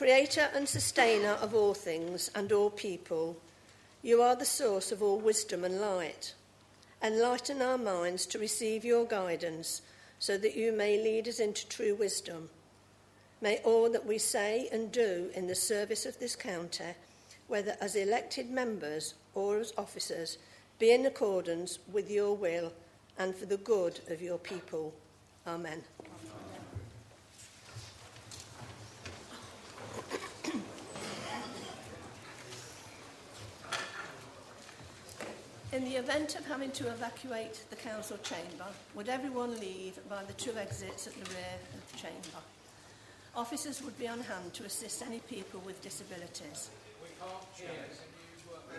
Creator and sustainer of all things and all people, you are the source of all wisdom and light. Enlighten our minds to receive your guidance so that you may lead us into true wisdom. May all that we say and do in the service of this county, whether as elected members or as officers, be in accordance with your will and for the good of your people. Amen. In the event of having to evacuate the council chamber, would everyone leave by the two exits at the rear of the chamber? Officers would be on hand to assist any people with disabilities.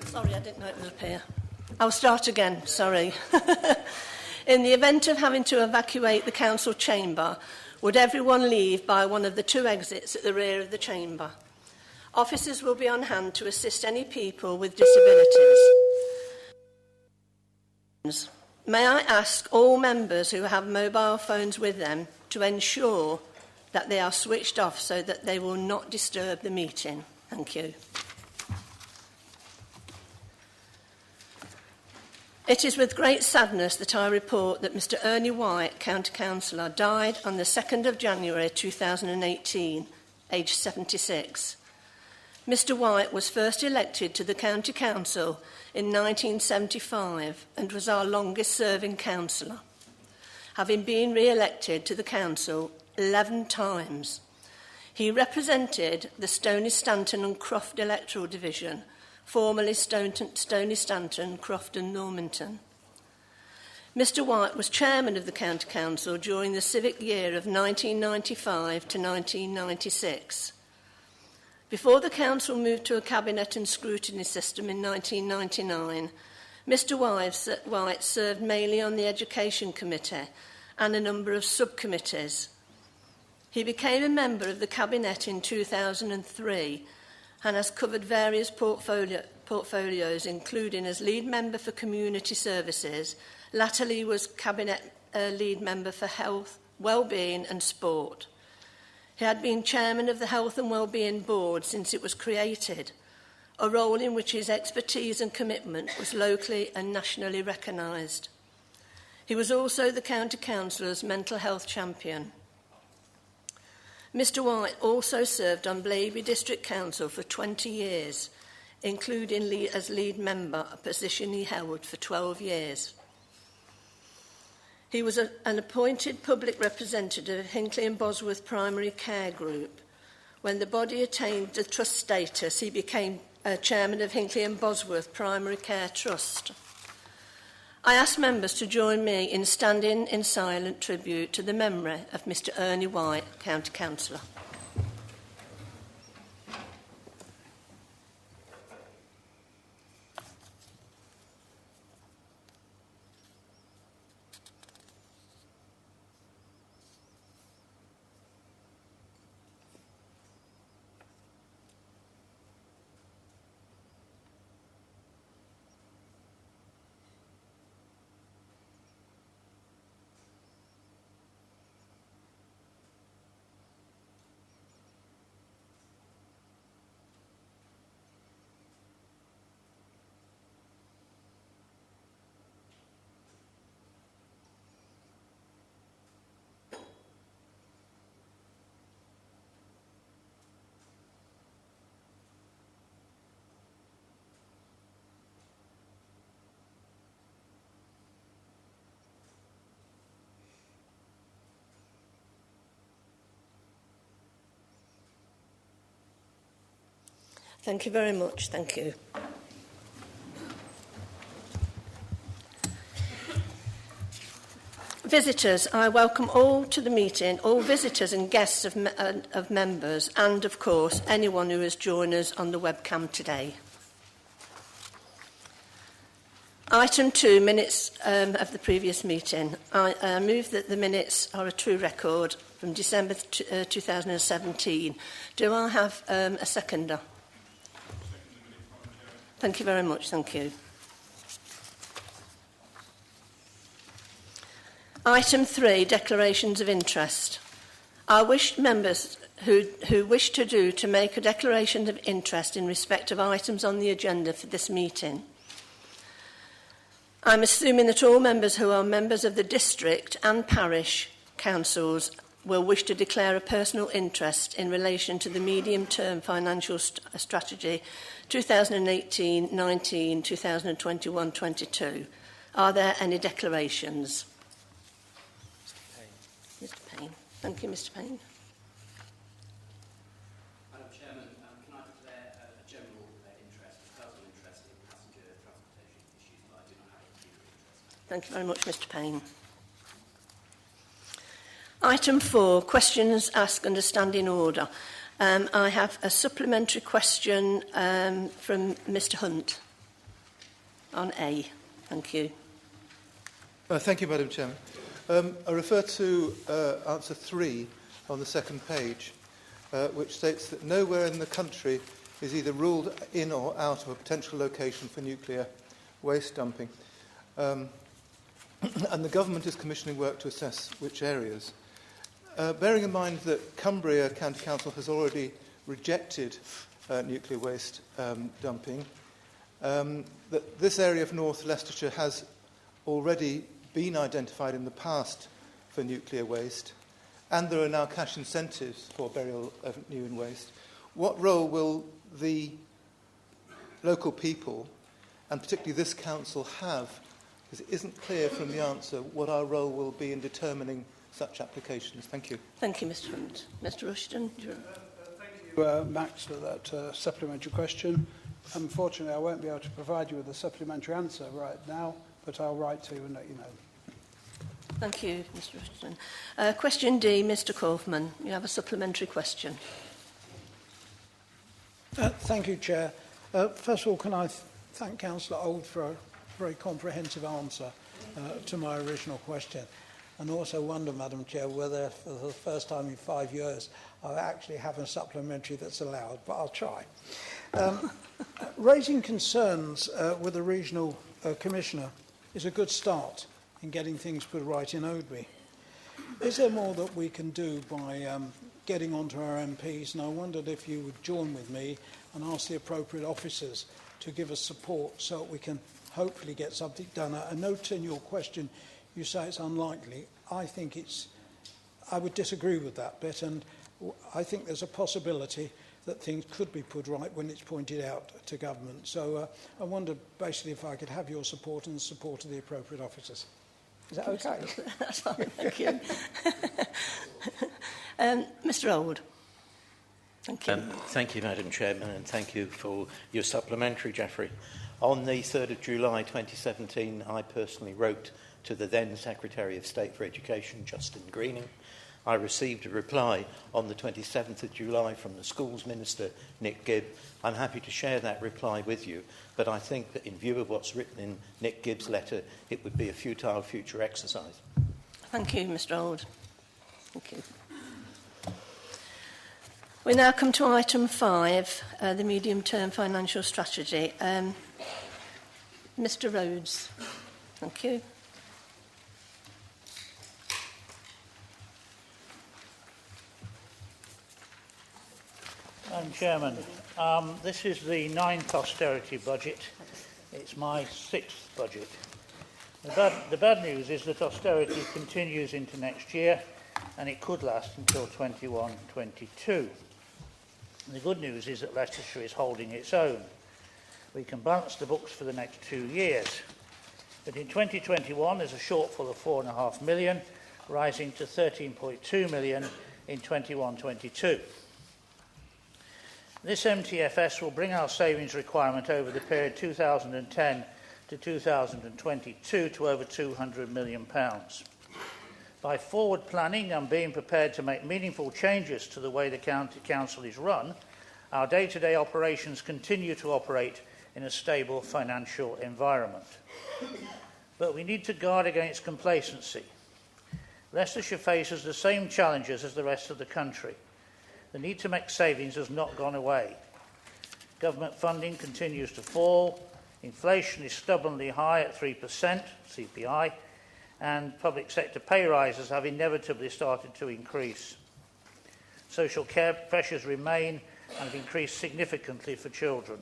Sorry, I didn't know it was up here. I'll start again, sorry. In the event of having to evacuate the council chamber, would everyone leave by one of the two exits at the rear of the chamber? Officers will be on hand to assist any people with disabilities. May I ask all members who have mobile phones with them to ensure that they are switched off so that they will not disturb the meeting. Thank you. It is with great sadness that I report that Mr Ernie White, County Councillor, died on the 2nd of January 2018, aged 76. Mr White was first elected to the County Council in 1975 and was our longest-serving councillor, having been re-elected to the Council 11 times. He represented the Stony Stanton and Croft electoral division, formerly Stony Stanton, Croft and Normanton. Mr White was chairman of the County Council during the civic year of 1995 to 1996. Before the Council moved to a cabinet and scrutiny system in 1999, Mr White served mainly on the Education Committee and a number of subcommittees. He became a member of the Cabinet in 2003 and has covered various portfolios, including as lead member for community services. Latterly was Cabinet lead member for health, wellbeing and sport. He had been chairman of the Health and Wellbeing Board since it was created, a role in which his expertise and commitment was locally and nationally recognised. He was also the County Councillor's mental health champion. Mr White also served on Blaby District Council for 20 years, including as lead member, a position he held for 12 years. He was an appointed public representative of Hinckley and Bosworth Primary Care Group. When the body attained the trust status, he became chairman of Hinckley and Bosworth Primary Care Trust. I ask members to join me in standing in silent tribute to the memory of Mr Ernie White, County Councillor. Thank you very much. Thank you. Visitors, I welcome all to the meeting, all visitors and guests of members, and, of course, anyone who has joined us on the webcam today. Item 2, minutes of the previous meeting. I move that the minutes are a true record from December 2017. Do I have a seconder? Thank you very much. Thank you. Item 3, declarations of interest. I wish members who wish to make a declaration of interest in respect of items on the agenda for this meeting? I'm assuming that all members who are members of the district and parish councils will wish to declare a personal interest in relation to the medium-term financial strategy 2018-19, 2021-22. Are there any declarations? Mr. Payne. Thank you, Mr. Payne. Madam Chairman, can I declare a general interest, a personal interest in passenger transportation issues, but I do not have a particular interest. Thank you very much, Mr. Payne. Item 4, questions asked under standing order. I have a supplementary question from Mr. Hunt on A. Thank you. Thank you, Madam Chairman. I refer to answer 3 on the second page, which states that nowhere in the country is either ruled in or out of a potential location for nuclear waste dumping. And the government is commissioning work to assess which areas. Bearing in mind that Cumbria County Council has already rejected nuclear waste dumping, that this area of North Leicestershire has already been identified in the past for nuclear waste, and there are now cash incentives for burial of new waste. What role will the local people, and particularly this council, have? Because it isn't clear from the answer what our role will be in determining such applications. Thank you. Thank you, Mr. Hunt. Mr. Rushton. Thank you, Max, for that supplementary question. Unfortunately, I won't be able to provide you with a supplementary answer right now, but I'll write to you and let you know. Thank you, Mr. Rushton. Question D, Mr. Kaufman. You have a supplementary question. Thank you, Chair. First of all, can I thank Councillor Old for a very comprehensive answer to my original question. And also wonder, Madam Chair, whether for the first time in 5 years I actually have a supplementary that's allowed, but I'll try. Raising concerns with the regional commissioner is a good start in getting things put right in Oadby. Is there more that we can do by getting onto our MPs? And I wondered if you would join with me and ask the appropriate officers to give us support so that we can hopefully get something done. I note in your question you say it's unlikely. I would disagree with that bit, and I think there's a possibility that things could be put right when it's pointed out to government. So I wondered basically if I could have your support and the support of the appropriate officers. Is that okay? That's fine, thank you. Mr. Old. Thank you. Thank you, Madam Chairman, and thank you for your supplementary, Geoffrey. On the 3rd of July 2017, I personally wrote to the then Secretary of State for Education, Justin Greening. I received a reply on the 27th of July from the Schools Minister, Nick Gibb. I'm happy to share that reply with you, but I think that in view of what's written in Nick Gibb's letter, it would be a futile future exercise. Thank you, Mr. Old. Thank you. We now come to item 5, the medium-term financial strategy. Mr. Rhodes. Thank you. Madam Chairman, this is the 9th austerity budget. It's my 6th budget. The bad news is that austerity continues into next year, and it could last until 21-22. The good news is that Leicestershire is holding its own. We can balance the books for the next 2 years. But in 2021, there's a shortfall of £4.5 million, rising to £13.2 million in 21-22. This MTFS will bring our savings requirement over the period 2010 to 2022 to over £200 million. By forward planning and being prepared to make meaningful changes to the way the county council is run, our day-to-day operations continue to operate in a stable financial environment. But we need to guard against complacency. Leicestershire faces the same challenges as the rest of the country. The need to make savings has not gone away. Government funding continues to fall, inflation is stubbornly high at 3%, CPI, and public sector pay rises have inevitably started to increase. Social care pressures remain and have increased significantly for children.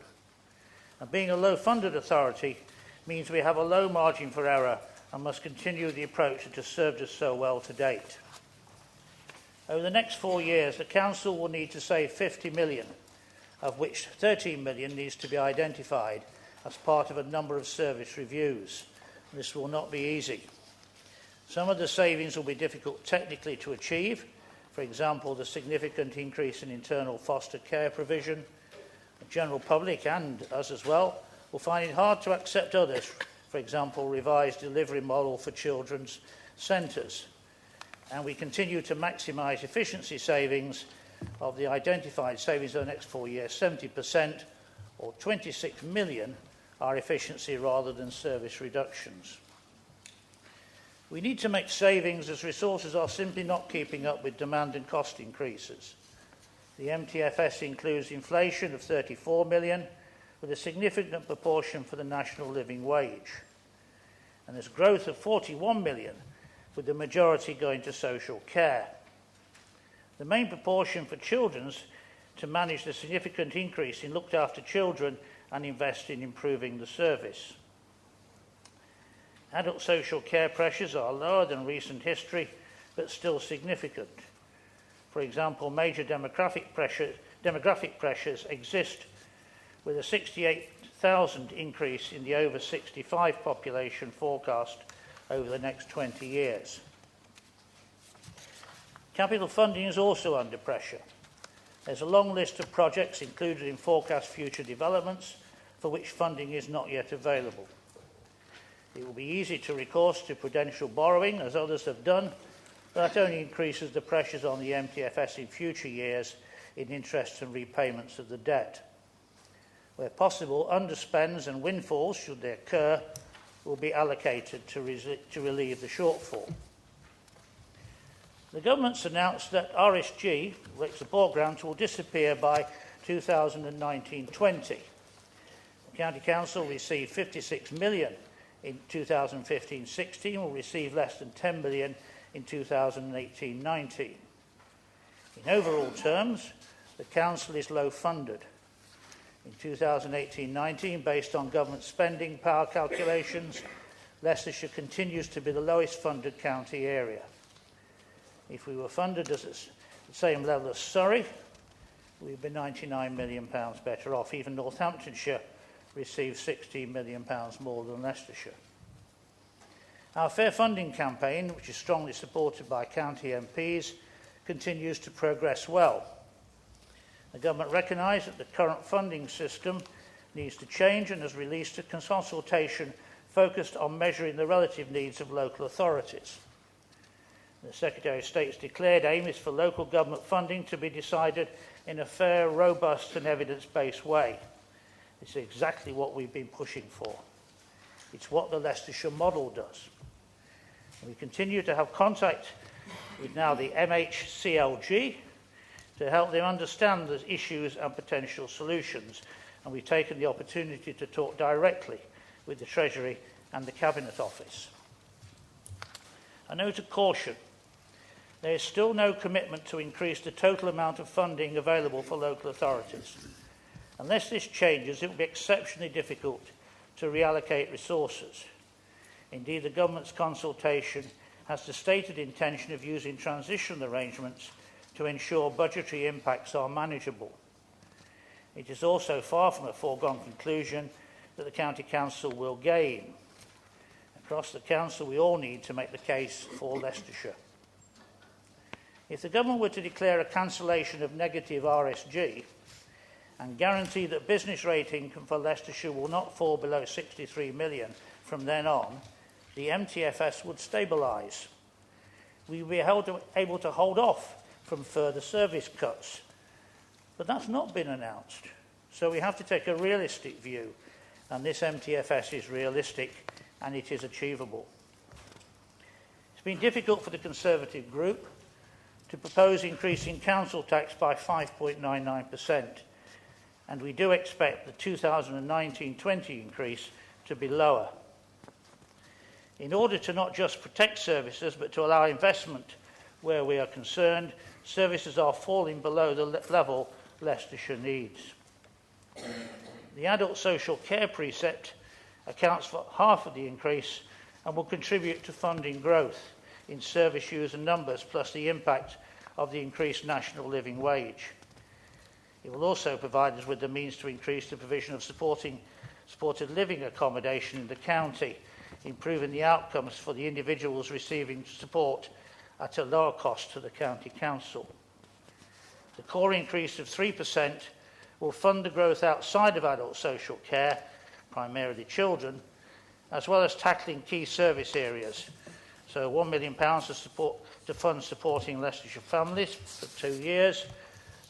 And being a low-funded authority means we have a low margin for error and must continue the approach that has served us so well to date. Over the next 4 years, the Council will need to save 50 million, of which 13 million needs to be identified as part of a number of service reviews. This will not be easy. Some of the savings will be difficult technically to achieve. For example, the significant increase in internal foster care provision. The general public, and us as well, will find it hard to accept others. For example, revised delivery model for children's centres. And we continue to maximise efficiency savings of the identified savings over the next 4 years. 70%, or 26 million, are efficiency rather than service reductions. We need to make savings as resources are simply not keeping up with demand and cost increases. The MTFS includes inflation of 34 million, with a significant proportion for the national living wage. And there's growth of 41 million, with the majority going to social care. The main proportion for children's to manage the significant increase in looked after children and invest in improving the service. Adult social care pressures are lower than recent history, but still significant. For example, major demographic pressures exist, with a 68,000 increase in the over 65 population forecast over the next 20 years. Capital funding is also under pressure. There's a long list of projects included in forecast future developments for which funding is not yet available. It will be easy to recourse to prudential borrowing, as others have done, but that only increases the pressures on the MTFS in future years in interest and repayments of the debt. Where possible, underspends and windfalls, should they occur, will be allocated to relieve the shortfall. The government's announced that RSG, Rate Support Grant, will disappear by 2019-20. The County Council received 56 million in 2015-16, will receive less than 10 million in 2018-19. In overall terms, the Council is low funded. In 2018-19, based on government spending power calculations, Leicestershire continues to be the lowest funded county area. If we were funded at the same level as Surrey, we'd be £99 million better off. Even Northamptonshire receives £16 million more than Leicestershire. Our fair funding campaign, which is strongly supported by county MPs, continues to progress well. The government recognised that the current funding system needs to change and has released a consultation focused on measuring the relative needs of local authorities. The Secretary of State's declared aim is for local government funding to be decided in a fair, robust and evidence-based way. It's exactly what we've been pushing for. It's what the Leicestershire model does. And we continue to have contact with now the MHCLG to help them understand the issues and potential solutions. And we've taken the opportunity to talk directly with the Treasury and the Cabinet Office. A note of caution. There is still no commitment to increase the total amount of funding available for local authorities. Unless this changes, it will be exceptionally difficult to reallocate resources. Indeed, the government's consultation has the stated intention of using transition arrangements to ensure budgetary impacts are manageable. It is also far from a foregone conclusion that the County Council will gain. Across the Council, we all need to make the case for Leicestershire. If the government were to declare a cancellation of negative RSG and guarantee that business rate income for Leicestershire will not fall below 63 million from then on, the MTFS would stabilise. We would be able to hold off from further service cuts. But that's not been announced. So we have to take a realistic view, and this MTFS is realistic and it is achievable. It's been difficult for the Conservative group to propose increasing council tax by 5.99%, and we do expect the 2019-20 increase to be lower. In order to not just protect services but to allow investment where we are concerned, services are falling below the level Leicestershire needs. The adult social care precept accounts for half of the increase and will contribute to funding growth in service user numbers, plus the impact of the increased national living wage. It will also provide us with the means to increase the provision of supported living accommodation in the county, improving the outcomes for the individuals receiving support at a lower cost to the county council. The core increase of 3% will fund the growth outside of adult social care, primarily children, as well as tackling key service areas. So £1 million to fund supporting Leicestershire families for 2 years,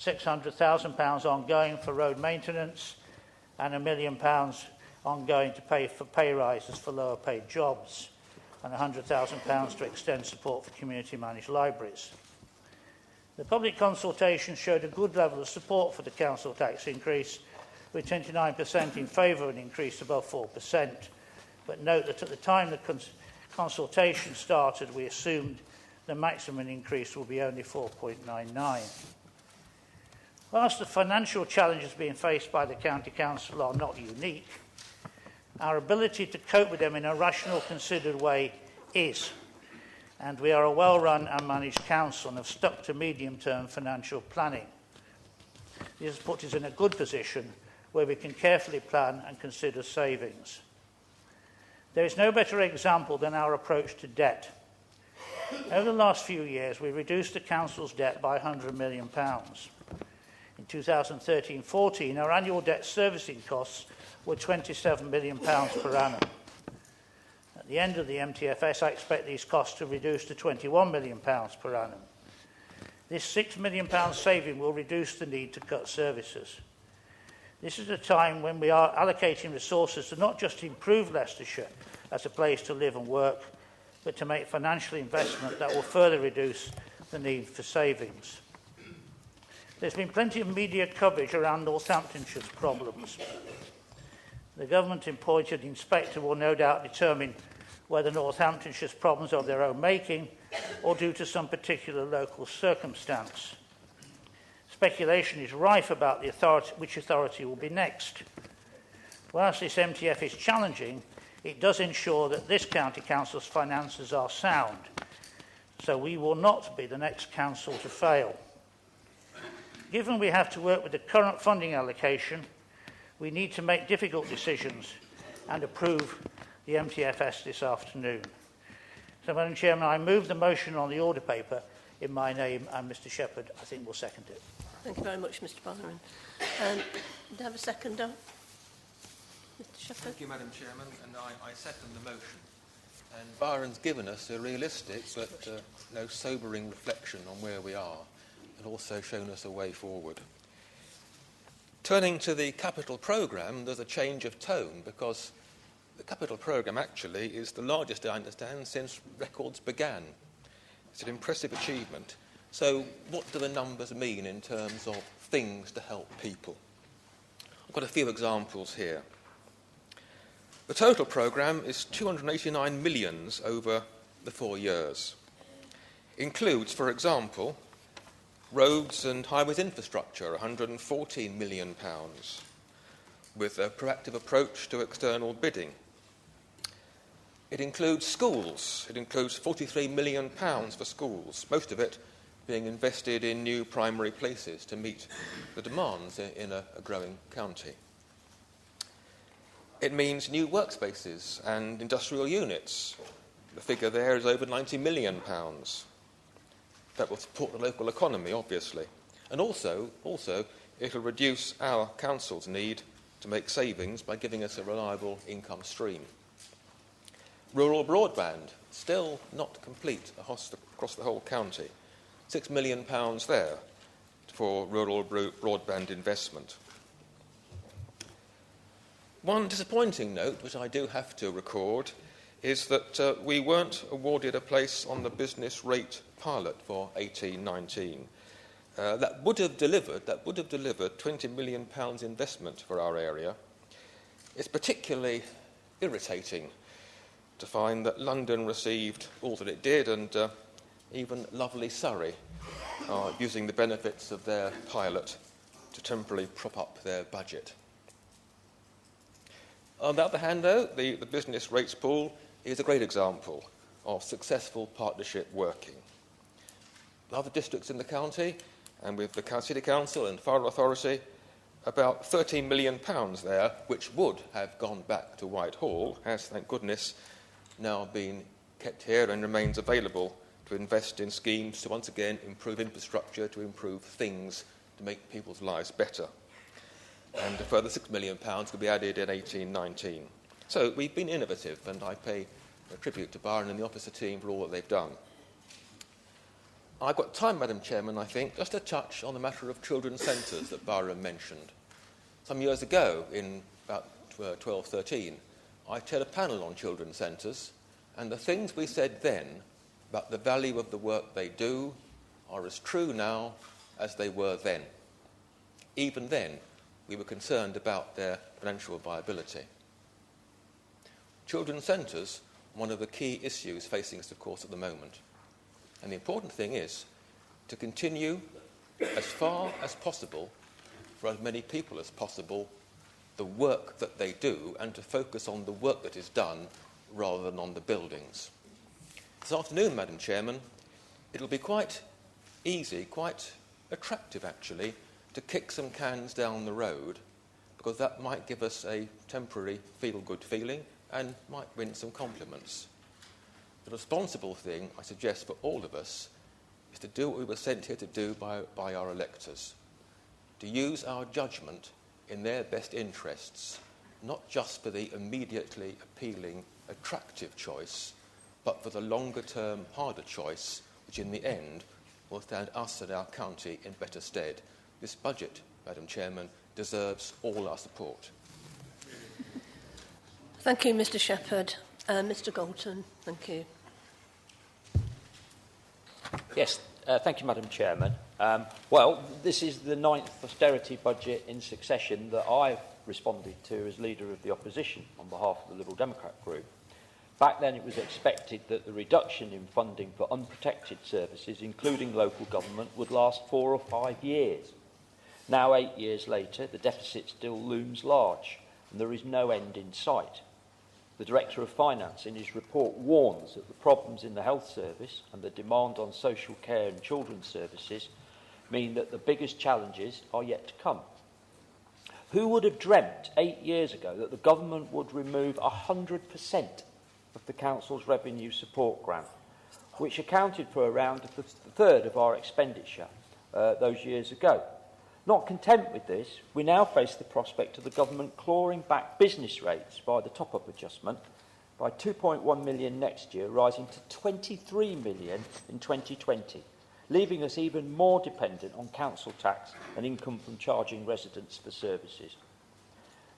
£600,000 ongoing for road maintenance, and £1 million ongoing to pay for pay rises for lower paid jobs, and £100,000 to extend support for community managed libraries. The public consultation showed a good level of support for the council tax increase, with 29% in favour of an increase above 4%. But note that at the time the consultation started, we assumed the maximum increase will be only 4.99. Whilst the financial challenges being faced by the County Council are not unique, our ability to cope with them in a rational, considered way is. And we are a well-run and managed council and have stuck to medium-term financial planning. This has put us in a good position where we can carefully plan and consider savings. There is no better example than our approach to debt. Over the last few years, we reduced the council's debt by £100 million. In 2013-14, our annual debt servicing costs were £27 million per annum. At the end of the MTFS, I expect these costs to reduce to £21 million per annum. This £6 million saving will reduce the need to cut services. This is a time when we are allocating resources to not just improve Leicestershire as a place to live and work, but to make financial investment that will further reduce the need for savings. There's been plenty of media coverage around Northamptonshire's problems. The government-appointed inspector will no doubt determine whether Northamptonshire's problems are of their own making or due to some particular local circumstance. Speculation is rife about which authority will be next. Whilst this MTF is challenging, it does ensure that this county council's finances are sound, so we will not be the next council to fail. Given we have to work with the current funding allocation, we need to make difficult decisions and approve the MTFS this afternoon. So, Madam Chairman, I move the motion on the order paper in my name, and Mr Shepherd, I think, will second it. Thank you very much, Mr Byron. Do I have a seconder? Mr Shepherd. Thank you, Madam Chairman, and I second the motion. And Byron's given us a realistic but sobering reflection on where we are, and also shown us a way forward. Turning to the capital programme, there's a change of tone, because the capital programme actually is the largest, I understand, since records began. It's an impressive achievement. So what do the numbers mean in terms of things to help people? I've got a few examples here. The total programme is 289 million over the 4 years. Includes, for example, roads and highways infrastructure, £114 million, with a proactive approach to external bidding. It includes schools. It includes £43 million for schools, most of it being invested in new primary places to meet the demands in a growing county. It means new workspaces and industrial units. The figure there is over £90 million. That will support the local economy, obviously. And also it will reduce our council's need to make savings by giving us a reliable income stream. Rural broadband, still not complete across the whole county. £6 million there for rural broadband investment. One disappointing note, which I do have to record, is that we weren't awarded a place on the business rate pilot for 18-19. That would have delivered £20 million investment for our area. It's particularly irritating to find that London received all that it did, and even lovely Surrey are using the benefits of their pilot to temporarily prop up their budget. On the other hand, though, the business rates pool is a great example of successful partnership working. Other districts in the county, and with the City Council and Fire Authority, about £13 million there, which would have gone back to Whitehall, has, thank goodness, now been kept here and remains available to invest in schemes to once again improve infrastructure, to improve things, to make people's lives better. And a further £6 million could be added in 18-19. So we've been innovative, and I pay a tribute to Byron and the officer team for all that they've done. I've got time, Madam Chairman, I think, just to touch on the matter of children's centres that Byron mentioned. Some years ago, in about 12-13, I chaired a panel on children's centres, and the things we said then about the value of the work they do are as true now as they were then. Even then, we were concerned about their financial viability. Children's centres are one of the key issues facing us, of course, at the moment. And the important thing is to continue as far as possible, for as many people as possible, the work that they do, and to focus on the work that is done rather than on the buildings. This afternoon, Madam Chairman, it'll be quite easy, quite attractive actually, to kick some cans down the road, because that might give us a temporary feel-good feeling and might win some compliments. The responsible thing, I suggest, for all of us is to do what we were sent here to do by our electors, to use our judgment in their best interests, not just for the immediately appealing, attractive choice, but for the longer-term, harder choice, which in the end will stand us and our county in better stead. This budget, Madam Chairman, deserves all our support. Thank you, Mr Shepherd. Mr Galton, thank you. Yes, thank you, Madam Chairman. Well, this is the 9th austerity budget in succession that I've responded to as leader of the opposition on behalf of the Liberal Democrat group. Back then it was expected that the reduction in funding for unprotected services, including local government, would last 4 or 5 years. Now, 8 years later, the deficit still looms large and there is no end in sight. The Director of Finance in his report warns that the problems in the health service and the demand on social care and children's services mean that the biggest challenges are yet to come. Who would have dreamt 8 years ago that the government would remove 100% of the Council's revenue support grant, which accounted for around a third of our expenditure those years ago? Not content with this, we now face the prospect of the government clawing back business rates by the top-up adjustment by 2.1 million next year, rising to 23 million in 2020, leaving us even more dependent on council tax and income from charging residents for services.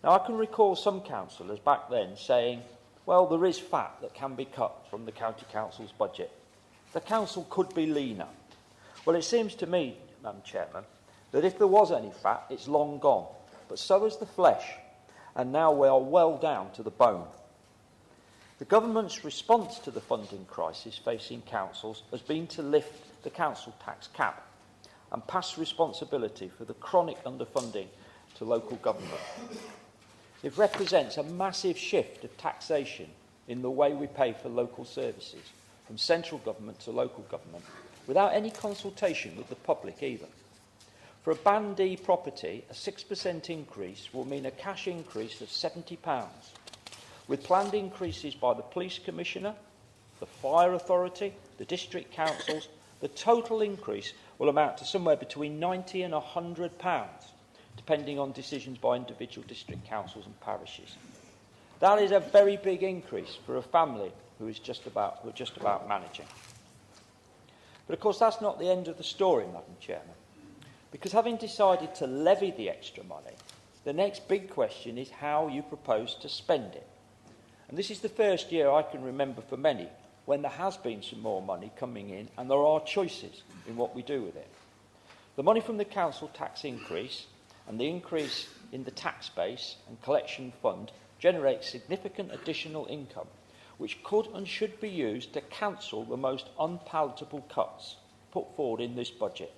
Now, I can recall some councillors back then saying, well, there is fat that can be cut from the county council's budget. The council could be leaner. Well, it seems to me, Madam Chairman, that if there was any fat, it's long gone, but so is the flesh, and now we are well down to the bone. The government's response to the funding crisis facing councils has been to lift the council tax cap and pass responsibility for the chronic underfunding to local government. It represents a massive shift of taxation in the way we pay for local services, from central government to local government, without any consultation with the public either. For a Band D property, a 6% increase will mean a cash increase of £70, with planned increases by the Police Commissioner, the Fire Authority, the District Councils. The total increase will amount to somewhere between £90 and £100, depending on decisions by individual district councils and parishes. That is a very big increase for a family who are just about managing. But of course, that's not the end of the story, Madam Chairman. Because having decided to levy the extra money, the next big question is how you propose to spend it. And this is the first year I can remember for many when there has been some more money coming in and there are choices in what we do with it. The money from the council tax increase and the increase in the tax base and collection fund generates significant additional income, which could and should be used to cancel the most unpalatable cuts put forward in this budget.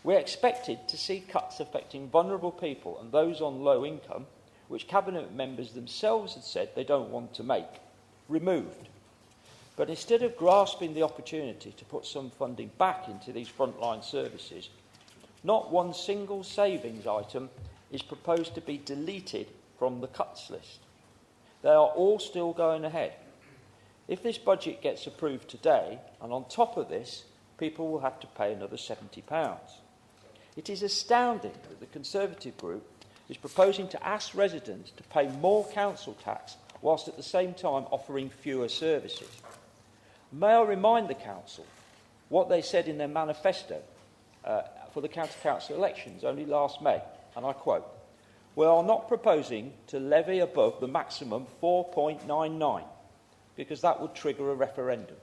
We expected to see cuts affecting vulnerable people and those on low income, which Cabinet members themselves had said they don't want to make, removed. But instead of grasping the opportunity to put some funding back into these frontline services, not one single savings item is proposed to be deleted from the cuts list. They are all still going ahead. If this budget gets approved today, and on top of this, people will have to pay another £70. It is astounding that the Conservative group is proposing to ask residents to pay more council tax whilst at the same time offering fewer services. May I remind the Council what they said in their manifesto for the county council elections only last May, and I quote, "We are not proposing to levy above the maximum 4.99 because that would trigger a referendum."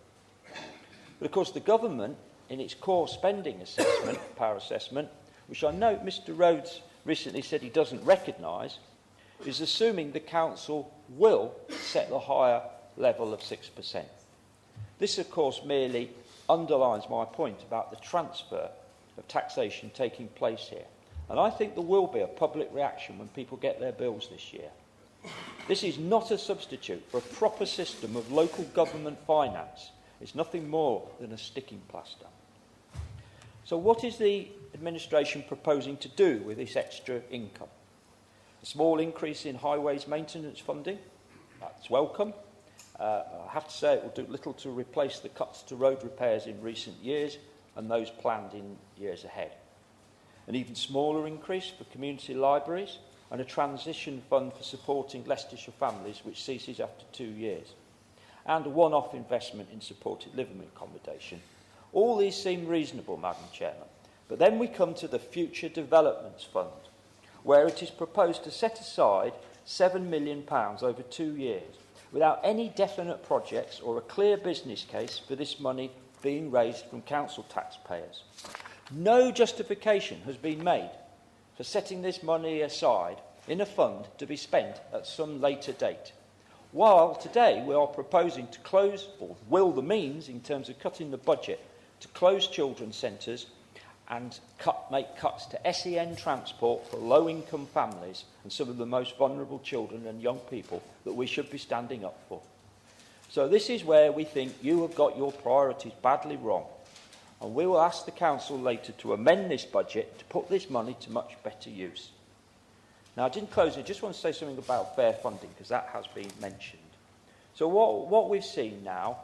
But of course the government, in its core spending assessment, power assessment, which I note Mr Rhodes recently said he doesn't recognise, is assuming the council will set the higher level of 6%. This, of course, merely underlines my point about the transfer of taxation taking place here. And I think there will be a public reaction when people get their bills this year. This is not a substitute for a proper system of local government finance. It's nothing more than a sticking plaster. So what is the administration proposing to do with this extra income? A small increase in highways maintenance funding, that's welcome. I have to say it will do little to replace the cuts to road repairs in recent years and those planned in years ahead. An even smaller increase for community libraries and a transition fund for supporting Leicestershire families, which ceases after 2 years, and a one-off investment in supported living accommodation. All these seem reasonable, Madam Chairman, but then we come to the Future Developments Fund, where it is proposed to set aside £7 million over 2 years, without any definite projects or a clear business case for this money being raised from council taxpayers. No justification has been made for setting this money aside in a fund to be spent at some later date, while today we are proposing to close, or will the means in terms of cutting the budget, to close children's centres and make cuts to SEN transport for low-income families and some of the most vulnerable children and young people that we should be standing up for. So this is where we think you have got your priorities badly wrong, and we will ask the Council later to amend this budget to put this money to much better use. Now, I didn't close it. I just want to say something about fair funding, because that has been mentioned. So what we've seen now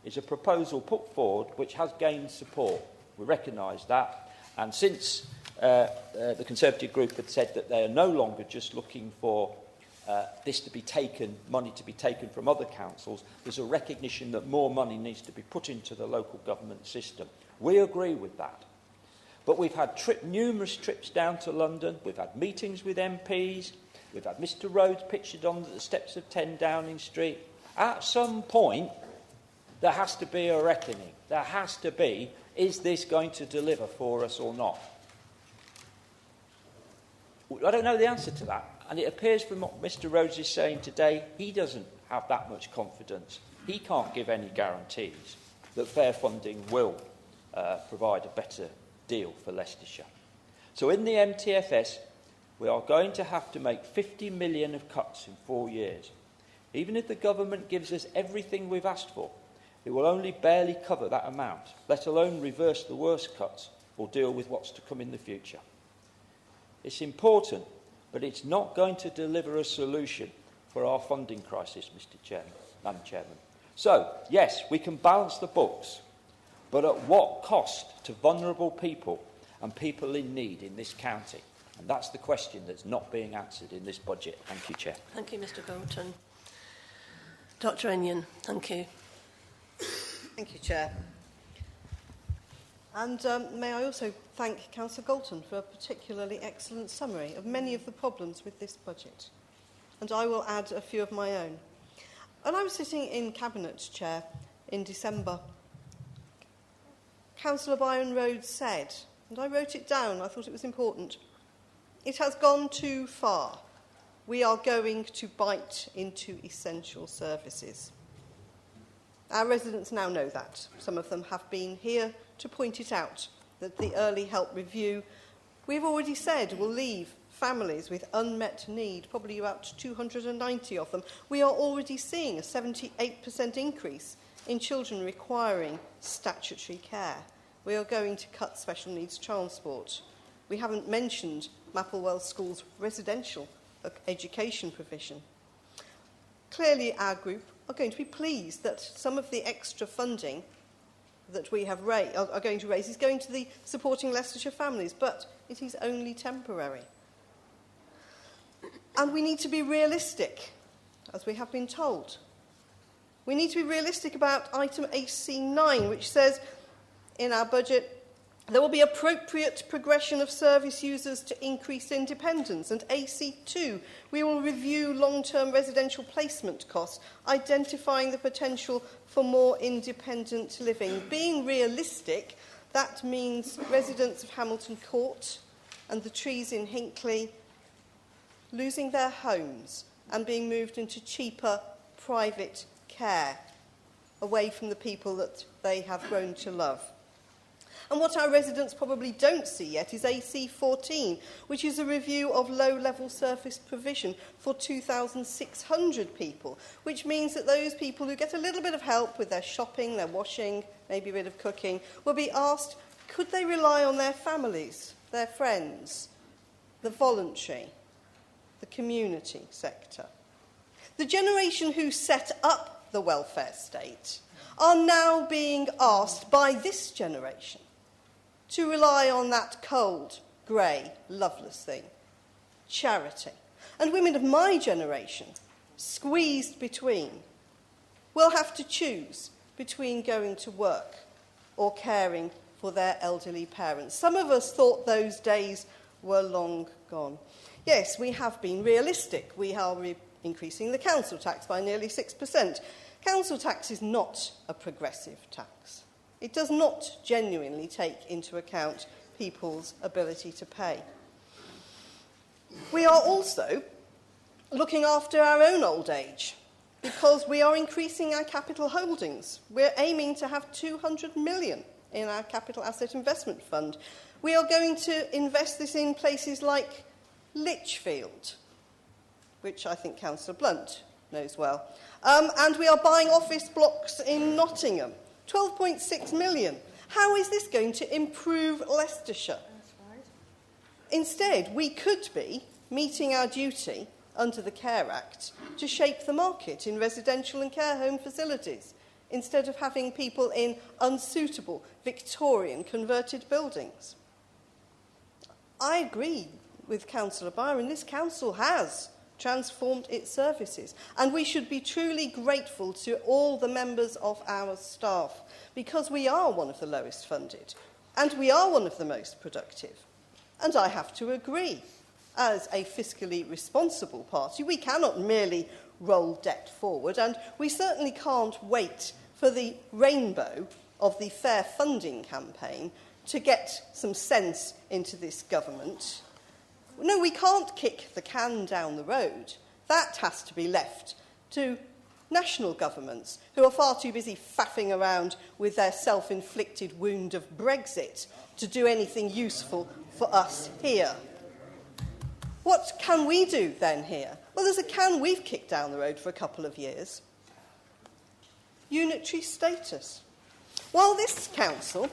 is a proposal put forward which has gained support. We recognise that. And since the Conservative group had said that they are no longer just looking for this to be taken, money to be taken from other councils, there's a recognition that more money needs to be put into the local government system. We agree with that. But we've had numerous trips down to London, we've had meetings with MPs, we've had Mr Rhodes pictured on the steps of 10 Downing Street. At some point, there has to be a reckoning. There has to be, is this going to deliver for us or not? I don't know the answer to that. And it appears from what Mr Rhodes is saying today, he doesn't have that much confidence. He can't give any guarantees that fair funding will provide a better deal for Leicestershire. So in the MTFS, we are going to have to make 50 million of cuts in 4 years. Even if the government gives us everything we've asked for, it will only barely cover that amount, let alone reverse the worst cuts or deal with what's to come in the future. It's important, but it's not going to deliver a solution for our funding crisis, Madam Chairman. So, yes, we can balance the books, but at what cost to vulnerable people and people in need in this county? And that's the question that's not being answered in this budget. Thank you, Chair. Thank you, Mr Bolton. Dr Enion, thank you. Thank you, Chair. And may I also thank Councillor Galton for a particularly excellent summary of many of the problems with this budget. And I will add a few of my own. When I was sitting in Cabinet, Chair, in December, Councillor Byron Rhodes said, and I wrote it down, I thought it was important, "It has gone too far. We are going to bite into essential services." Our residents now know that. Some of them have been here to point it out, that the early help review, we've already said, will leave families with unmet need, probably about 290 of them. We are already seeing a 78% increase in children requiring statutory care. We are going to cut special needs transport. We haven't mentioned Mapplewell School's residential education provision. Clearly, our group are going to be pleased that some of the extra funding that we have are going to raise is going to the supporting Leicestershire families, but it is only temporary. And we need to be realistic, as we have been told. We need to be realistic about item AC9, which says in our budget there will be appropriate progression of service users to increased independence. And AC2, we will review long-term residential placement costs, identifying the potential for more independent living. Being realistic, that means residents of Hamilton Court and the trees in Hinckley losing their homes and being moved into cheaper private care away from the people that they have grown to love. And what our residents probably don't see yet is AC14, which is a review of low-level surface provision for 2,600 people, which means that those people who get a little bit of help with their shopping, their washing, maybe a bit of cooking, will be asked, could they rely on their families, their friends, the voluntary, the community sector? The generation who set up the welfare state are now being asked by this generation to rely on that cold, grey, loveless thing, charity. And women of my generation, squeezed between, will have to choose between going to work or caring for their elderly parents. Some of us thought those days were long gone. Yes, we have been realistic. We are increasing the council tax by nearly 6%. Council tax is not a progressive tax. It does not genuinely take into account people's ability to pay. We are also looking after our own old age because we are increasing our capital holdings. We're aiming to have 200 million in our capital asset investment fund. We are going to invest this in places like Lichfield, which I think Councillor Blunt knows well. And we are buying office blocks in Nottingham. 12.6 million. How is this going to improve Leicestershire? That's right. Instead, we could be meeting our duty under the Care Act to shape the market in residential and care home facilities, instead of having people in unsuitable Victorian converted buildings. I agree with Councillor Byron. This council has transformed its services, and we should be truly grateful to all the members of our staff, because we are one of the lowest funded and we are one of the most productive. And I have to agree, as a fiscally responsible party, we cannot merely roll debt forward, and we certainly can't wait for the rainbow of the fair funding campaign to get some sense into this government. No, we can't kick the can down the road. That has to be left to national governments who are far too busy faffing around with their self-inflicted wound of Brexit to do anything useful for us here. What can we do then here? Well, there's a can we've kicked down the road for a couple of years. Unitary status. While this council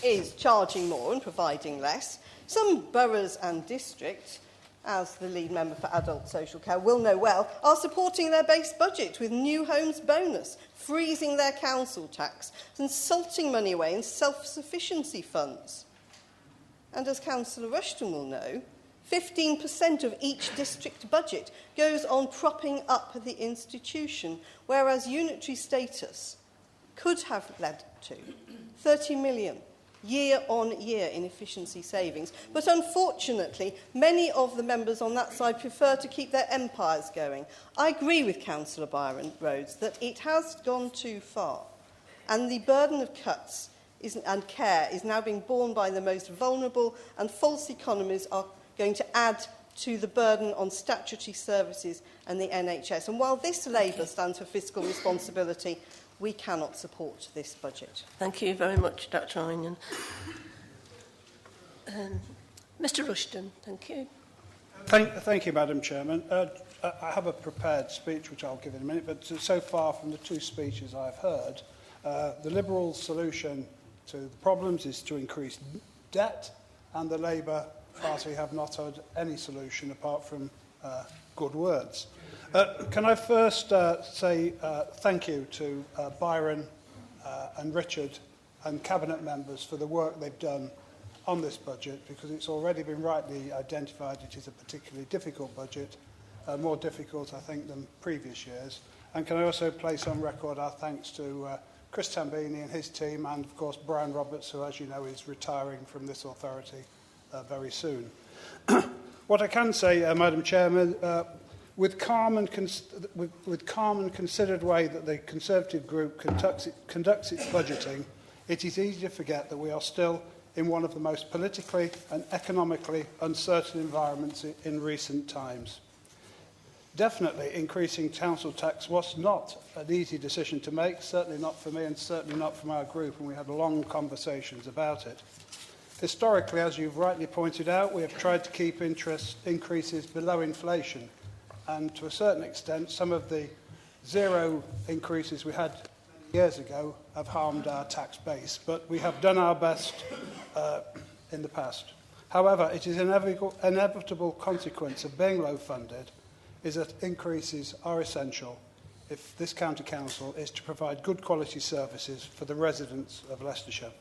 is charging more and providing less, some boroughs and districts, as the lead member for adult social care will know well, are supporting their base budget with new homes bonus, freezing their council tax and salting money away in self-sufficiency funds. And as Councillor Rushton will know, 15% of each district budget goes on propping up the institution, whereas unitary status could have led to 30 million year on year in efficiency savings. But unfortunately, many of the members on that side prefer to keep their empires going. I agree with Councillor Byron Rhodes that it has gone too far, and the burden of cuts and care is now being borne by the most vulnerable, and false economies are going to add to the burden on statutory services and the NHS. And while this Labour stands for fiscal responsibility, we cannot support this budget. Thank you very much, Dr. Onion. Mr. Rushton, thank you. Thank you, Madam Chairman. I have a prepared speech, which I'll give in a minute, but so far from the two speeches I've heard, the Liberal solution to the problems is to increase debt, and the Labour Party have not had any solution apart from good words. Can I first say thank you to Byron and Richard and Cabinet members for the work they've done on this budget, because it's already been rightly identified it is a particularly difficult budget, more difficult, I think, than previous years. And can I also place on record our thanks to Chris Tambini and his team, and, of course, Brian Roberts, who, as you know, is retiring from this authority very soon. What I can say, Madam Chairman, with calm and considered way that the Conservative group conducts its budgeting, it is easy to forget that we are still in one of the most politically and economically uncertain environments in recent times. Definitely increasing council tax was not an easy decision to make, certainly not for me and certainly not from our group, and we had long conversations about it. Historically, as you've rightly pointed out, we have tried to keep interest increases below inflation, and to a certain extent, some of the zero increases we had years ago have harmed our tax base, but we have done our best in the past. However, it is an inevitable consequence of being low funded is that increases are essential if this county council is to provide good quality services for the residents of Leicestershire.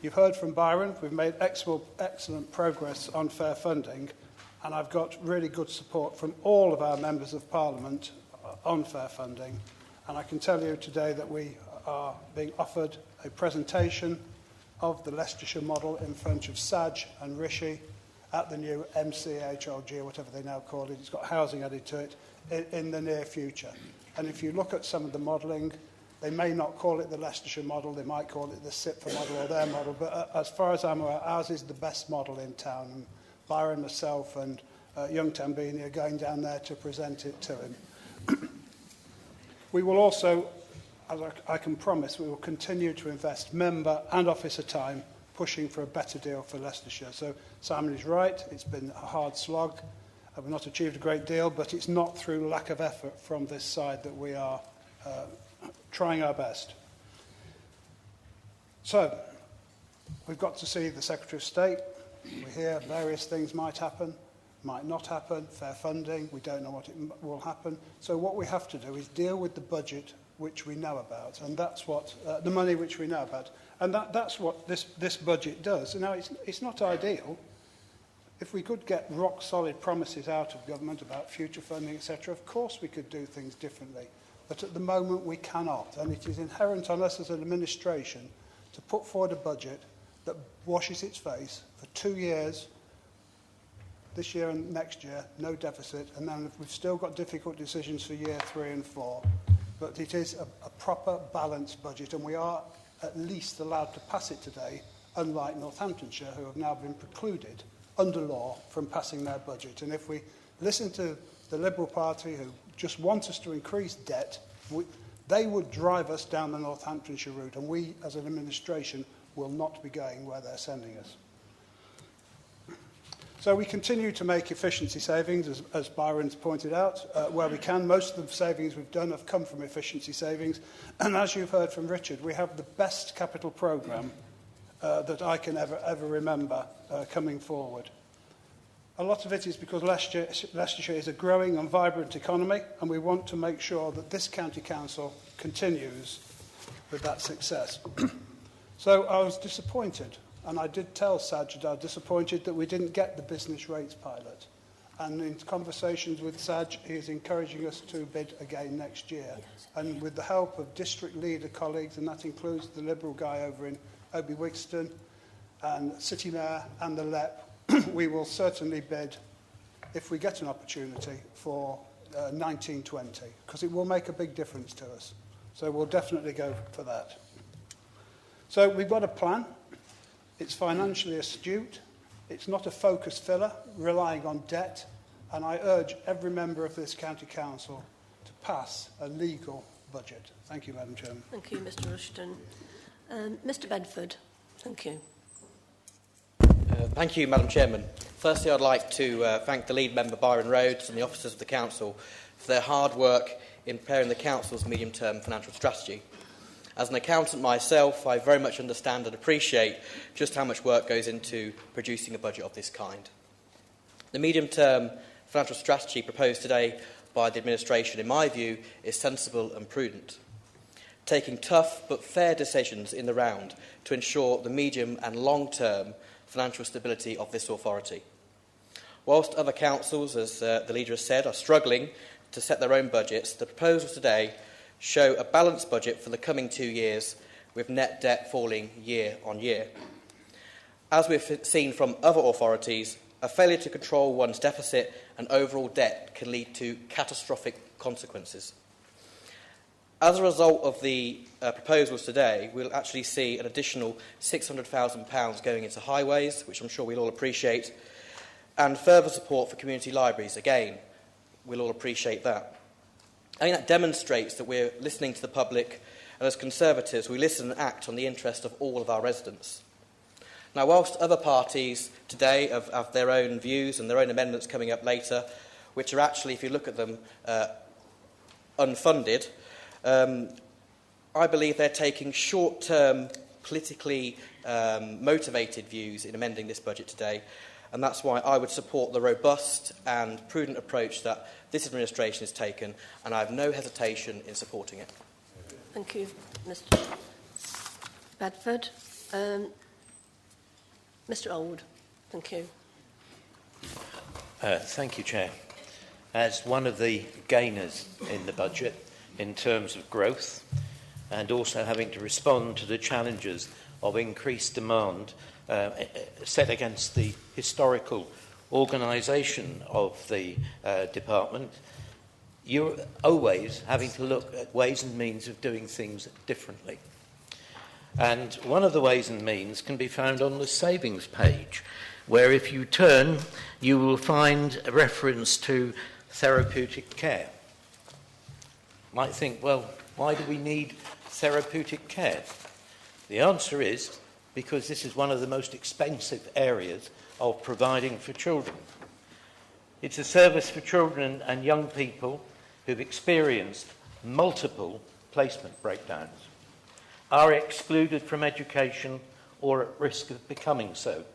You've heard from Byron, we've made excellent progress on fair funding, and I've got really good support from all of our members of Parliament on fair funding. And I can tell you today that we are being offered a presentation of the Leicestershire model in front of Saj and Rishi at the new MCHLG, or whatever they now call it. It's got housing added to it in the near future. And if you look at some of the modelling, they may not call it the Leicestershire model, they might call it the SIPFA model or their model, but as far as I'm aware, ours is the best model in town. And Byron, myself and young Tambini are going down there to present it to him. We will also, as I can promise, we will continue to invest member and officer time pushing for a better deal for Leicestershire. So Simon is right, it's been a hard slog. We've not achieved a great deal, but it's not through lack of effort from this side that we are trying our best. So, we've got to see the Secretary of State. We hear various things might happen, might not happen, fair funding, we don't know what will happen. So what we have to do is deal with the budget which we know about, and that's what, the money which we know about. And that's what this budget does. Now, it's not ideal. If we could get rock-solid promises out of government about future funding, etc., of course we could do things differently. But at the moment, we cannot. And it is inherent on us as an administration to put forward a budget that washes its face for 2 years, this year and next year, no deficit, and then we've still got difficult decisions for year 3 and 4. But it is a proper, balanced budget, and we are at least allowed to pass it today, unlike Northamptonshire, who have now been precluded under law from passing their budget. And if we listen to the Liberal Party, who just want us to increase debt, they would drive us down the Northamptonshire route, and we, as an administration, will not be going where they're sending us. So we continue to make efficiency savings, as Byron's pointed out, where we can. Most of the savings we've done have come from efficiency savings. And as you've heard from Richard, we have the best capital programme that I can ever remember coming forward. A lot of it is because Leicestershire is a growing and vibrant economy, and we want to make sure that this county council continues with that success. So I was disappointed, and I did tell Saj that I was disappointed that we didn't get the business rates pilot. And in conversations with Saj, he is encouraging us to bid again next year. And with the help of district leader colleagues, and that includes the Liberal guy over in Oby Wigston, and City Mayor and the LEP, we will certainly bid, if we get an opportunity, for 1920, because it will make a big difference to us. So we'll definitely go for that. So we've got a plan. It's financially astute. It's not a focus filler relying on debt, and I urge every member of this County Council to pass a legal budget. Thank you, Madam Chairman. Thank you, Mr Rushton. Mr Bedford, thank you. Thank you, Madam Chairman. Firstly, I'd like to thank the lead member, Byron Rhodes, and the officers of the Council for their hard work in preparing the Council's medium-term financial strategy. As an accountant myself, I very much understand and appreciate just how much work goes into producing a budget of this kind. The medium-term financial strategy proposed today by the administration, in my view, is sensible and prudent, taking tough but fair decisions in the round to ensure the medium and long-term financial stability of this authority. Whilst other councils, as the leader has said, are struggling to set their own budgets, the proposals today show a balanced budget for the coming 2 years, with net debt falling year on year. As we've seen from other authorities, a failure to control one's deficit and overall debt can lead to catastrophic consequences. As a result of the proposals today, we'll actually see an additional £600,000 going into highways, which I'm sure we'll all appreciate, and further support for community libraries. Again, we'll all appreciate that. I think that demonstrates that we're listening to the public, and as Conservatives, we listen and act on the interest of all of our residents. Now, whilst other parties today have their own views and their own amendments coming up later, which are actually, if you look at them, unfunded, I believe they're taking short-term, politically motivated views in amending this budget today, and that's why I would support the robust and prudent approach that this administration has taken, and I have no hesitation in supporting it. Thank you, Mr Bedford. Mr Old, thank you. Thank you, Chair. As one of the gainers in the budget in terms of growth, and also having to respond to the challenges of increased demand set against the historical organisation of the department, you're always having to look at ways and means of doing things differently. And one of the ways and means can be found on the savings page, where if you turn, you will find a reference to therapeutic care. You might think, well, why do we need therapeutic care? The answer is because this is one of the most expensive areas of providing for children. It's a service for children and young people who've experienced multiple placement breakdowns, are excluded from education or at risk of becoming so,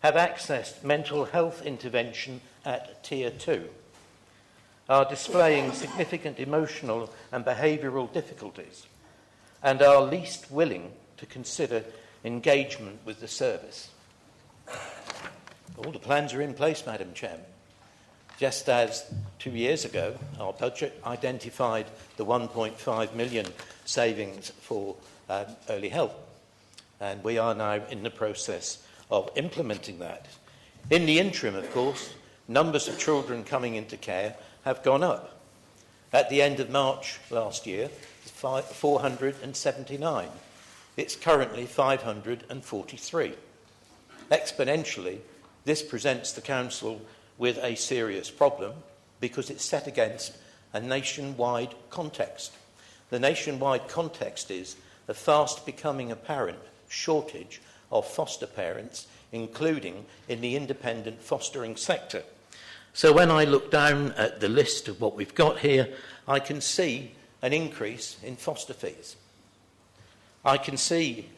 have accessed mental health intervention at Tier 2, are displaying significant emotional and behavioural difficulties, and are least willing to consider engagement with the service. All the plans are in place, Madam Chairman. Just as 2 years ago, our budget identified the 1.5 million savings for early help, and we are now in the process of implementing that. In the interim, of course, numbers of children coming into care have gone up. At the end of March last year, 479. It's currently 543. Exponentially, this presents the Council with a serious problem because it's set against a nationwide context. The nationwide context is the fast becoming apparent shortage of foster parents, including in the independent fostering sector. So when I look down at the list of what we've got here, I can see an increase in foster fees. I can see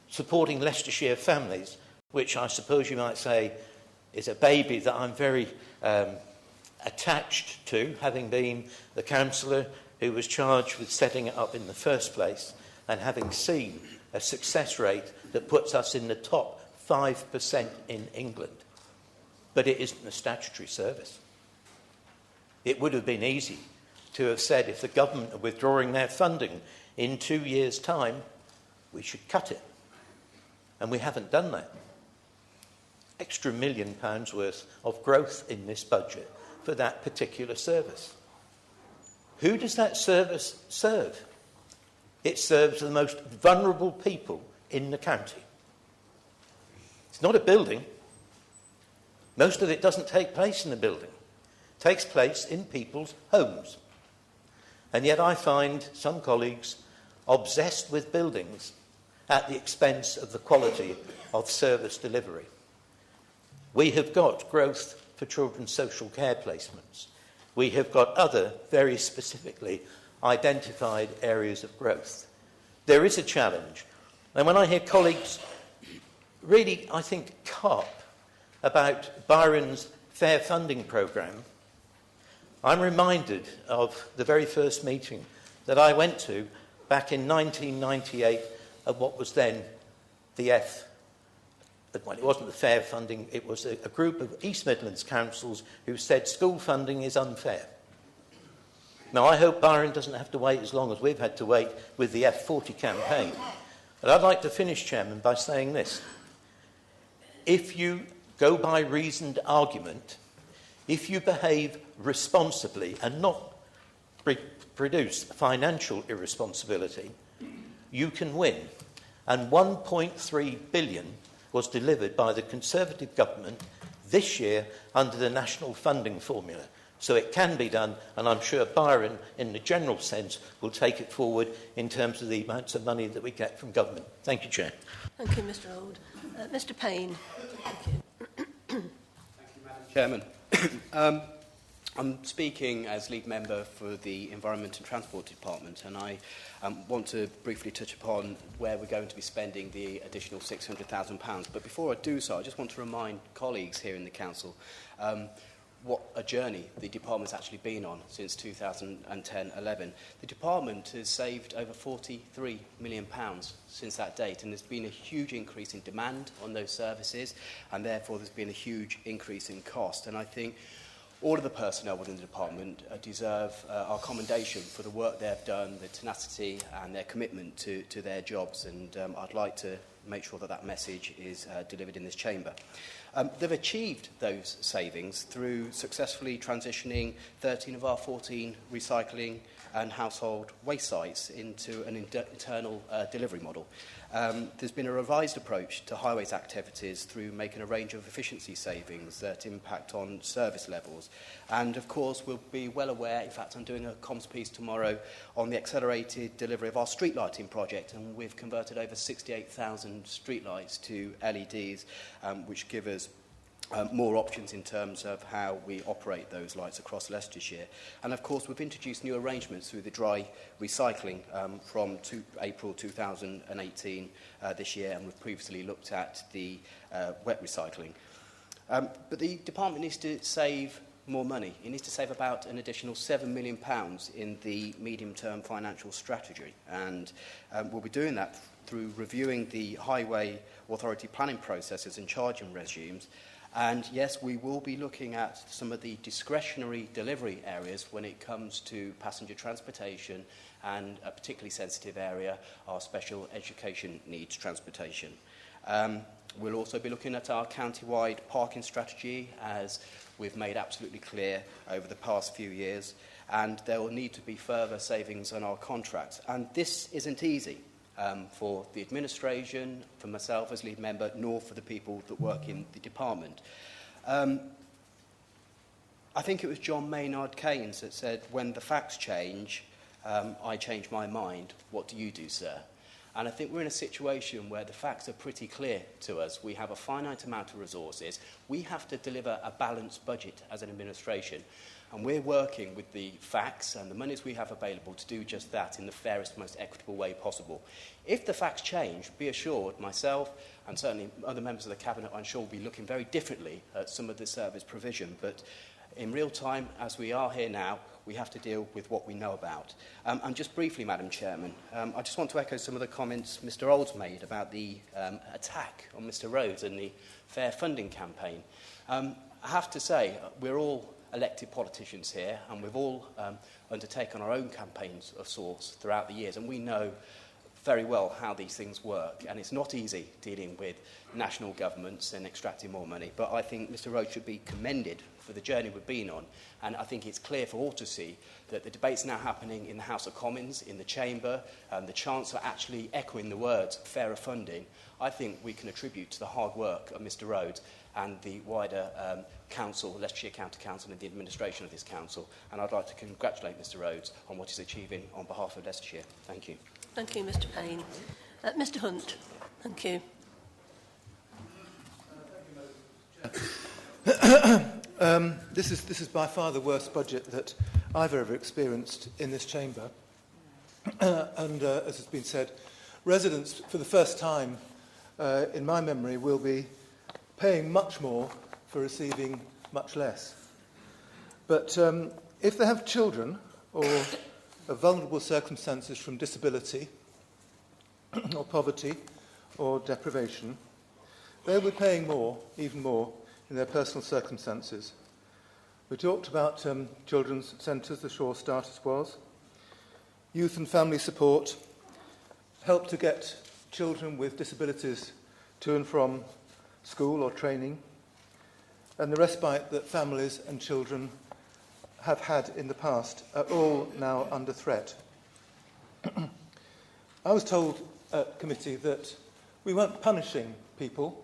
supporting Leicestershire families, which I suppose you might say is a baby that I'm very attached to, having been the councillor who was charged with setting it up in the first place, and having seen a success rate that puts us in the top 5% in England. But it isn't a statutory service. It would have been easy to have said, if the government are withdrawing their funding in 2 years' time, we should cut it. And we haven't done that. Extra £1 million worth of growth in this budget for that particular service. Who does that service serve? It serves the most vulnerable people in the county. It's not a building, Most of it doesn't take place in the building. It takes place in people's homes. And yet I find some colleagues obsessed with buildings at the expense of the quality of service delivery. We have got growth for children's social care placements. We have got other very specifically identified areas of growth. There is a challenge. And when I hear colleagues really, I think, carp about Byron's fair funding programme, I'm reminded of the very first meeting that I went to back in 1998 of what was then the well, it wasn't the fair funding, it was a group of East Midlands councils who said school funding is unfair. Now, I hope Byron doesn't have to wait as long as we've had to wait with the F40 campaign. But I'd like to finish, Chairman, by saying this. If you go by reasoned argument, if you behave responsibly and not produce financial irresponsibility, you can win. And 1.3 billion was delivered by the Conservative government this year under the national funding formula. So it can be done, and I'm sure Byron, in the general sense, will take it forward in terms of the amounts of money that we get from government. Thank you, Chair. Thank you, Mr. Old. Mr. Payne. Thank you. Thank you, Madam Chairman. I'm speaking as lead member for the Environment and Transport Department, and I want to briefly touch upon where we're going to be spending the additional £600,000. But before I do so, I just want to remind colleagues here in the Council what a journey the department's actually been on since 2010-11. The department has saved over £43 million since that date, and there's been a huge increase in demand on those services, and therefore there's been a huge increase in cost. And I think all of the personnel within the department deserve our commendation for the work they've done, the tenacity and their commitment to their jobs, and I'd like to make sure that that message is delivered in this chamber. They've achieved those savings through successfully transitioning 13 of our 14 recycling and household waste sites into an internal delivery model. There's been a revised approach to highways activities through making a range of efficiency savings that impact on service levels. And of course, we'll be well aware, in fact, I'm doing a comms piece tomorrow on the accelerated delivery of our street lighting project, and we've converted over 68,000 street lights to LEDs, which give us more options in terms of how we operate those lights across Leicestershire. And of course, we've introduced new arrangements through the dry recycling from April 2018 this year, and we've previously looked at the wet recycling. But the department needs to save more money. It needs to save about an additional £7 million in the medium-term financial strategy, and we'll be doing that through reviewing the Highway Authority planning processes and charging regimes. And yes, we will be looking at some of the discretionary delivery areas when it comes to passenger transportation, and a particularly sensitive area, our special education needs transportation. We'll also be looking at our county-wide parking strategy, as we've made absolutely clear over the past few years, and there will need to be further savings on our contracts. And this isn't easy. For the administration, for myself as lead member, nor for the people that work in the department. I think it was John Maynard Keynes that said, when the facts change, I change my mind. What do you do, sir? And I think we're in a situation where the facts are pretty clear to us. We have a finite amount of resources. We have to deliver a balanced budget as an administration. And we're working with the facts and the monies we have available to do just that in the fairest, most equitable way possible. If the facts change, be assured, myself and certainly other members of the Cabinet, I'm sure, will be looking very differently at some of the service provision. But in real time, as we are here now, we have to deal with what we know about. And just briefly, Madam Chairman, I just want to echo some of the comments Mr. Olds made about the attack on Mr. Rhodes and the fair funding campaign. I have to say, we're all elected politicians here, and we've all undertaken our own campaigns of sorts throughout the years, and we know very well how these things work, and it's not easy dealing with national governments and extracting more money. But I think Mr. Rhodes should be commended for the journey we've been on. And I think it's clear for all to see that the debate's now happening in the House of Commons, in the Chamber, the Chancellor actually echoing the words fairer funding. I think we can attribute to the hard work of Mr Rhodes and the wider Council, Leicestershire County Council, and the administration of this Council. And I'd like to congratulate Mr Rhodes on what he's achieving on behalf of Leicestershire. Thank you. Thank you, Mr Payne. Mr Hunt. Thank you. This is by far the worst budget that I've ever experienced in this chamber. And as has been said, residents, for the first time in my memory, will be paying much more for receiving much less. But if they have children or vulnerable circumstances from disability or poverty or deprivation, they'll be paying more, even more, in their personal circumstances. We talked about children's centres, the Sure Start as was, youth and family support, help to get children with disabilities to and from school or training, and the respite that families and children have had in the past are all now under threat. I was told at committee that we weren't punishing people,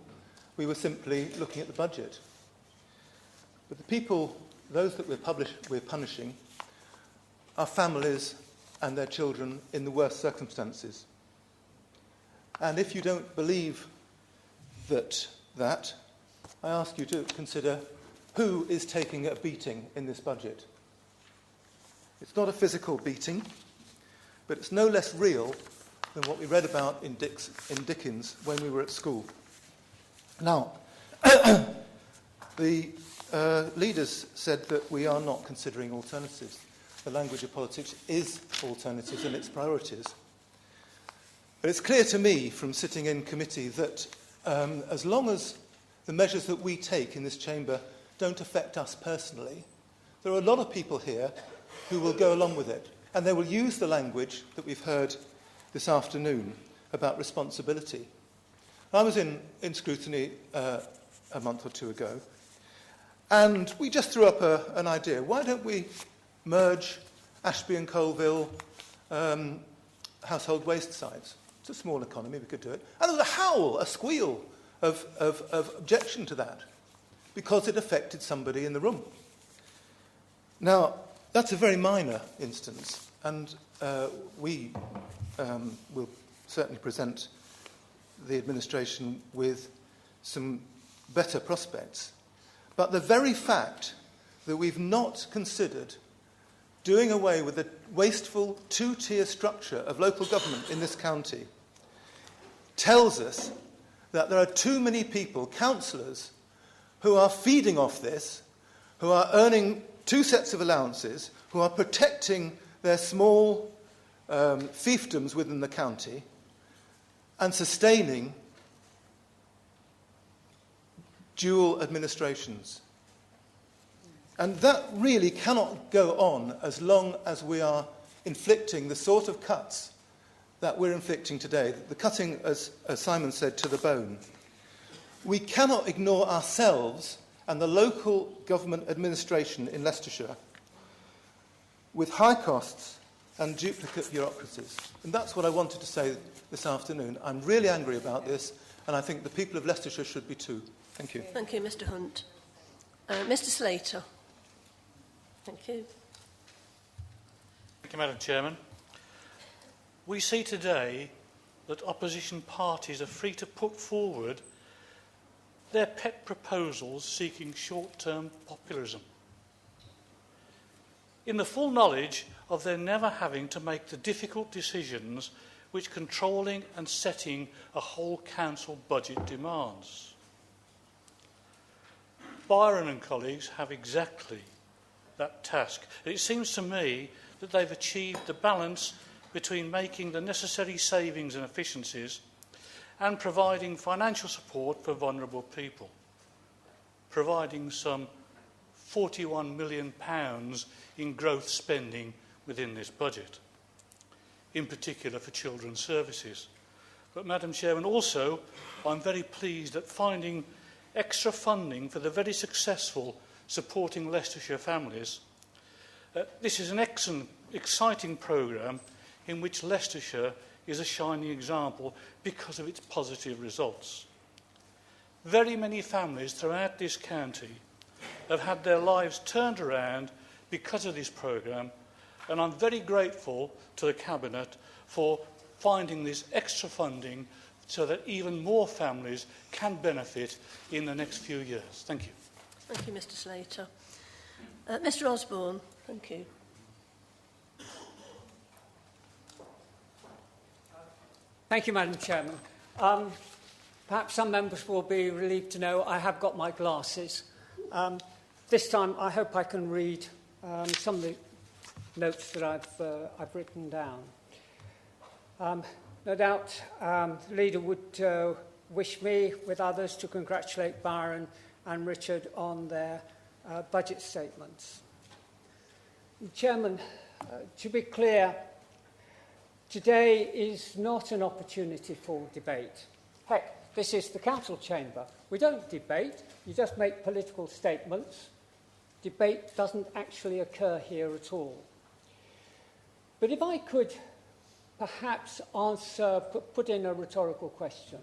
we were simply looking at the budget. But the people, those that we're punishing, are families and their children in the worst circumstances. And if you don't believe that, I ask you to consider who is taking a beating in this budget. It's not a physical beating, but it's no less real than what we read about in Dickens when we were at school. Now, the leaders said that we are not considering alternatives. The language of politics is alternatives and its priorities. But it's clear to me from sitting in committee that as long as the measures that we take in this chamber don't affect us personally, there are a lot of people here who will go along with it. And they will use the language that we've heard this afternoon about responsibility. I was in scrutiny a month or two ago, and we just threw up an idea. Why don't we merge Ashby and Colville household waste sites? It's a small economy, we could do it. And there was a howl, a squeal of objection to that, because it affected somebody in the room. Now, that's a very minor instance, and we will certainly present the administration with some better prospects. But the very fact that we've not considered doing away with the wasteful two-tier structure of local government in this county tells us that there are too many people, councillors, who are feeding off this, who are earning 2 sets of allowances, who are protecting their small fiefdoms within the county and sustaining dual administrations. And that really cannot go on as long as we are inflicting the sort of cuts that we're inflicting today, the cutting, as Simon said, to the bone. We cannot ignore ourselves and the local government administration in Leicestershire with high costs and duplicate bureaucracies. And that's what I wanted to say this afternoon. I'm really angry about this, and I think the people of Leicestershire should be too. Thank you. Thank you, Mr Hunt. Mr Slater. Thank you. Thank you, Madam Chairman. We see today that opposition parties are free to put forward their pet proposals seeking short-term populism, in the full knowledge of their never having to make the difficult decisions which controlling and setting a whole council budget demands. Byron and colleagues have exactly that task. It seems to me that they've achieved the balance between making the necessary savings and efficiencies and providing financial support for vulnerable people, providing some £41 million in growth spending within this budget, in particular for children's services. But, Madam Chairman, also I'm very pleased at finding extra funding for the very successful supporting Leicestershire families. This is an excellent, exciting programme in which Leicestershire is a shining example because of its positive results. Very many families throughout this county have had their lives turned around because of this programme, and I'm very grateful to the Cabinet for finding this extra funding so that even more families can benefit in the next few years. Thank you. Thank you, Mr Slater. Mr Osborne, thank you. Thank you, Madam Chairman. Perhaps some members will be relieved to know I have got my glasses. This time I hope I can read some of the notes that I've written down. No doubt the leader would wish me, with others, to congratulate Byron and Richard on their budget statements. Chairman, to be clear, today is not an opportunity for debate. Heck, this is the council chamber. We don't debate, you just make political statements. Debate doesn't actually occur here at all. But if I could perhaps put in a rhetorical question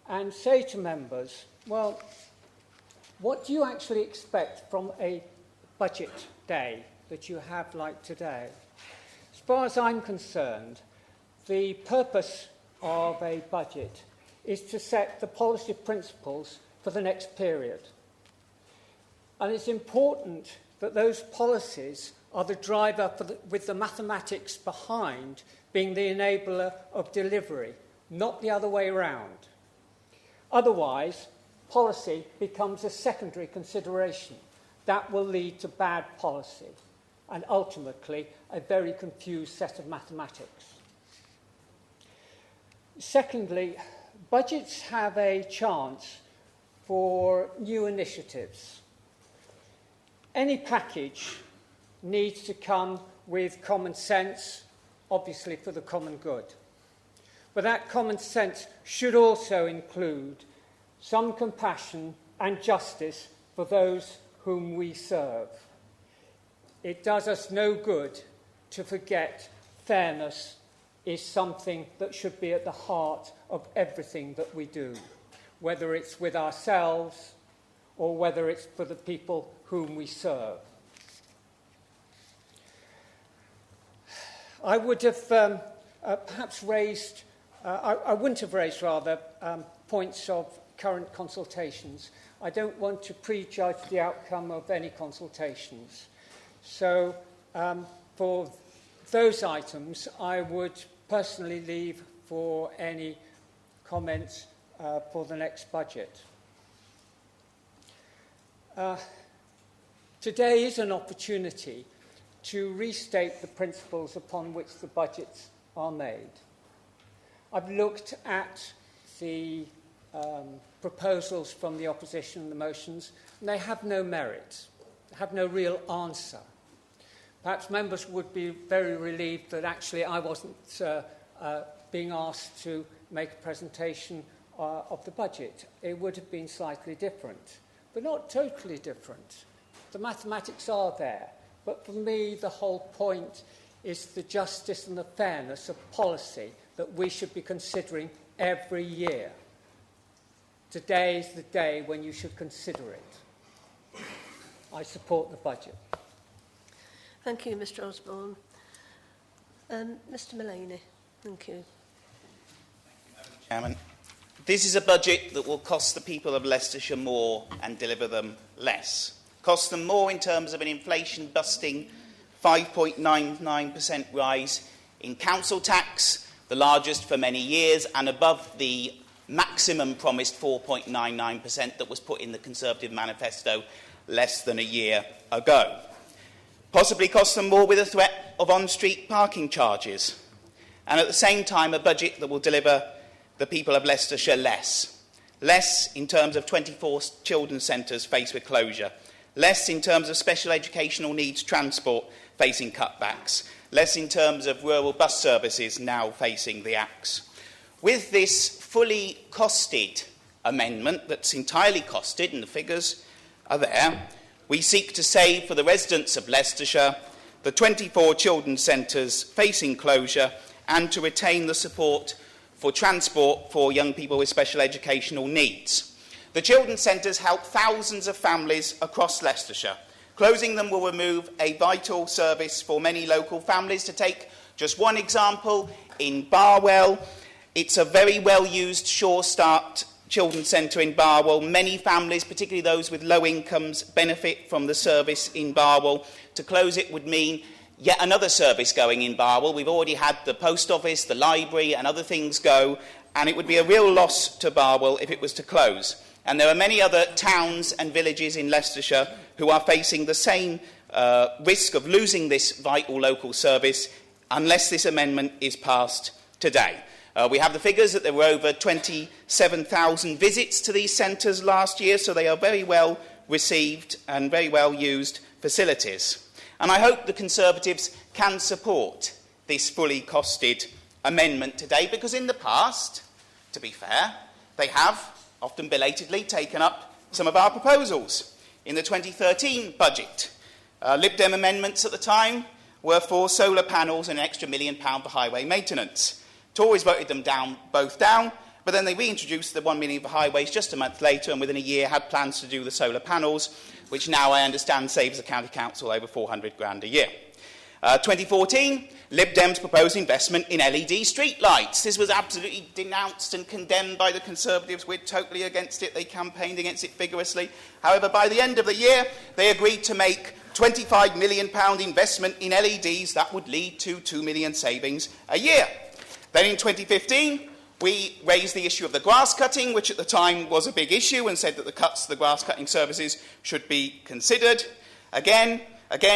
and say to members, well, what do you actually expect from a budget day that you have like today? As far as I'm concerned, the purpose of a budget is to set the policy principles for the next period. And it's important that those policies are the driver with the mathematics behind being the enabler of delivery, not the other way around. Otherwise, policy becomes a secondary consideration. That will lead to bad policy and ultimately a very confused set of mathematics. Secondly, budgets have a chance for new initiatives. Any package needs to come with common sense, obviously for the common good. But that common sense should also include some compassion and justice for those whom we serve. It does us no good to forget fairness is something that should be at the heart of everything that we do, whether it's with ourselves or whether it's for the people whom we serve. I would have perhaps raised, I wouldn't have raised rather, points of current consultations. I don't want to prejudge the outcome of any consultations. So for those items, I would personally leave for any comments for the next budget. Today is an opportunity to restate the principles upon which the budgets are made. I've looked at the proposals from the opposition and the motions, and they have no merit, have no real answer. Perhaps members would be very relieved that actually I wasn't being asked to make a presentation of the budget. It would have been slightly different, but not totally different. The mathematics are there, but for me the whole point is the justice and the fairness of policy that we should be considering every year. Today is the day when you should consider it. I support the budget. Thank you, Mr Osborne. Mr Mullaney, thank you. Chairman, this is a budget that will cost the people of Leicestershire more and deliver them less. Cost them more in terms of an inflation-busting 5.99% rise in council tax, the largest for many years, and above the maximum promised 4.99% that was put in the Conservative manifesto less than a year ago. Possibly cost them more with a threat of on-street parking charges, and at the same time a budget that will deliver the people of Leicestershire less. Less in terms of 24 children's centres faced with closure, less in terms of special educational needs transport facing cutbacks, less in terms of rural bus services now facing the axe. With this fully costed amendment, that's entirely costed, and the figures are there, we seek to save for the residents of Leicestershire the 24 children's centres facing closure and to retain the support for transport for young people with special educational needs. The children's centres help thousands of families across Leicestershire. Closing them will remove a vital service for many local families. To take just one example, in Barwell, it's a very well-used Sure Start Children's Centre in Barwell. Many families, particularly those with low incomes, benefit from the service in Barwell. To close it would mean yet another service going in Barwell. We've already had the post office, the library and other things go, and it would be a real loss to Barwell if it was to close. And there are many other towns and villages in Leicestershire who are facing the same risk of losing this vital local service unless this amendment is passed today. We have the figures that there were over 27,000 visits to these centres last year, so they are very well received and very well used facilities. And I hope the Conservatives can support this fully costed amendment today, because in the past, to be fair, they have, often belatedly, taken up some of our proposals. In the 2013 budget, Lib Dem amendments at the time were for solar panels and an extra £1 million for highway maintenance. Tories voted them both down, but then they reintroduced the £1 million for highways just a month later, and within a year had plans to do the solar panels, which now I understand saves the County Council over £400,000 a year. 2014, Lib Dems proposed investment in LED street lights. This was absolutely denounced and condemned by the Conservatives. We're totally against it. They campaigned against it vigorously. However, by the end of the year, they agreed to make £25 million investment in LEDs. That would lead to £2 million savings a year. Then in 2015, we raised the issue of the grass cutting, which at the time was a big issue, and said that the cuts to the grass cutting services should be considered. Again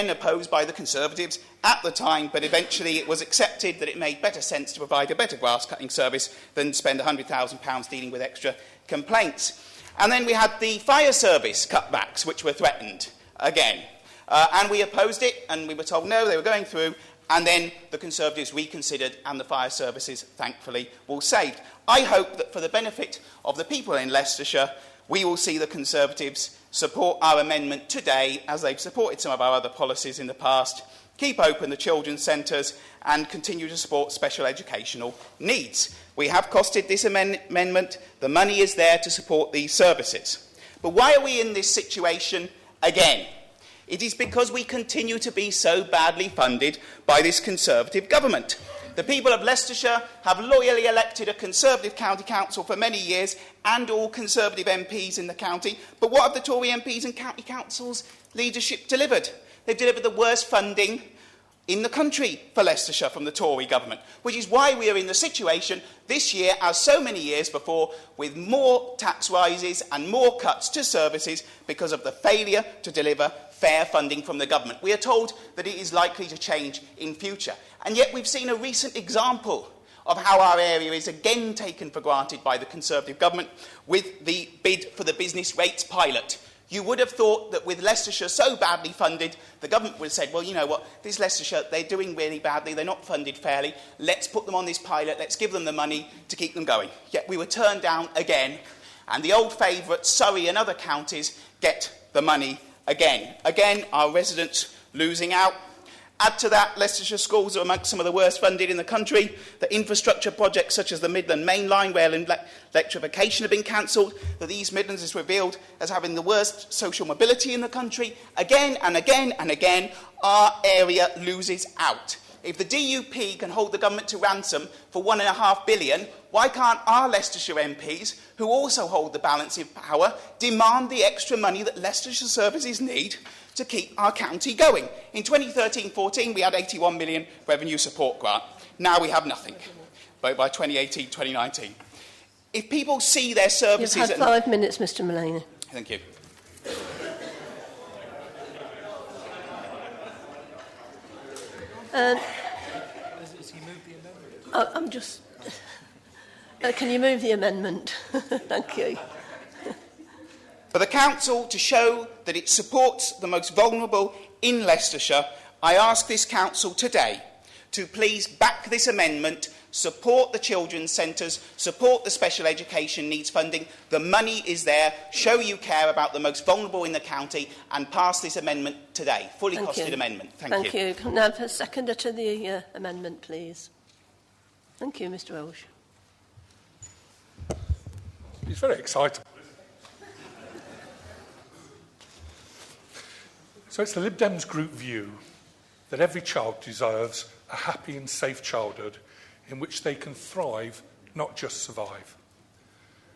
opposed by the Conservatives at the time, but eventually it was accepted that it made better sense to provide a better grass cutting service than spend £100,000 dealing with extra complaints. And then we had the fire service cutbacks, which were threatened again. And we opposed it, and we were told no, they were going through, and then the Conservatives reconsidered, and the fire services, thankfully, were saved. I hope that for the benefit of the people in Leicestershire, we will see the Conservatives support our amendment today, as they've supported some of our other policies in the past, keep open the children's centres and continue to support special educational needs. We have costed this amendment. The money is there to support these services. But why are we in this situation again? It is because we continue to be so badly funded by this Conservative government. The people of Leicestershire have loyally elected a Conservative county council for many years and all Conservative MPs in the county. But what have the Tory MPs and county councils' leadership delivered? They've delivered the worst funding in the country for Leicestershire from the Tory government, which is why we are in the situation this year, as so many years before, with more tax rises and more cuts to services because of the failure to deliver fair funding from the government. We are told that it is likely to change in future. And yet we've seen a recent example of how our area is again taken for granted by the Conservative government with the bid for the business rates pilot. You would have thought that with Leicestershire so badly funded, the government would have said, well, you know what, this Leicestershire, they're doing really badly, they're not funded fairly, let's put them on this pilot, let's give them the money to keep them going. Yet we were turned down again, and the old favourite, Surrey and other counties, get the money again. Again, our residents losing out. Add to that, Leicestershire schools are amongst some of the worst funded in the country. The infrastructure projects such as the Midland Main Line, rail and electrification have been cancelled. That the East Midlands is revealed as having the worst social mobility in the country. Again and again and again, our area loses out. If the DUP can hold the government to ransom for £1.5 billion, why can't our Leicestershire MPs, who also hold the balance of power, demand the extra money that Leicestershire services need to keep our county going? In 2013-14, we had £81 million revenue support grant. Now we have nothing, by 2018-2019. If people see their services... You've had 5 minutes, Mr Mullaney. Thank you. I'm just... can you move the amendment? Thank you. For the Council to show that it supports the most vulnerable in Leicestershire, I ask this Council today to please back this amendment support the children's centres, support the special education needs funding. The money is there. Show you care about the most vulnerable in the county and pass this amendment today. Fully costed amendment. Thank you. Can I have a seconder to the amendment, please? Thank you, Mr Welsh. He's very excited. So it's the Lib Dems group view that every child deserves a happy and safe childhood in which they can thrive, not just survive.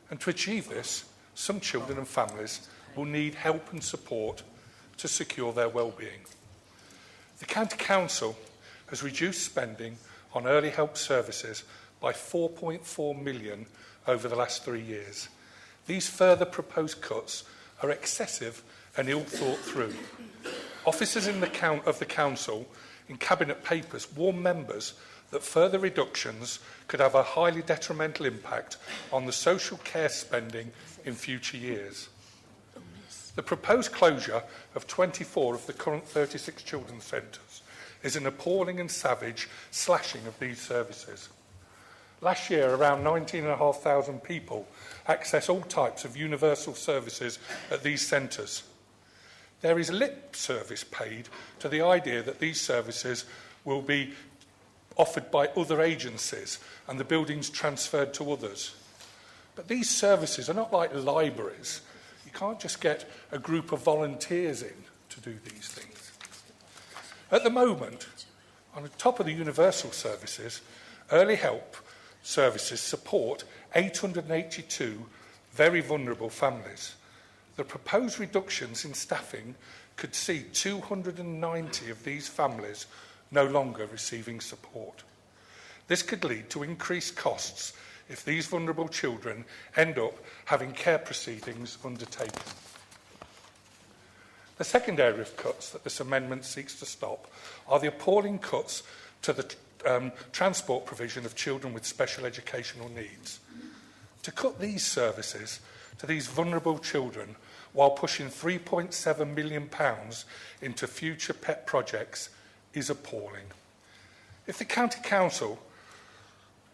And to achieve this, some children and families will need help and support to secure their well-being. The County Council has reduced spending on early help services by 4.4 million over the last 3 years. These further proposed cuts are excessive and ill thought through. Officers of the Council in Cabinet papers warn members that further reductions could have a highly detrimental impact on the social care spending in future years. The proposed closure of 24 of the current 36 children's centres is an appalling and savage slashing of these services. Last year, around 19,500 people access all types of universal services at these centres. There is lip service paid to the idea that these services will be offered by other agencies and the buildings transferred to others. But these services are not like libraries. You can't just get a group of volunteers in to do these things. At the moment, on the top of the universal services, early help services support 882 very vulnerable families. The proposed reductions in staffing could see 290 of these families no longer receiving support. This could lead to increased costs if these vulnerable children end up having care proceedings undertaken. The second area of cuts that this amendment seeks to stop are the appalling cuts to the transport provision of children with special educational needs. To cut these services to these vulnerable children while pushing £3.7 million into future pet projects is appalling. If the County Council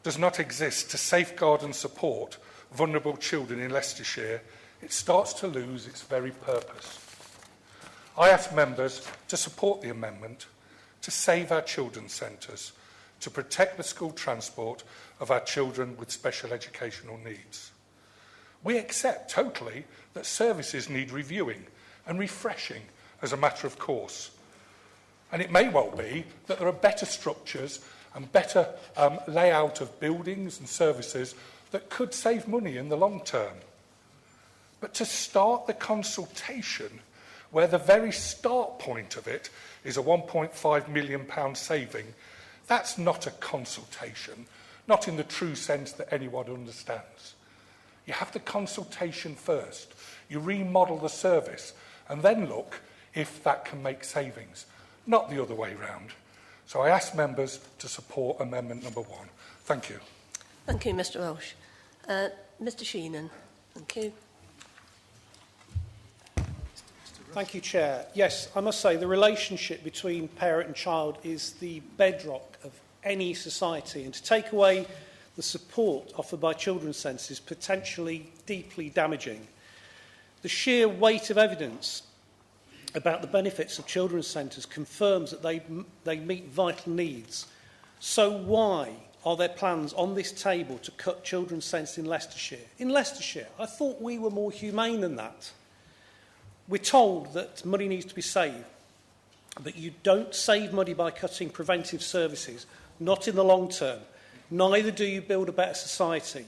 does not exist to safeguard and support vulnerable children in Leicestershire, it starts to lose its very purpose. I ask members to support the amendment to save our children's centres, to protect the school transport of our children with special educational needs. We accept totally that services need reviewing and refreshing as a matter of course. And it may well be that there are better structures and better layout of buildings and services that could save money in the long term. But to start the consultation where the very start point of it is a £1.5 million saving, that's not a consultation, not in the true sense that anyone understands. You have the consultation first. You remodel the service and then look if that can make savings, not the other way round. So I ask members to support amendment number 1. Thank you. Thank you, Mr Welsh. Mr Sheenan. Thank you. Thank you, Chair. Yes, I must say the relationship between parent and child is the bedrock of any society, and to take away the support offered by children's centres is potentially deeply damaging. The sheer weight of evidence about the benefits of children's centres confirms that they meet vital needs. So why are there plans on this table to cut children's centres in Leicestershire? In Leicestershire, I thought we were more humane than that. We're told that money needs to be saved, but you don't save money by cutting preventive services, not in the long term. Neither do you build a better society.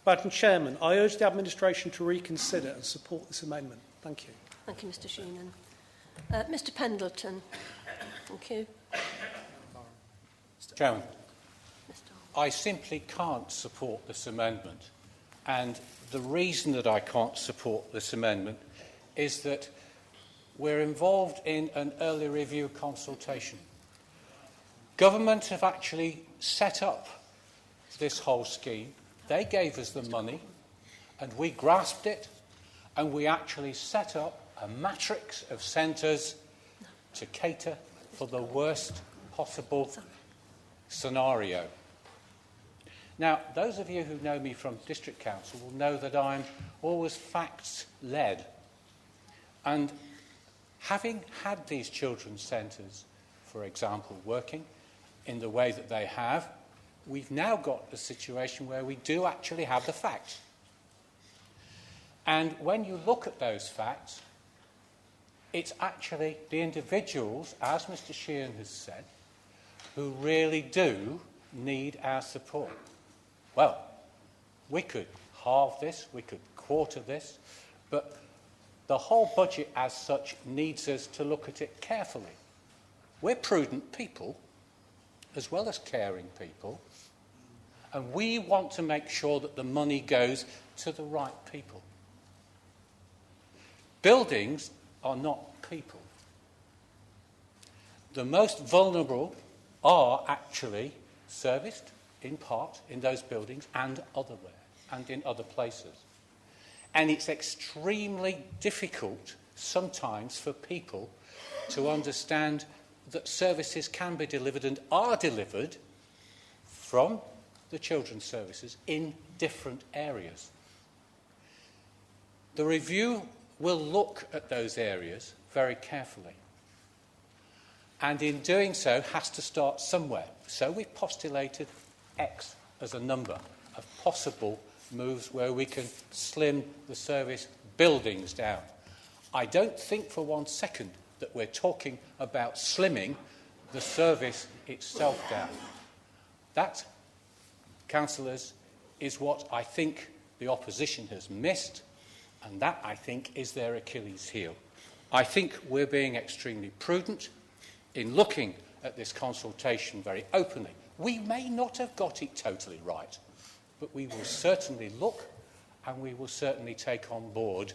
Madam Chairman, I urge the administration to reconsider and support this amendment. Thank you. Thank you, Mr Sheenan. Mr Pendleton. Thank you. Mr Chairman, I simply can't support this amendment. And the reason that I can't support this amendment is that we're involved in an early review consultation. Government have actually set up this whole scheme. They gave us the money and we grasped it and we actually set up a matrix of centres to cater for the worst possible scenario. Now, those of you who know me from District Council will know that I'm always facts-led. And having had these children's centres, for example, working in the way that they have, we've now got a situation where we do actually have the facts. And when you look at those facts, it's actually the individuals, as Mr. Sheehan has said, who really do need our support. Well, we could halve this, we could quarter this, but the whole budget as such needs us to look at it carefully. We're prudent people, as well as caring people, and we want to make sure that the money goes to the right people. Buildings are not people. The most vulnerable are actually serviced, in part, in those buildings and otherwhere, and in other places. And it's extremely difficult sometimes for people to understand that services can be delivered and are delivered from the children's services in different areas. The review will look at those areas very carefully, and in doing so has to start somewhere. So we've postulated X as a number of possible moves where we can slim the service buildings down. I don't think for 1 second that we're talking about slimming the service itself down. That, councillors, is what I think the opposition has missed, and that, I think, is their Achilles heel. I think we're being extremely prudent in looking at this consultation very openly. We may not have got it totally right, but we will certainly look and we will certainly take on board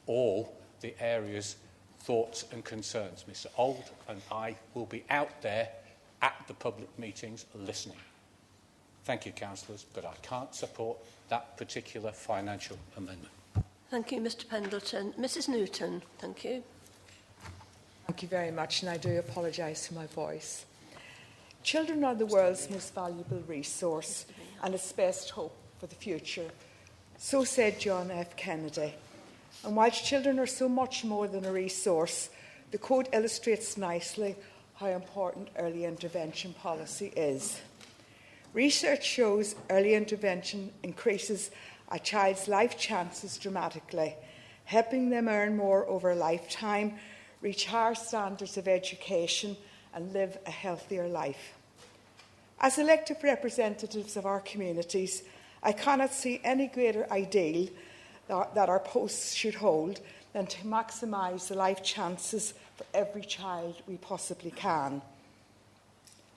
all the areas, thoughts and concerns. Mr. Auld and I will be out there at the public meetings listening. Thank you, councillors, but I can't support that particular financial amendment. Thank you, Mr Pendleton. Mrs Newton, thank you. Thank you very much, and I do apologise for my voice. Children are the world's most valuable resource and its best hope for the future. So said John F. Kennedy. And whilst children are so much more than a resource, the quote illustrates nicely how important early intervention policy is. Research shows early intervention increases a child's life chances dramatically, helping them earn more over a lifetime, reach higher standards of education and live a healthier life. As elected representatives of our communities, I cannot see any greater ideal that our posts should hold than to maximise the life chances for every child we possibly can.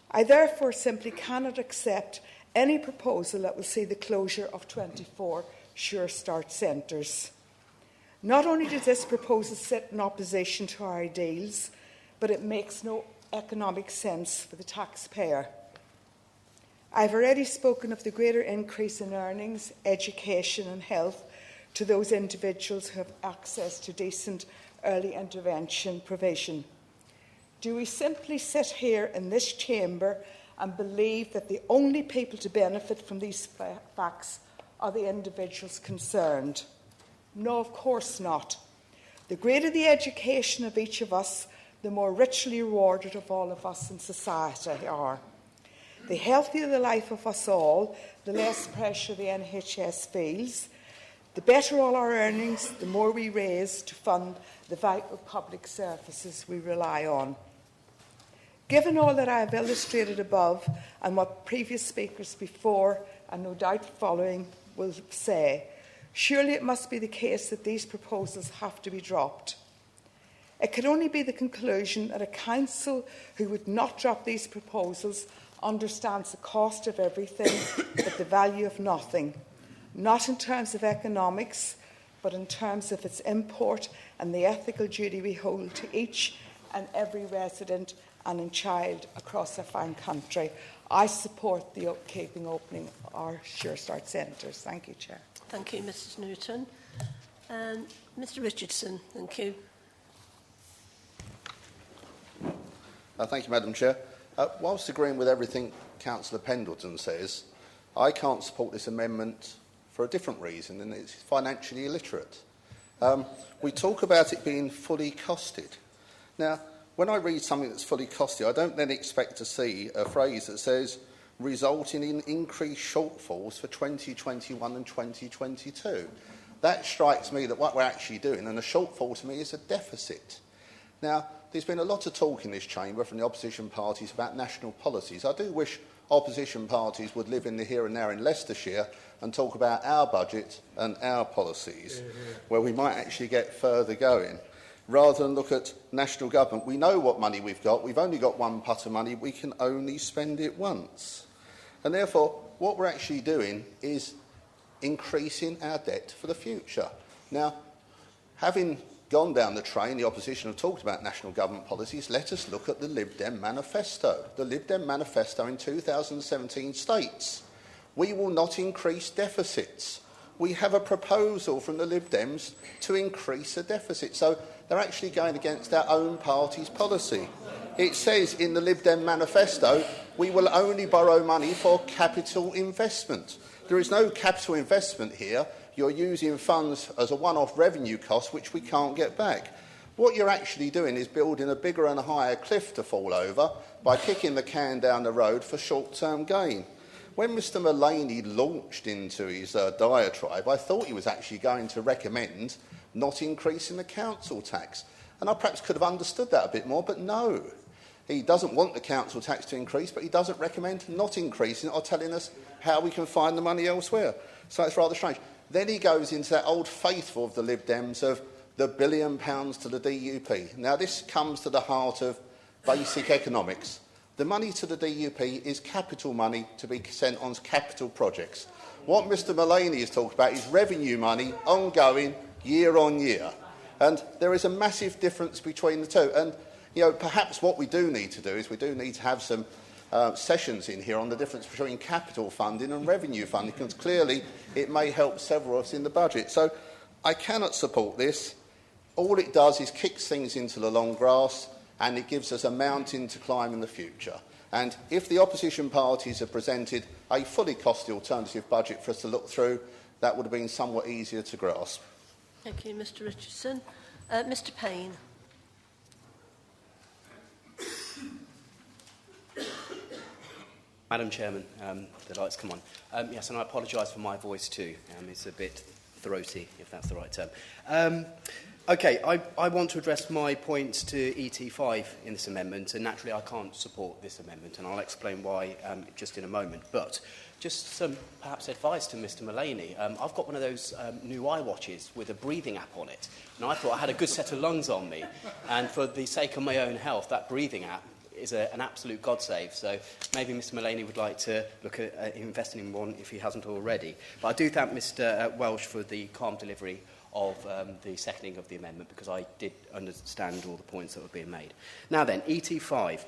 I therefore simply cannot accept any proposal that will see the closure of 24 Sure Start centres. Not only does this proposal sit in opposition to our ideals, but it makes no economic sense for the taxpayer. I've already spoken of the greater increase in earnings, education and health to those individuals who have access to decent early intervention provision. Do we simply sit here in this chamber and believe that the only people to benefit from these facts are the individuals concerned? No, of course not. The greater the education of each of us, the more richly rewarded of all of us in society are. The healthier the life of us all, the less pressure the NHS feels. The better all our earnings, the more we raise to fund the vital public services we rely on. Given all that I have illustrated above and what previous speakers before and no doubt following will say, surely it must be the case that these proposals have to be dropped. It could only be the conclusion that a council who would not drop these proposals understands the cost of everything but the value of nothing, not in terms of economics, but in terms of its import and the ethical duty we hold to each and every resident and child across our fine country. I support the keeping opening our Sure Start centres. Thank you, Chair. Thank you, Mrs Newton. Mr Richardson, thank you. Thank you, Madam Chair. Whilst agreeing with everything Councillor Pendleton says, I can't support this amendment for a different reason, and it's financially illiterate. We talk about it being fully costed. Now, when I read something that's fully costed, I don't then expect to see a phrase that says resulting in increased shortfalls for 2021 and 2022. That strikes me that what we're actually doing, and a shortfall to me is a deficit. Now, there's been a lot of talk in this chamber from the opposition parties about national policies. I do wish opposition parties would live in the here and now in Leicestershire and talk about our budget and our policies, where we might actually get further going, rather than look at national government. We know what money we've got. We've only got one pot of money. We can only spend it once. And therefore, what we're actually doing is increasing our debt for the future. Now, having gone down the train, the opposition have talked about national government policies. Let us look at the Lib Dem manifesto. The Lib Dem manifesto in 2017 states, we will not increase deficits. We have a proposal from the Lib Dems to increase the deficit. So they're actually going against their own party's policy. It says in the Lib Dem manifesto, we will only borrow money for capital investment. There is no capital investment here. You're using funds as a one-off revenue cost, which we can't get back. What you're actually doing is building a bigger and higher cliff to fall over by kicking the can down the road for short-term gain. When Mr Mullaney launched into his diatribe, I thought he was actually going to recommend not increasing the council tax. And I perhaps could have understood that a bit more, but no. He doesn't want the council tax to increase, but he doesn't recommend not increasing it or telling us how we can find the money elsewhere. So it's rather strange. Then he goes into that old faithful of the Lib Dems of the £1 billion to the DUP. Now, this comes to the heart of basic economics. The money to the DUP is capital money to be sent on capital projects. What Mr Mullaney has talked about is revenue money ongoing year on year. And there is a massive difference between the two. And, perhaps what we do need to do is we do need to have some sessions in here on the difference between capital funding and revenue funding, because clearly it may help several of us in the budget. So I cannot support this. All it does is kicks things into the long grass, and it gives us a mountain to climb in the future. And if the opposition parties have presented a fully costly alternative budget for us to look through, that would have been somewhat easier to grasp. Thank you, Mr Richardson. Mr Payne. Madam Chairman, the lights come on. Yes, and I apologise for my voice too. It's a bit throaty, if that's the right term. OK, I want to address my points to ET5 in this amendment, and naturally I can't support this amendment, and I'll explain why just in a moment. But just some perhaps advice to Mr Mullaney. I've got one of those new iWatches with a breathing app on it, and I thought I had a good set of lungs on me, and for the sake of my own health, that breathing app is an absolute godsave. So maybe Mr Mullaney would like to look at investing in one if he hasn't already. But I do thank Mr Welsh for the calm delivery of the seconding of the amendment, because I did understand all the points that were being made. Now then, ET5.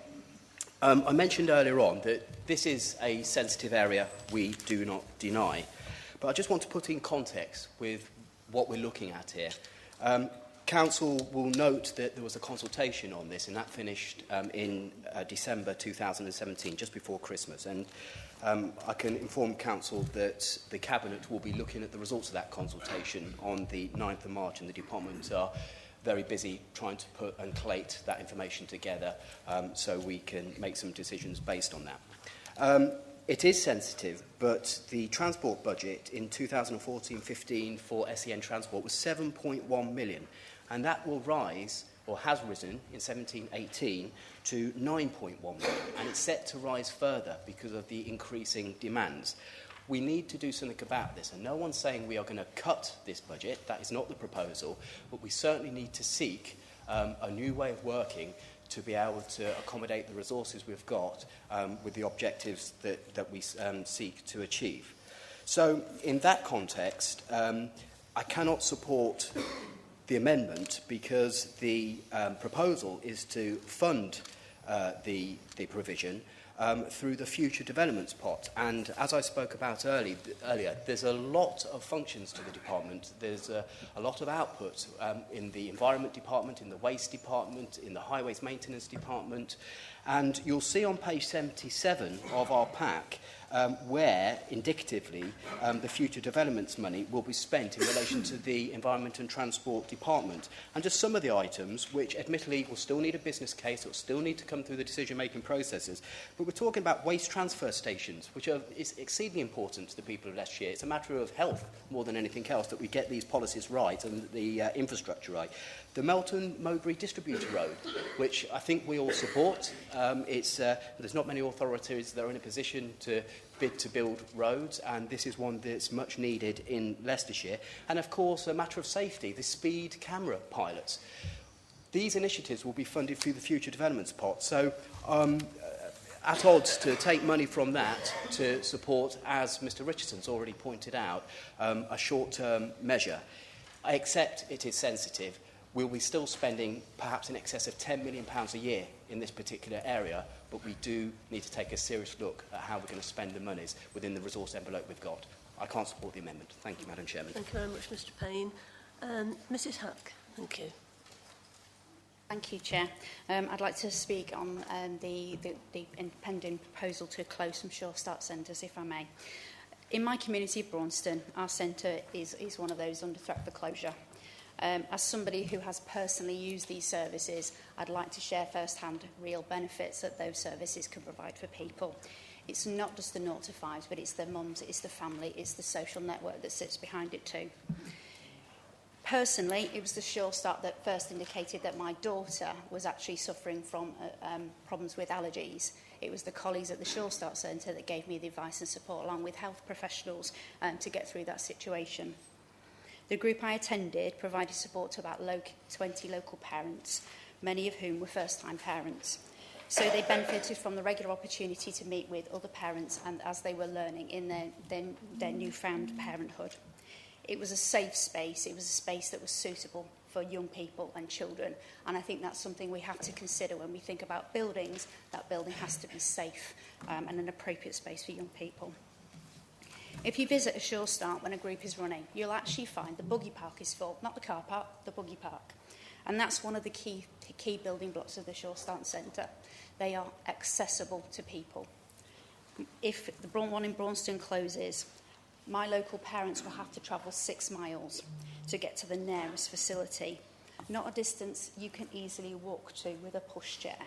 I mentioned earlier on that this is a sensitive area we do not deny. But I just want to put in context with what we're looking at here. Council will note that there was a consultation on this, and that finished in December 2017, just before Christmas. And I can inform Council that the Cabinet will be looking at the results of that consultation on the 9th of March, and the departments are very busy trying to put and collate that information together so we can make some decisions based on that. It is sensitive, but the transport budget in 2014-15 for SEN Transport was 7.1 million. And that will rise, or has risen, in 17-18 to 9.1 million. And it's set to rise further because of the increasing demands. We need to do something about this. And no one's saying we are going to cut this budget. That is not the proposal. But we certainly need to seek a new way of working to be able to accommodate the resources we've got with the objectives that we seek to achieve. So in that context, I cannot support the amendment because the proposal is to fund the provision through the future developments pot. And as I spoke about earlier, there's a lot of functions to the department. There's a lot of output in the environment department, in the waste department, in the highways maintenance department. And you'll see on page 77 of our pack where, indicatively, the future developments money will be spent in relation to the Environment and Transport Department. And just some of the items, which admittedly will still need a business case, will still need to come through the decision-making processes, but we're talking about waste transfer stations, which is exceedingly important to the people of Leicestershire. It's a matter of health more than anything else that we get these policies right and the infrastructure right. The Melton Mowbray Distributor Road, which I think we all support. There's not many authorities that are in a position to bid to build roads, and this is one that's much needed in Leicestershire. And of course, a matter of safety, the speed camera pilots. These initiatives will be funded through the Future Developments pot. So at odds to take money from that to support, as Mr Richardson's already pointed out, a short-term measure. I accept it is sensitive. We'll be still spending perhaps in excess of £10 million a year in this particular area, but we do need to take a serious look at how we're going to spend the monies within the resource envelope we've got. I can't support the amendment. Thank you, Madam Chairman. Thank you very much, Mr Payne. Mrs Huck, thank you. Thank you, Chair. I'd like to speak on the impending proposal to close some Sure Start centres, if I may. In my community of Braunston, our centre is one of those under threat for closure. As somebody who has personally used these services, I'd like to share first-hand real benefits that those services can provide for people. It's not just the 0 to 5s, but it's the mums, it's the family, it's the social network that sits behind it too. Personally, it was the Sure Start that first indicated that my daughter was actually suffering from problems with allergies. It was the colleagues at the Sure Start Centre that gave me the advice and support, along with health professionals, to get through that situation. The group I attended provided support to about 20 local parents, many of whom were first-time parents. So they benefited from the regular opportunity to meet with other parents and as they were learning in their newfound parenthood. It was a safe space. It was a space that was suitable for young people and children. And I think that's something we have to consider when we think about buildings. That building has to be safe and an appropriate space for young people. If you visit a Sure Start when a group is running, you'll actually find the buggy park is full. Not the car park, the buggy park. And that's one of the key building blocks of the Sure Start Centre. They are accessible to people. If the one in Braunston closes, my local parents will have to travel 6 miles to get to the nearest facility, not a distance you can easily walk to with a pushchair.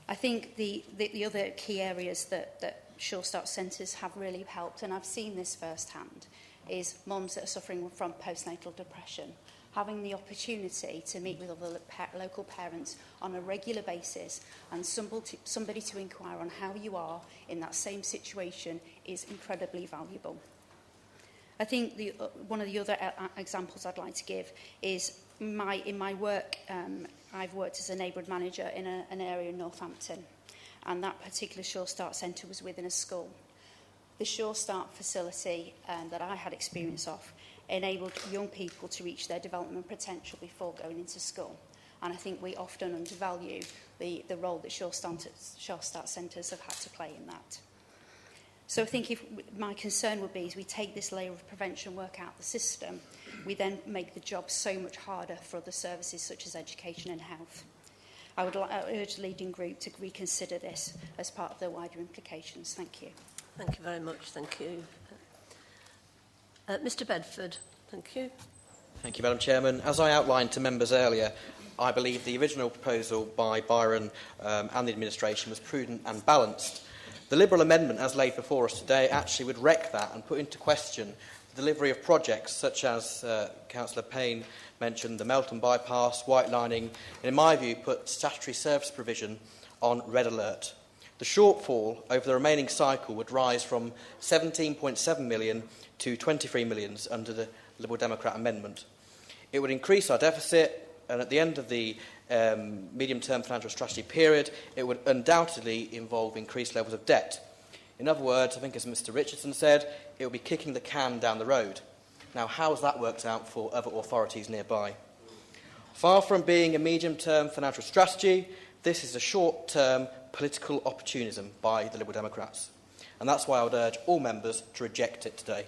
I think the other key areas that Sure Start centres have really helped, and I've seen this firsthand, is mums that are suffering from postnatal depression. Having the opportunity to meet with other local parents on a regular basis and somebody to inquire on how you are in that same situation is incredibly valuable. I think one of the other examples I'd like to give is in my work, I've worked as a neighbourhood manager in an area in Northampton, and that particular Sure Start centre was within a school. The Sure Start facility that I had experience of enabled young people to reach their development potential before going into school. And I think we often undervalue the role that Sure Start centres have had to play in that. So I think my concern would be is we take this layer of prevention work out the system, we then make the job so much harder for other services such as education and health. I would urge the leading group to reconsider this as part of their wider implications. Thank you. Thank you very much. Thank you. Mr Bedford, thank you. Thank you, Madam Chairman. As I outlined to members earlier, I believe the original proposal by Byron and the administration was prudent and balanced. The Liberal amendment, as laid before us today, actually would wreck that and put into question the delivery of projects such as Councillor Payne mentioned, the Melton Bypass, white lining, and in my view put statutory service provision on red alert. The shortfall over the remaining cycle would rise from 17.7 million to 23 million under the Liberal Democrat amendment. It would increase our deficit, and at the end of the medium-term financial strategy period, it would undoubtedly involve increased levels of debt. In other words, I think as Mr Richardson said, it would be kicking the can down the road. Now, how has that worked out for other authorities nearby? Far from being a medium-term financial strategy, this is a short-term political opportunism by the Liberal Democrats. And that's why I would urge all members to reject it today.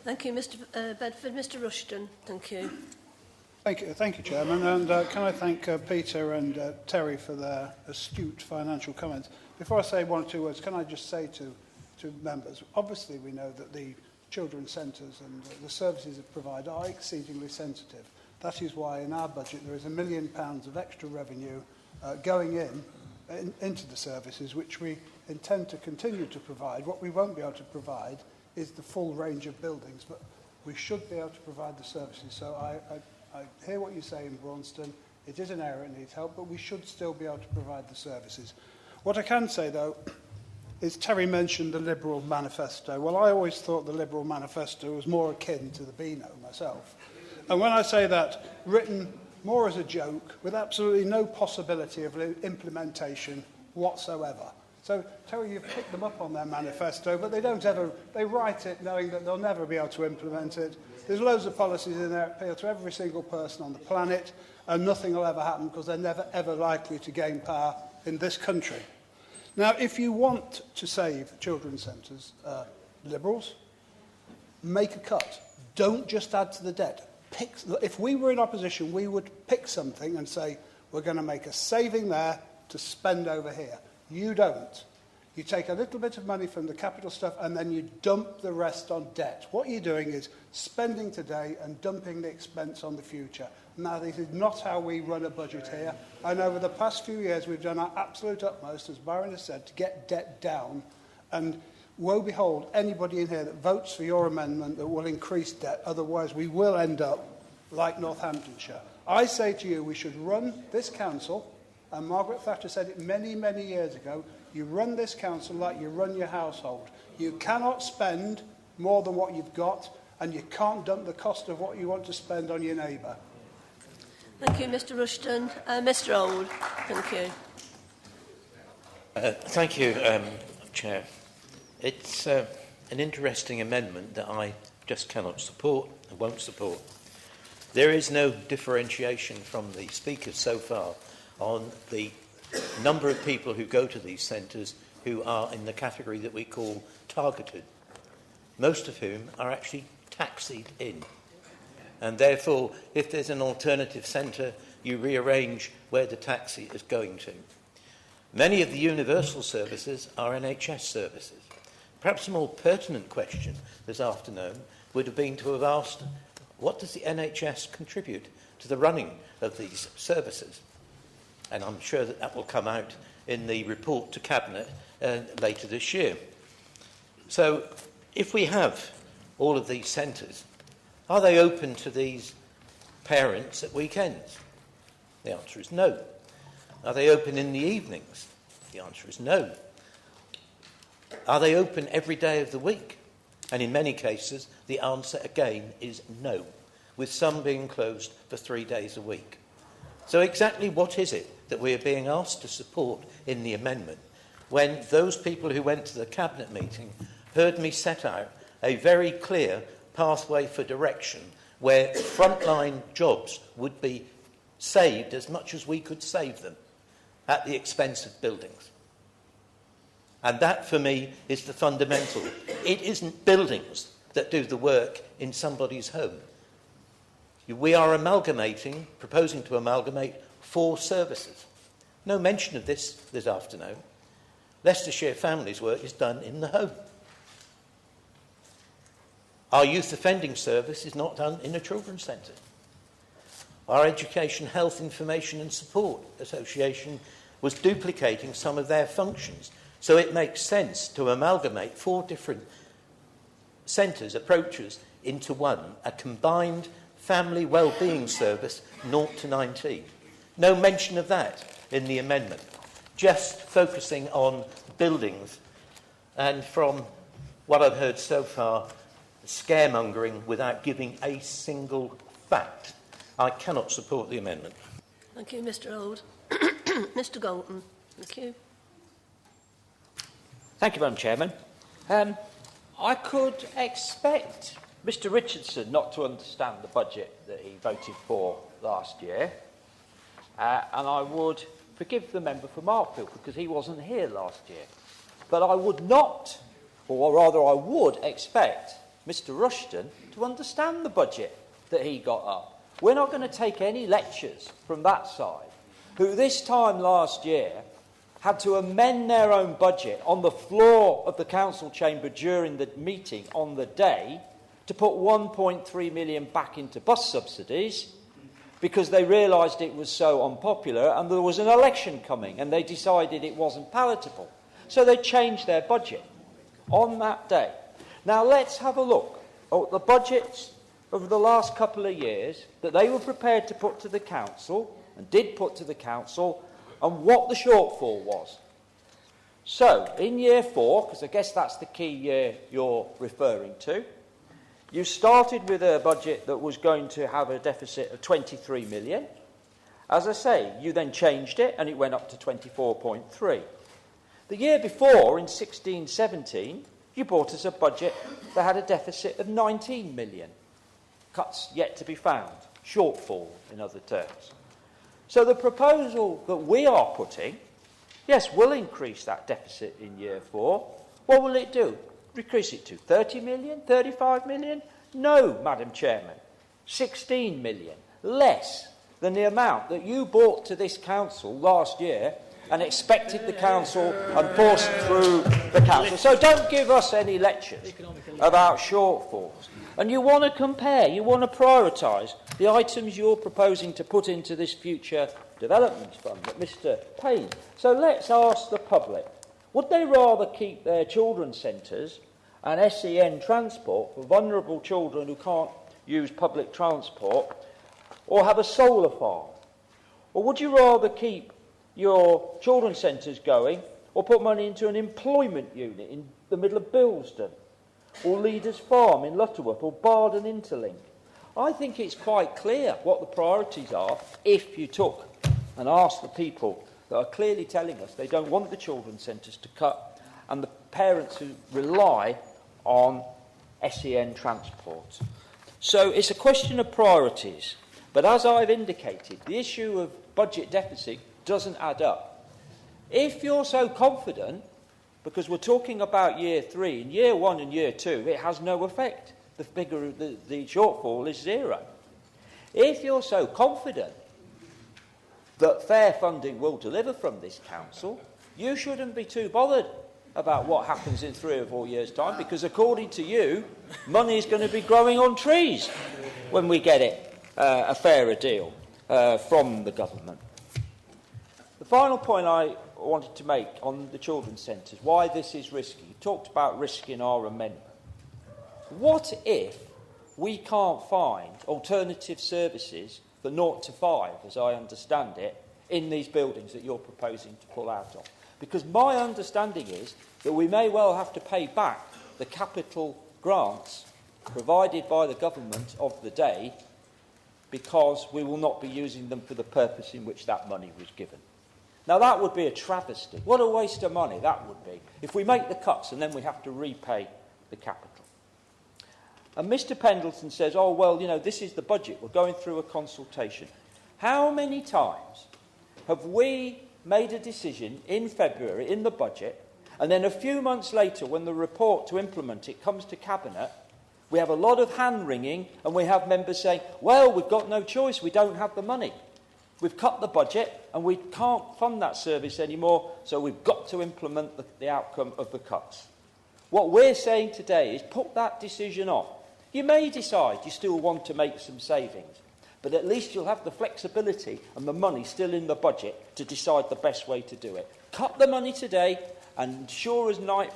Thank you, Mr Bedford. Mr Rushton, thank you. Thank you, Chairman. And can I thank Peter and Terry for their astute financial comments. Before I say one or two words, can I just say to members, obviously we know that the children's centres and the services it provides are exceedingly sensitive. That is why in our budget there is £1 million of extra revenue going into the services, which we intend to continue to provide. What we won't be able to provide is the full range of buildings, but we should be able to provide the services. So I hear what you say in Braunston. It is an area that needs help, but we should still be able to provide the services. What I can say, though, is Terry mentioned the Liberal Manifesto. Well, I always thought the Liberal Manifesto was more akin to the Beano myself. And when I say that, written more as a joke, with absolutely no possibility of implementation whatsoever. So, Terry, you've picked them up on their manifesto, but they write it knowing that they'll never be able to implement it. There's loads of policies in there that appeal to every single person on the planet, and nothing will ever happen because they're never, ever likely to gain power in this country. Now, if you want to save children's centres, Liberals, make a cut. Don't just add to the debt. If we were in opposition, we would pick something and say, we're going to make a saving there to spend over here. You don't. You take a little bit of money from the capital stuff and then you dump the rest on debt. What you're doing is spending today and dumping the expense on the future. Now, this is not how we run a budget here. And over the past few years, we've done our absolute utmost, as Byron has said, to get debt down. And woe behold, anybody in here that votes for your amendment that will increase debt. Otherwise, we will end up like Northamptonshire. I say to you, we should run this council, and Margaret Thatcher said it many, many years ago, you run this council like you run your household. You cannot spend more than what you've got, and you can't dump the cost of what you want to spend on your neighbour. Thank you, Mr Rushton. Mr Old, thank you. Thank you, Chair. It's an interesting amendment that I just cannot support and won't support. There is no differentiation from the speakers so far on the number of people who go to these centres who are in the category that we call targeted, most of whom are actually taxied in. And therefore, if there's an alternative centre, you rearrange where the taxi is going to. Many of the universal services are NHS services. Perhaps a more pertinent question this afternoon would have been to have asked, what does the NHS contribute to the running of these services? And I'm sure that that will come out in the report to Cabinet later this year. So, if we have all of these centres, are they open to these parents at weekends? The answer is no. Are they open in the evenings? The answer is no. Are they open every day of the week? And in many cases, the answer again is no, with some being closed for 3 days a week. So exactly what is it that we are being asked to support in the amendment when those people who went to the Cabinet meeting heard me set out a very clear pathway for direction where frontline jobs would be saved as much as we could save them at the expense of buildings? And that, for me, is the fundamental. It isn't buildings that do the work in somebody's home. We are proposing to amalgamate 4 services. No mention of this afternoon. Leicestershire Families work is done in the home. Our youth offending service is not done in a children's centre. Our Education, Health, Information and Support Association was duplicating some of their functions. So it makes sense to amalgamate 4 different centres, approaches, into one, a combined family wellbeing service, 0 to 19. No mention of that in the amendment. Just focusing on buildings. And from what I've heard so far, scaremongering without giving a single fact. I cannot support the amendment. Thank you, Mr Old. Mr Galton, thank you. Thank you, Madam Chairman. I could expect Mr Richardson not to understand the budget that he voted for last year, and I would forgive the member for Markfield because he wasn't here last year. But I would not, or rather I would expect Mr Rushton to understand the budget that he got up We're not going to take any lectures from that side, who this time last year had to amend their own budget on the floor of the council chamber during the meeting on the day to put 1.3 million back into bus subsidies because they realised it was so unpopular and there was an election coming and they decided it wasn't palatable. So they changed their budget on that day. Now let's have a look at the budgets over the last couple of years that they were prepared to put to the council and did put to the council, and what the shortfall was. So, in year 4, because I guess that's the key year you're referring to, you started with a budget that was going to have a deficit of 23 million. As I say, you then changed it and it went up to 24.3. The year before, in 16-17, you brought us a budget that had a deficit of 19 million. Cuts yet to be found. Shortfall, in other terms. So the proposal that we are putting, yes, will increase that deficit in year 4. What will it do? Increase it to 30 million, 35 million? No, Madam Chairman. 16 million. Less than the amount that you brought to this council last year and expected the council and forced through the council. So don't give us any lectures about shortfalls. And you want to compare, you want to prioritise the items you're proposing to put into this future development fund that Mr. Payne. So let's ask the public, would they rather keep their children's centres and SEN transport for vulnerable children who can't use public transport, or have a solar farm? Or would you rather keep your children's centres going, or put money into an employment unit in the middle of Bilston, or Leaders Farm in Lutterworth, or Barden Interlink? I think it's quite clear what the priorities are if you took and asked the people that are clearly telling us they don't want the children's centres to cut, and the parents who rely on SEN transport. So it's a question of priorities. But as I've indicated, the issue of budget deficit doesn't add up. If you're so confident, because we're talking about year 3, in year 1 and year 2, it has no effect. The figure, the shortfall is 0. If you're so confident that fair funding will deliver from this council, you shouldn't be too bothered about what happens in 3 or 4 years' time, because according to you, money is going to be growing on trees when we get it a fairer deal from the government. The final point I wanted to make on the children's centres, why this is risky. You talked about risk in our amendment. What if we can't find alternative services for 0 to 5, as I understand it, in these buildings that you're proposing to pull out of? Because my understanding is that we may well have to pay back the capital grants provided by the government of the day, because we will not be using them for the purpose in which that money was given. Now, that would be a travesty. What a waste of money that would be, if we make the cuts and then we have to repay the capital. And Mr. Pendleton says, oh, well, you know, this is the budget. We're going through a consultation. How many times have we made a decision in February, in the budget, and then a few months later, when the report to implement it comes to Cabinet, we have a lot of hand-wringing and we have members saying, well, we've got no choice, we don't have the money. We've cut the budget and we can't fund that service anymore, so we've got to implement the outcome of the cuts. What we're saying today is put that decision off. You may decide you still want to make some savings, but at least you'll have the flexibility and the money still in the budget to decide the best way to do it. Cut the money today, and sure as night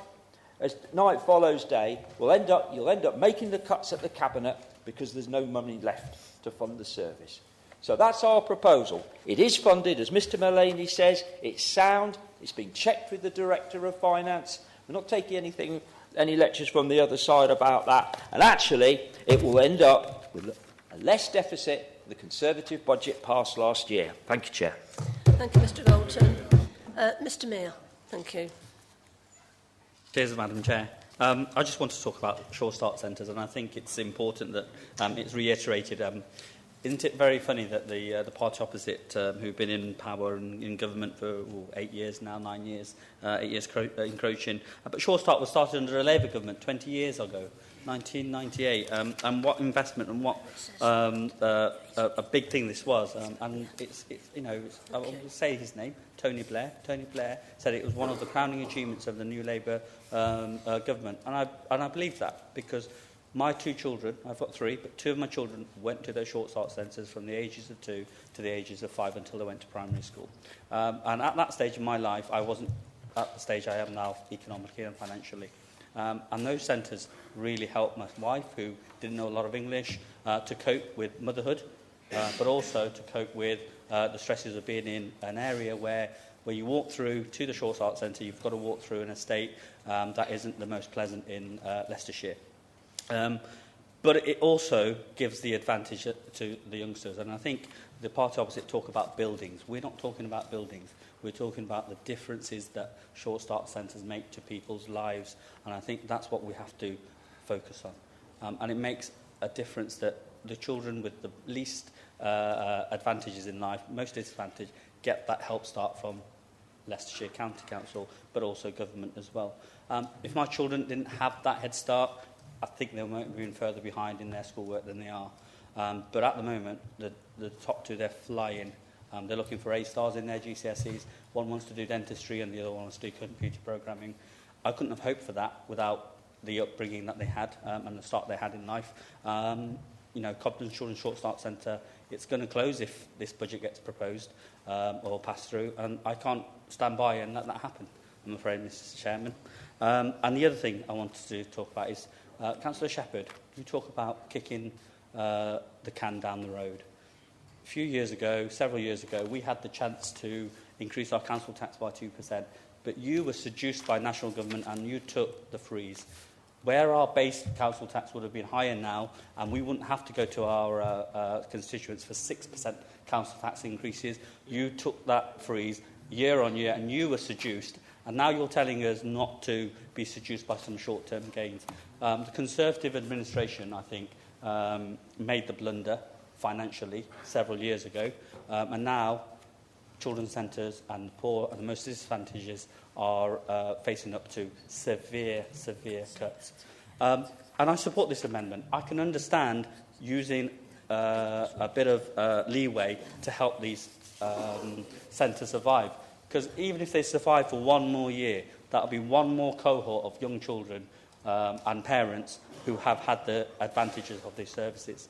follows day, you'll end up making the cuts at the Cabinet because there's no money left to fund the service. So that's our proposal. It is funded, as Mr. Mullaney says. It's sound. It's been checked with the Director of Finance. We're not taking any lectures from the other side about that. And actually, it will end up with a less deficit than the Conservative budget passed last year. Thank you, Chair. Thank you, Mr. Galton. Mr. Mayor, thank you. Cheers, Madam Chair. I just want to talk about Sure Start centres, and I think it's important that it's reiterated Isn't it very funny that the party opposite, who've been in power and in government for 8 years now, 9 years, 8 years encroaching, but Sure Start was started under a Labour government 20 years ago, 1998, and what investment and what a big thing this was. And it's you know, I will say his name, Tony Blair. Tony Blair said it was one of the crowning achievements of the new Labour government, and I believe that, because my 2 children, I've got 3, but 2 of my children went to those Short Start centres from the ages of 2 to the ages of 5 until they went to primary school. And at that stage in my life, I wasn't at the stage I am now, economically and financially. And those centres really helped my wife, who didn't know a lot of English, to cope with motherhood, but also to cope with the stresses of being in an area where you walk through to the Short Start Centre, you've got to walk through an estate that isn't the most pleasant in Leicestershire. But it also gives the advantage to the youngsters. And I think the party opposite talk about buildings. We're not talking about buildings. We're talking about the differences that Short Start centres make to people's lives. And I think that's what we have to focus on. And it makes a difference that the children with the least advantages in life, most disadvantage, get that help start from Leicestershire County Council, but also government as well. If my children didn't have that head start, I think they might be even further behind in their schoolwork than they are. But at the moment, the top 2, they're flying. They're looking for A stars in their GCSEs. One wants to do dentistry and the other one wants to do computer programming. I couldn't have hoped for that without the upbringing that they had and the start they had in life. You know, Cobden Children's Short Start Centre, it's going to close if this budget gets proposed or passed through, and I can't stand by and let that happen, I'm afraid, Mr. Chairman. And the other thing I wanted to talk about is Councillor Shepherd, you talk about kicking the can down the road. A few years ago, several years ago, we had the chance to increase our council tax by 2%, but you were seduced by national government and you took the freeze. Where our base council tax would have been higher now, and we wouldn't have to go to our constituents for 6% council tax increases, you took that freeze year on year and you were seduced. And now you're telling us not to be seduced by some short-term gains. The Conservative administration, I think, made the blunder financially several years ago, and now children's centres and the poor and the most disadvantaged are facing up to severe cuts. And I support this amendment. I can understand using a bit of leeway to help these centres survive. Because even if they survive for 1 more year, that will be 1 more cohort of young children and parents who have had the advantages of these services.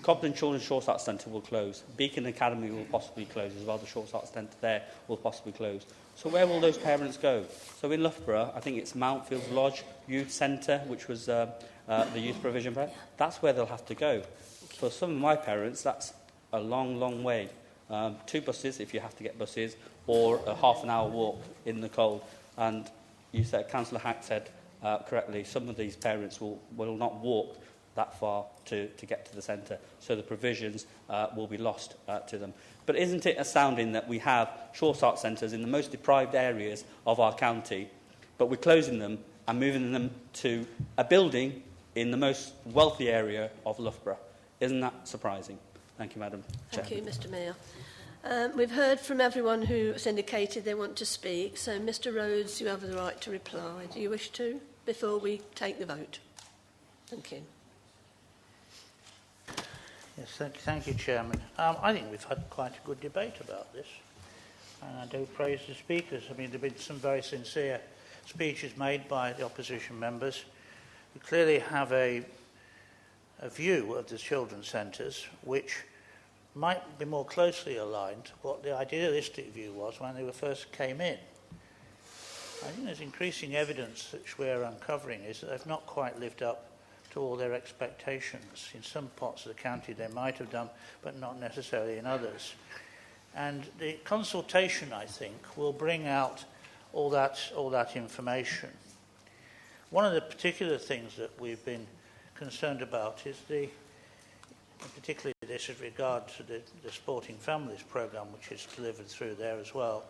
Cobden Children's Short Start Centre will close. Beacon Academy will possibly close as well. The Short Start Centre there will possibly close. So where will those parents go? So in Loughborough, I think it's Mountfields Lodge Youth Centre, which was the youth provision. That's where they'll have to go. For some of my parents, that's a long, long way. 2 buses, if you have to get buses, or a half-an-hour walk in the cold. And you said, Councillor Hack said correctly, some of these parents will not walk that far to get to the centre, so the provisions will be lost to them. But isn't it astounding that we have Short Start centres in the most deprived areas of our county, but we're closing them and moving them to a building in the most wealthy area of Loughborough? Isn't that surprising? Thank you, Madam Chair. Thank you, Mr Mayor. We've heard from everyone who has indicated they want to speak, so Mr Rhodes, you have the right to reply. Do you wish to, before we take the vote? Thank you. Yes, thank you, Chairman. I think we've had quite a good debate about this, and I do praise the speakers. I mean, there have been some very sincere speeches made by the opposition members who clearly have a view of the children's centres which might be more closely aligned to what the idealistic view was when they first came in. I think there's increasing evidence which we're uncovering is that they've not quite lived up to all their expectations. In some parts of the county they might have done, but not necessarily in others. And the consultation, I think, will bring out all that information. One of the particular things that we've been concerned about is particularly this with regard to the Sporting Families programme, which is delivered through there as well,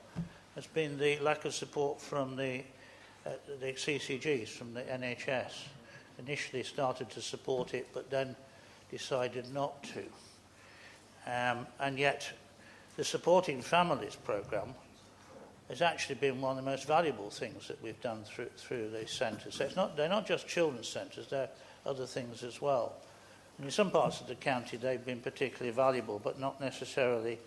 has been the lack of support from the CCGs, from the NHS. Initially started to support it, but then decided not to. And yet the Supporting Families programme has actually been one of the most valuable things that we've done through these centres. So they're not just children's centres, they're other things as well. And in some parts of the county they've been particularly valuable, but not necessarily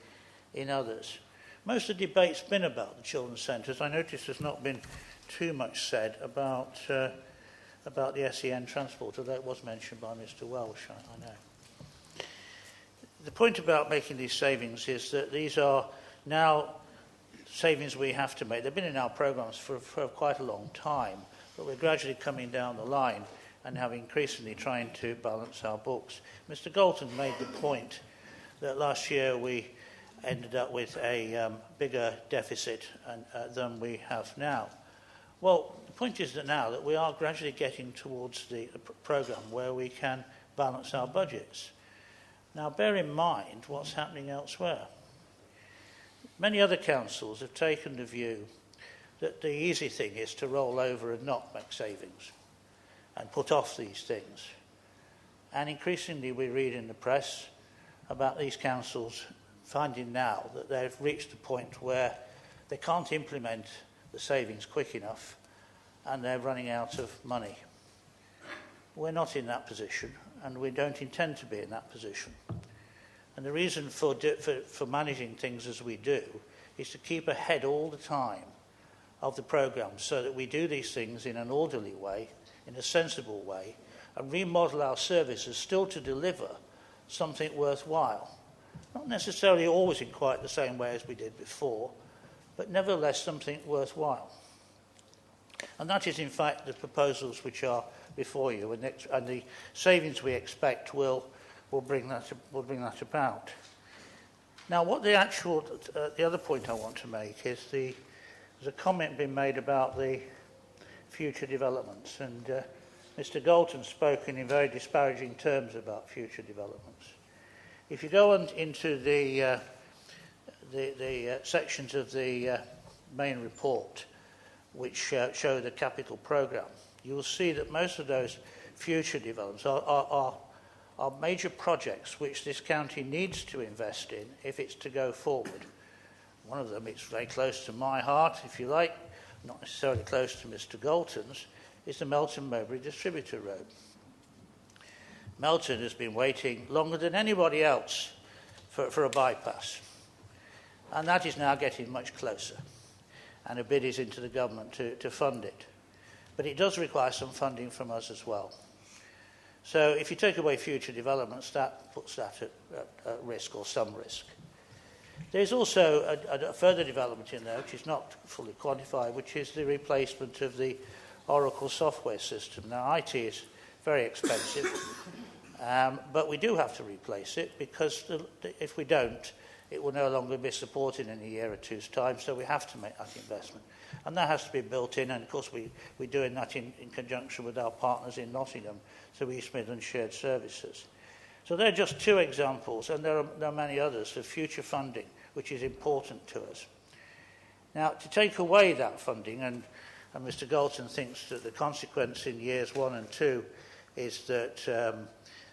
in others. Most of the debate's been about the children's centres. I notice there's not been too much said about the SEN transport, although it was mentioned by Mr Welsh, I know. The point about making these savings is that these are now savings we have to make. They've been in our programmes for quite a long time, but we're gradually coming down the line and have increasingly trying to balance our books. Mr Galton made the point that last year we ended up with a bigger deficit than we have now. Well, the point is that now that we are gradually getting towards the programme where we can balance our budgets. Now, bear in mind what's happening elsewhere. Many other councils have taken the view that the easy thing is to roll over and not make savings and put off these things. And increasingly we read in the press about these councils finding now that they've reached the point where they can't implement the savings quick enough and they're running out of money. We're not in that position and we don't intend to be in that position. And the reason for managing things as we do is to keep ahead all the time of the programme so that we do these things in an orderly way, in a sensible way, and remodel our services still to deliver something worthwhile. Not necessarily always in quite the same way as we did before, but nevertheless something worthwhile. And that is in fact the proposals which are before you, and the savings we expect will bring that about. Now, what the other point I want to make is there's a comment being made about the future developments, and Mr Galton spoke in very disparaging terms about future developments. If you go on into the sections of the main report which show the capital programme, you will see that most of those future developments are major projects which this county needs to invest in if it's to go forward. One of them, it's very close to my heart, if you like, not necessarily close to Mr Galton's, is the Melton-Mowbray Distributor Road. Melton has been waiting longer than anybody else for a bypass. And that is now getting much closer. And a bid is into the government to fund it. But it does require some funding from us as well. So if you take away future developments, that puts that at risk, or some risk. There's also a further development in there, which is not fully quantified, which is the replacement of the Oracle software system. Now, IT is very expensive, but we do have to replace it because if we don't, it will no longer be supported in a year or two's time, so we have to make that investment. And that has to be built in, and of course we're doing that in conjunction with our partners in Nottingham, so East Midlands Shared Services. So they're just two examples, and there are many others of future funding, which is important to us. Now, to take away that funding, and Mr Galton thinks that the consequence in years 1 and 2 is that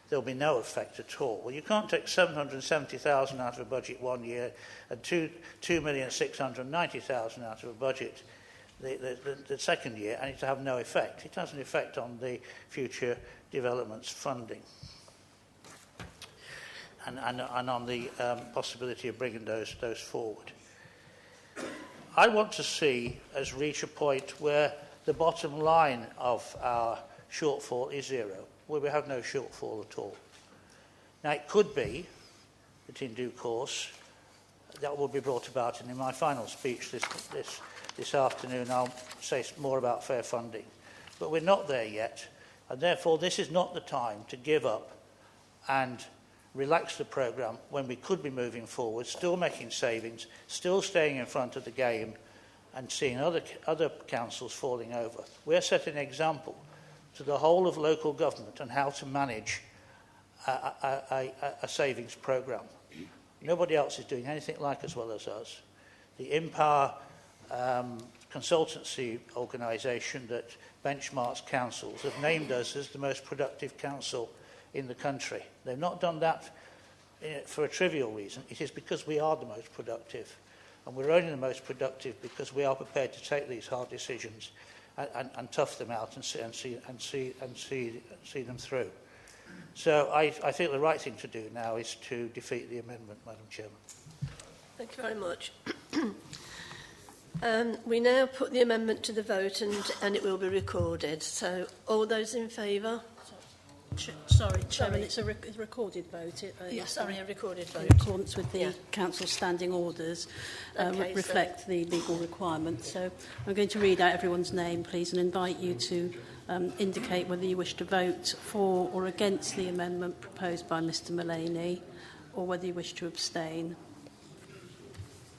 there'll be no effect at all. Well, you can't take 770,000 out of a budget one year and 2,690,000 out of a budget the second year and it to have no effect. It has an effect on the future developments funding and on the possibility of bringing those forward. I want to see us reach a point where the bottom line of our shortfall is zero, where we have no shortfall at all. Now, it could be that in due course that will be brought about, and in my final speech this afternoon I'll say more about fair funding. But we're not there yet, and therefore this is not the time to give up and relax the programme when we could be moving forward, still making savings, still staying in front of the game and seeing other councils falling over. We're setting an example to the whole of local government on how to manage a savings programme. Nobody else is doing anything like as well as us. The Empower consultancy organisation that benchmarks councils have named us as the most productive council in the country. They've not done that for a trivial reason. It is because we are the most productive. And we're only the most productive because we are prepared to take these hard decisions and tough them out and see them through. So I think the right thing to do now is to defeat the amendment, Madam Chairman. Thank you very much. We now put the amendment to the vote and it will be recorded. So all those in favour? Sorry, Chairman, it's a recorded vote. Yes, sorry, a recorded vote. In accordance with the Council's standing orders, reflect the legal requirements. So I'm going to read out everyone's name, please, and invite you to indicate whether you wish to vote for or against the amendment proposed by Mr Mullaney, or whether you wish to abstain.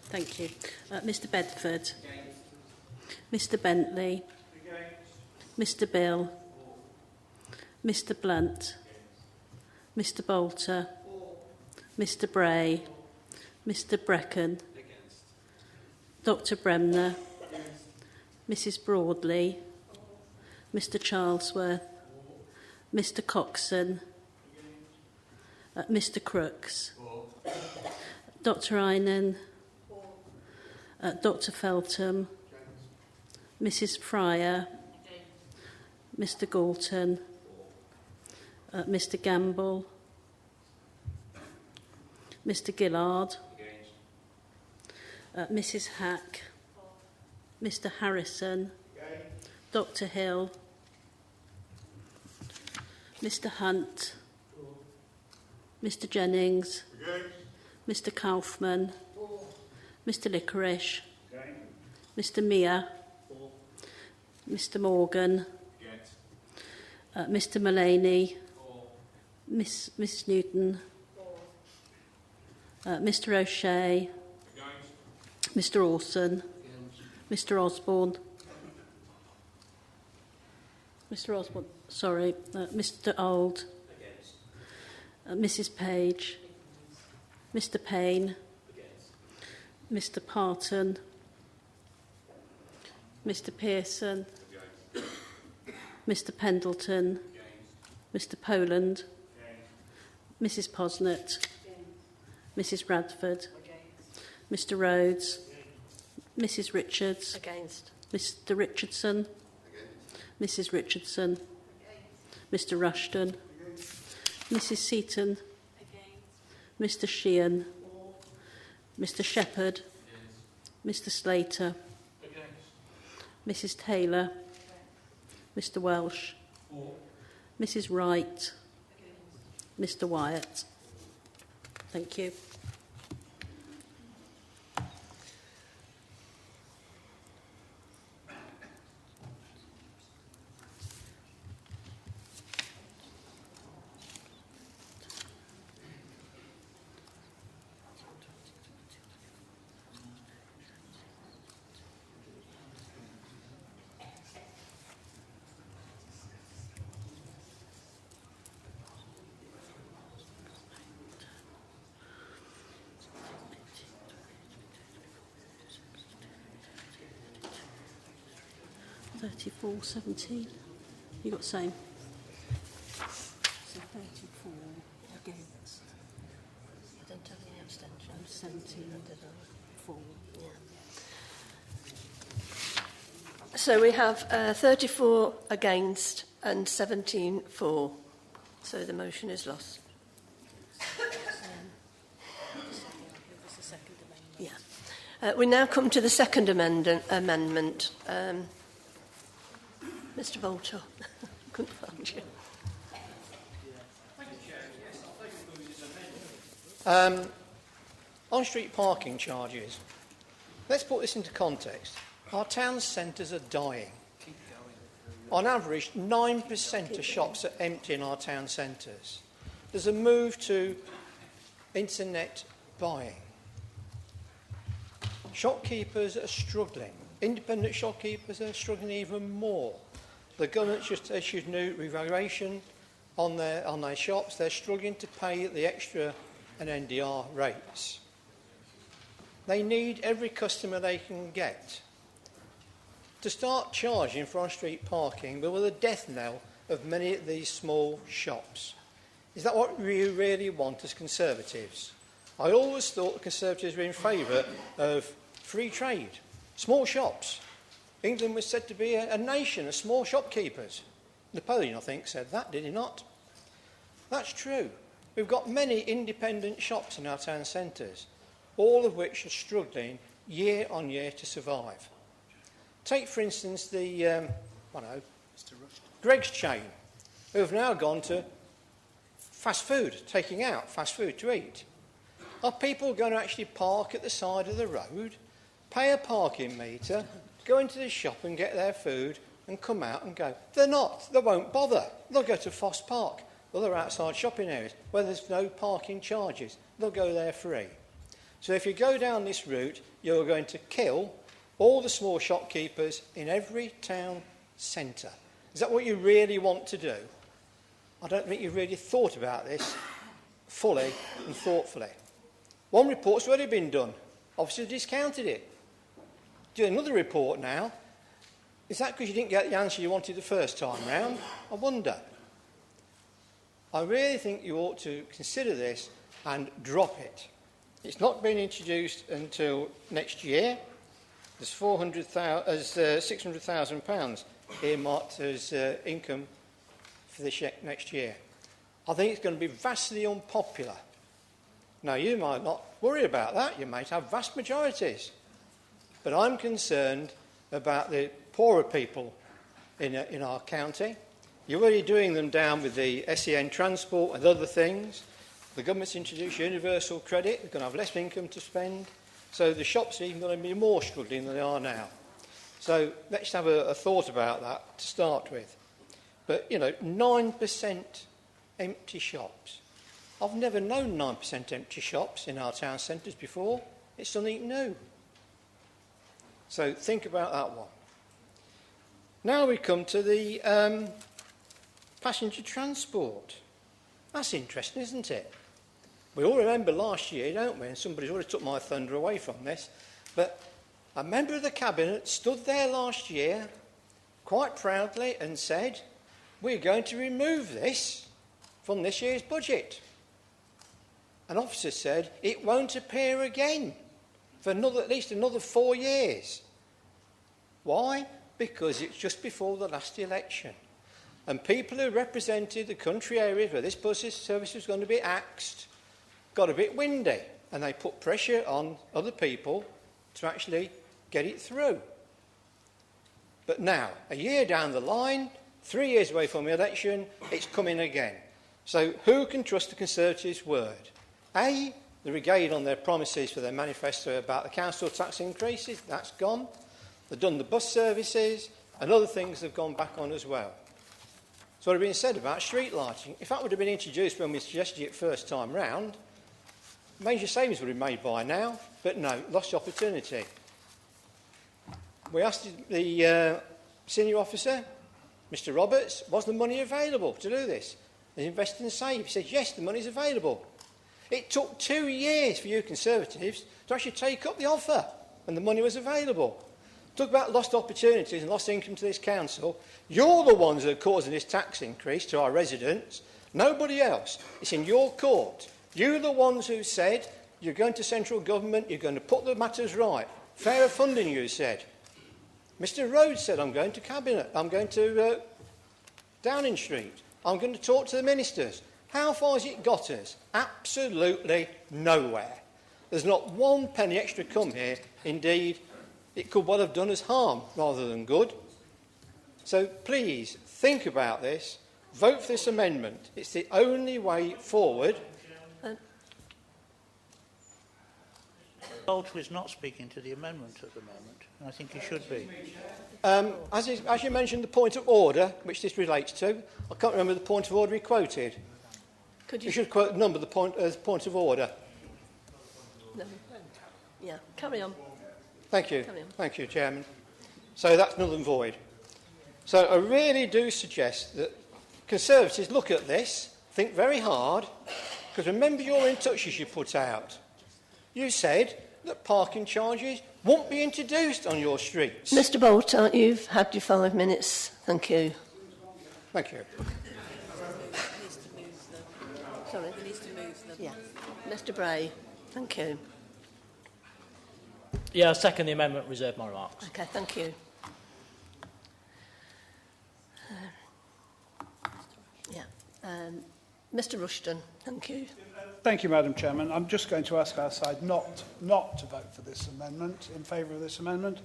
Thank you. Mr Bedford. Mr Bentley. Mr Bill. Mr Blunt. Mr Bolter. Mr Bray. Mr Brecken. Dr Bremner. Mrs Broadley. Mr Charlesworth. Mr Coxon. Mr Crooks. Dr Einan. Dr Feltham. Mrs Fryer. Mr Galton. Mr Gamble. Mr Gillard. Mrs Hack. Mr Harrison. Dr Hill. Mr Hunt. Mr Jennings. Mr Kaufman. Mr Licorice. Mr Mia. Mr Morgan. Mr Mullaney. Miss Newton. Mr O'Shea. Mr Orson. Mr Osborne. Mr Osborne, sorry. Mr Old. Mrs Page. Mr Payne. Mr Parton. Mr Pearson. Mr Pendleton. Mr Poland. Mrs Posnett. Mrs Radford. Mr Rhodes. Mrs Richards. Against. Mr Richardson. Mrs Richardson. Mr Rushton. Mrs Seaton. Mr Sheehan. Mr Shepherd. Mr Slater. Mrs Taylor. Mr Welsh. Mrs Wright. Mr Wyatt. Thank you. $34.17. You got the same? So 34 against. I don't have any abstention. 17 for. So we have 34 against and 17 for. So the motion is lost. Yeah. We now come to the second amendment. Mr Bolter. Couldn't find you. On-street parking charges. Let's put this into context. Our town centres are dying. On average, 9% of shops are empty in our town centres. There's a move to internet buying. Shopkeepers are struggling. Independent shopkeepers are struggling even more. The government just issued new revaluation on their shops. They're struggling to pay the extra and NDR rates. They need every customer they can get. To start charging for on-street parking will be the death knell of many of these small shops. Is that what you really want as Conservatives? I always thought the Conservatives were in favour of free trade, small shops. England was said to be a nation of small shopkeepers. Napoleon, I think, said that, did he not? That's true. We've got many independent shops in our town centres, all of which are struggling year on year to survive. Take, for instance, the Greggs chain, who have now gone to fast food, taking out fast food to eat. Are people going to actually park at the side of the road, pay a parking metre, go into the shop and get their food and come out and go? They're not. They won't bother. They'll go to Foss Park, other outside shopping areas where there's no parking charges. They'll go there free. So if you go down this route, you're going to kill all the small shopkeepers in every town centre. Is that what you really want to do? I don't think you've really thought about this fully and thoughtfully. One report's already been done. Obviously discounted it. Do another report now. Is that because you didn't get the answer you wanted the first time round? I wonder. I really think you ought to consider this and drop it. It's not been introduced until next year. There's £600,000 earmarked as income for this next year. I think it's going to be vastly unpopular. Now, you might not worry about that. You might have vast majorities. But I'm concerned about the poorer people in our county. You're already doing them down with the SEN transport and other things. The government's introduced universal credit. They're going to have less income to spend. So the shops are even going to be more struggling than they are now. So let's have a thought about that to start with. But, 9% empty shops. I've never known 9% empty shops in our town centres before. It's something new. So think about that one. Now we come to the passenger transport. That's interesting, isn't it? We all remember last year, don't we? And somebody's already took my thunder away from this. But a member of the Cabinet stood there last year quite proudly and said, we're going to remove this from this year's budget. An officer said it won't appear again for at least another 4 years. Why? Because it's just before the last election. And people who represented the country areas where this bus service was going to be axed got a bit windy, and they put pressure on other people to actually get it through. But now, a year down the line, 3 years away from the election, it's coming again. So who can trust the Conservatives' word? A, the regade on their promises for their manifesto about the council tax increases, that's gone. They've done the bus services, and other things have gone back on as well. So what had been said about street lighting, if that would have been introduced when we suggested it first time round, major savings would have been made by now, but no, lost the opportunity. We asked the senior officer, Mr Roberts, was the money available to do this? They invest and save. He said, yes, the money's available. It took 2 years for you Conservatives to actually take up the offer, and the money was available. Talk about lost opportunities and lost income to this council. You're the ones that are causing this tax increase to our residents, nobody else. It's in your court. You're the ones who said you're going to central government, you're going to put the matters right. Fairer funding, you said. Mr Rhodes said, I'm going to Cabinet, I'm going to Downing Street, I'm going to talk to the ministers. How far has it got us? Absolutely nowhere. There's not one penny extra come here. Indeed, it could well have done us harm rather than good. So please, think about this. Vote for this amendment. It's the only way forward. Bolter is not speaking to the amendment at the moment, and I think he should be. As you mentioned, the point of order, which this relates to, I can't remember the point of order he quoted. You should quote the number, the point of order. No. Yeah, carry on. Thank you. Thank you, Chairman. So that's null and void. So I really do suggest that Conservatives look at this, think very hard, because remember your in touches you put out. You said that parking charges won't be introduced on your streets. Mr Bolter, you've had your 5 minutes. Thank you. Thank you. sorry. He needs to move them. Yeah. Mr Bray, thank you. Yeah, I second the amendment, reserve my remarks. Okay, thank you. Mr Rushton, thank you. Thank you, Madam Chairman. I'm just going to ask our side not to vote for this amendment, in favour of this amendment.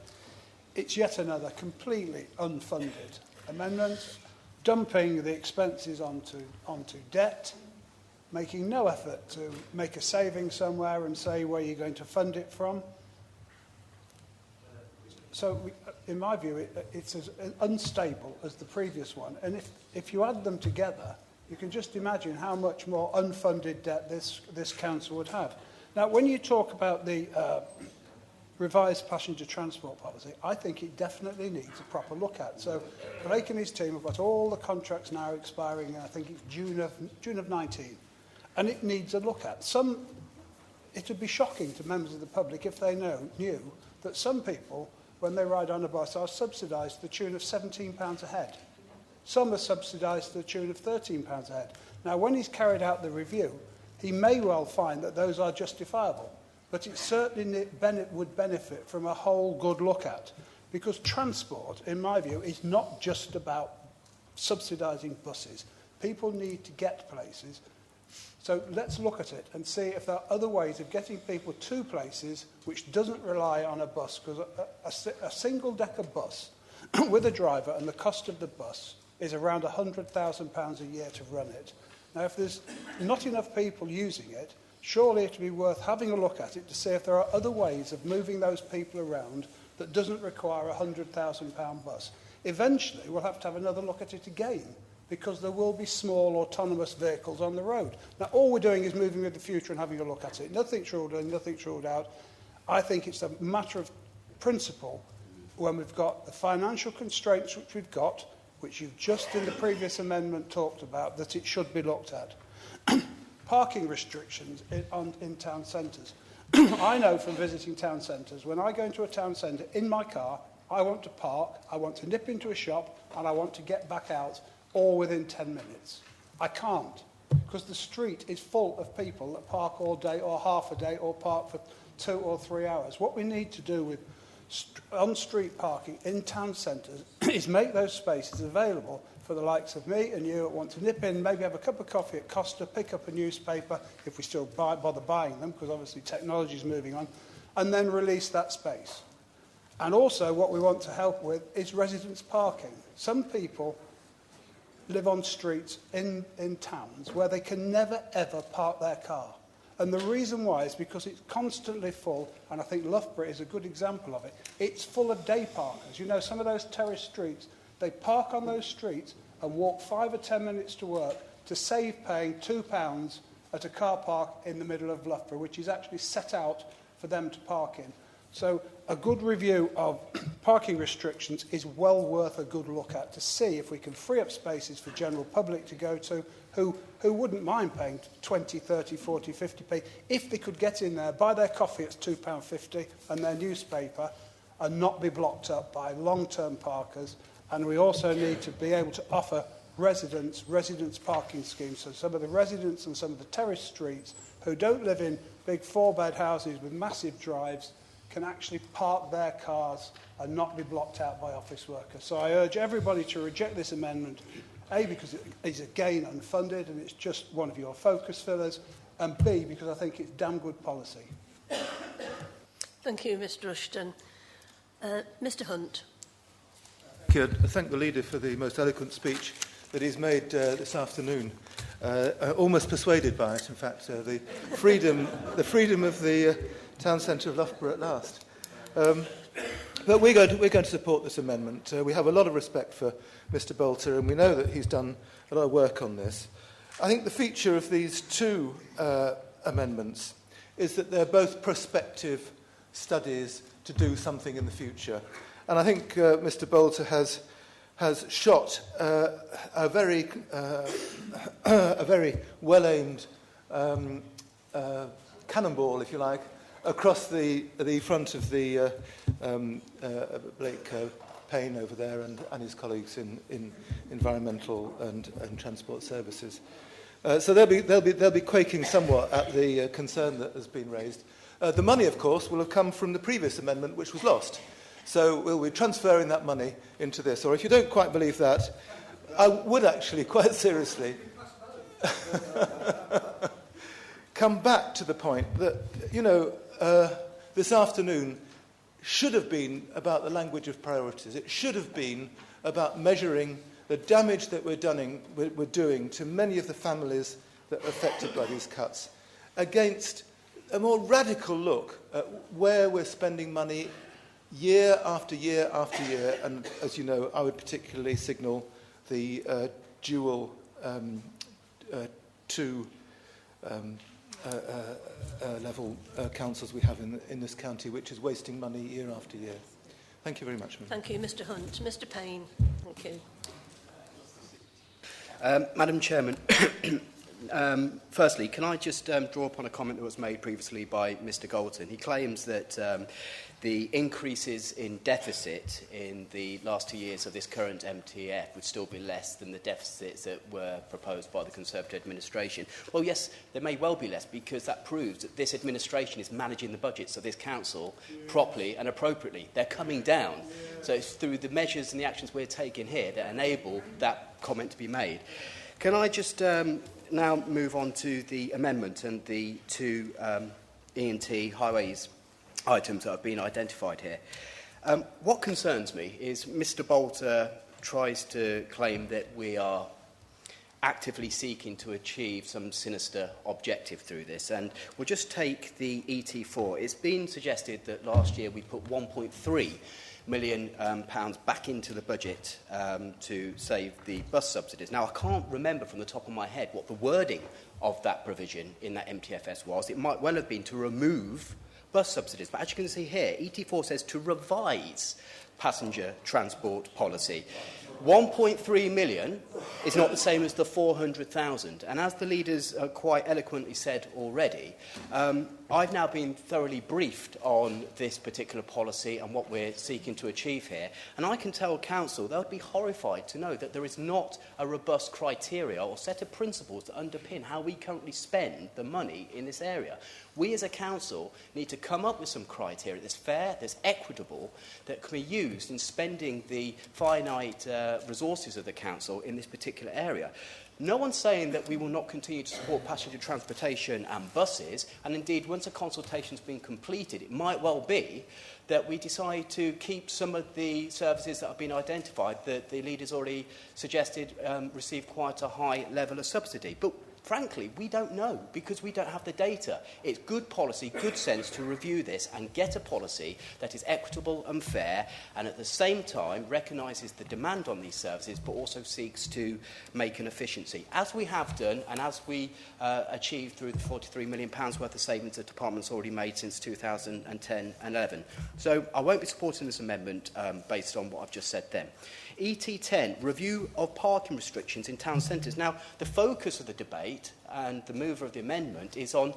It's yet another completely unfunded amendment, dumping the expenses onto debt, making no effort to make a saving somewhere and say where you're going to fund it from. So, in my view, it's as unstable as the previous one. And if you add them together, you can just imagine how much more unfunded debt this council would have. Now, when you talk about the revised passenger transport policy, I think it definitely needs a proper look at. So, Blake and his team have got all the contracts now expiring, I think it's June of 19, and it needs a look at. It would be shocking to members of the public if they knew that some people, when they ride on a bus, are subsidised to the tune of £17 a head. Some are subsidised to the tune of £13 a head. Now, when he's carried out the review, he may well find that those are justifiable, but it certainly would benefit from a whole good look at, because transport, in my view, is not just about subsidising buses. People need to get places. So let's look at it and see if there are other ways of getting people to places which doesn't rely on a bus, because a single-decker bus with a driver and the cost of the bus is around £100,000 a year to run it. Now, if there's not enough people using it, surely it would be worth having a look at it to see if there are other ways of moving those people around that doesn't require a £100,000 bus. Eventually, we'll have to have another look at it again, because there will be small autonomous vehicles on the road. Now, all we're doing is moving with the future and having a look at it. Nothing's ruled in, nothing's ruled out. I think it's a matter of principle when we've got the financial constraints which we've got, which you've just in the previous amendment talked about, that it should be looked at. Parking restrictions in town centres. I know from visiting town centres, when I go into a town centre in my car, I want to park, I want to nip into a shop, and I want to get back out all within 10 minutes. I can't, because the street is full of people that park all day or half a day or park for 2 or 3 hours. What we need to do with on-street parking in town centres is make those spaces available for the likes of me and you that want to nip in, maybe have a cup of coffee at Costa, pick up a newspaper, if we still bother buying them, because obviously technology is moving on, and then release that space. And also what we want to help with is residents parking. Some people live on streets in towns where they can never, ever park their car. And the reason why is because it's constantly full, and I think Loughborough is a good example of it. It's full of day parkers. You know, some of those terrace streets, they park on those streets and walk 5 or 10 minutes to work to save paying £2 at a car park in the middle of Loughborough, which is actually set out for them to park in. So a good review of parking restrictions is well worth a good look at to see if we can free up spaces for general public to go to who wouldn't mind paying 20, 30, 40, 50p if they could get in there, buy their coffee at £2.50 and their newspaper and not be blocked up by long-term parkers. And we also need to be able to offer residents parking schemes. So some of the residents and some of the terrace streets who don't live in big 4-bed houses with massive drives can actually park their cars and not be blocked out by office workers. So I urge everybody to reject this amendment, A, because it is again unfunded and it's just one of your focus fillers, and B, because I think it's damn good policy. Thank you, Mr Rushton. Mr Hunt. Thank you. I thank the leader for the most eloquent speech that he's made this afternoon. Almost persuaded by it, in fact, the freedom of the town centre of Loughborough at last. But we're going to support this amendment. We have a lot of respect for Mr Bolter, and we know that he's done a lot of work on this. I think the feature of these two amendments is that they're both prospective studies to do something in the future. And I think Mr Bolter has shot a very well-aimed cannonball, if you like, across the front of the Blake Payne over there and his colleagues in environmental and transport services. So they'll be quaking somewhat at the concern that has been raised. The money, of course, will have come from the previous amendment, which was lost. So we'll be transferring that money into this. Or if you don't quite believe that, I would actually, quite seriously, come back to the point that, this afternoon should have been about the language of priorities. It should have been about measuring the damage that we're doing to many of the families that are affected by these cuts against a more radical look at where we're spending money year after year after year. And as you know, I would particularly signal the dual two level councils we have in this county, which is wasting money year after year. Thank you very much. Thank you, Mr Hunt. Mr Payne. Thank you. Madam Chairman, firstly, can I just draw upon a comment that was made previously by Mr Galton? He claims that the increases in deficit in the last 2 years of this current MTF would still be less than the deficits that were proposed by the Conservative administration. Well, yes, there may well be less, because that proves that this administration is managing the budgets of this council properly and appropriately. They're coming down. So it's through the measures and the actions we're taking here that enable that comment to be made. Can I just now move on to the amendment and the two E&T highways items that have been identified here? What concerns me is Mr Bolter tries to claim that we are actively seeking to achieve some sinister objective through this. And we'll just take the ET4. It's been suggested that last year we put £1.3 million back into the budget to save the bus subsidies. Now, I can't remember from the top of my head what the wording of that provision in that MTFS was. It might well have been to remove bus subsidies. But as you can see here, ET4 says to revise passenger transport policy. 1.3 million is not the same as the 400,000. And as the leaders quite eloquently said already, I've now been thoroughly briefed on this particular policy and what we're seeking to achieve here. And I can tell Council they would be horrified to know that there is not a robust criteria or set of principles that underpin how we currently spend the money in this area. We as a council need to come up with some criteria that's fair, that's equitable, that can be used in spending the finite resources of the council in this particular area. No one's saying that we will not continue to support passenger transportation and buses, and indeed once a consultation's been completed, it might well be that we decide to keep some of the services that have been identified that the leaders already suggested receive quite a high level of subsidy. But frankly, we don't know because we don't have the data. It's good policy, good sense to review this and get a policy that is equitable and fair and at the same time recognises the demand on these services but also seeks to make an efficiency. As we have done and as we achieved through the £43 million worth of savings the Department's already made since 2010-11. So I won't be supporting this amendment based on what I've just said then. ET10, review of parking restrictions in town centres. Now, the focus of the debate and the mover of the amendment is on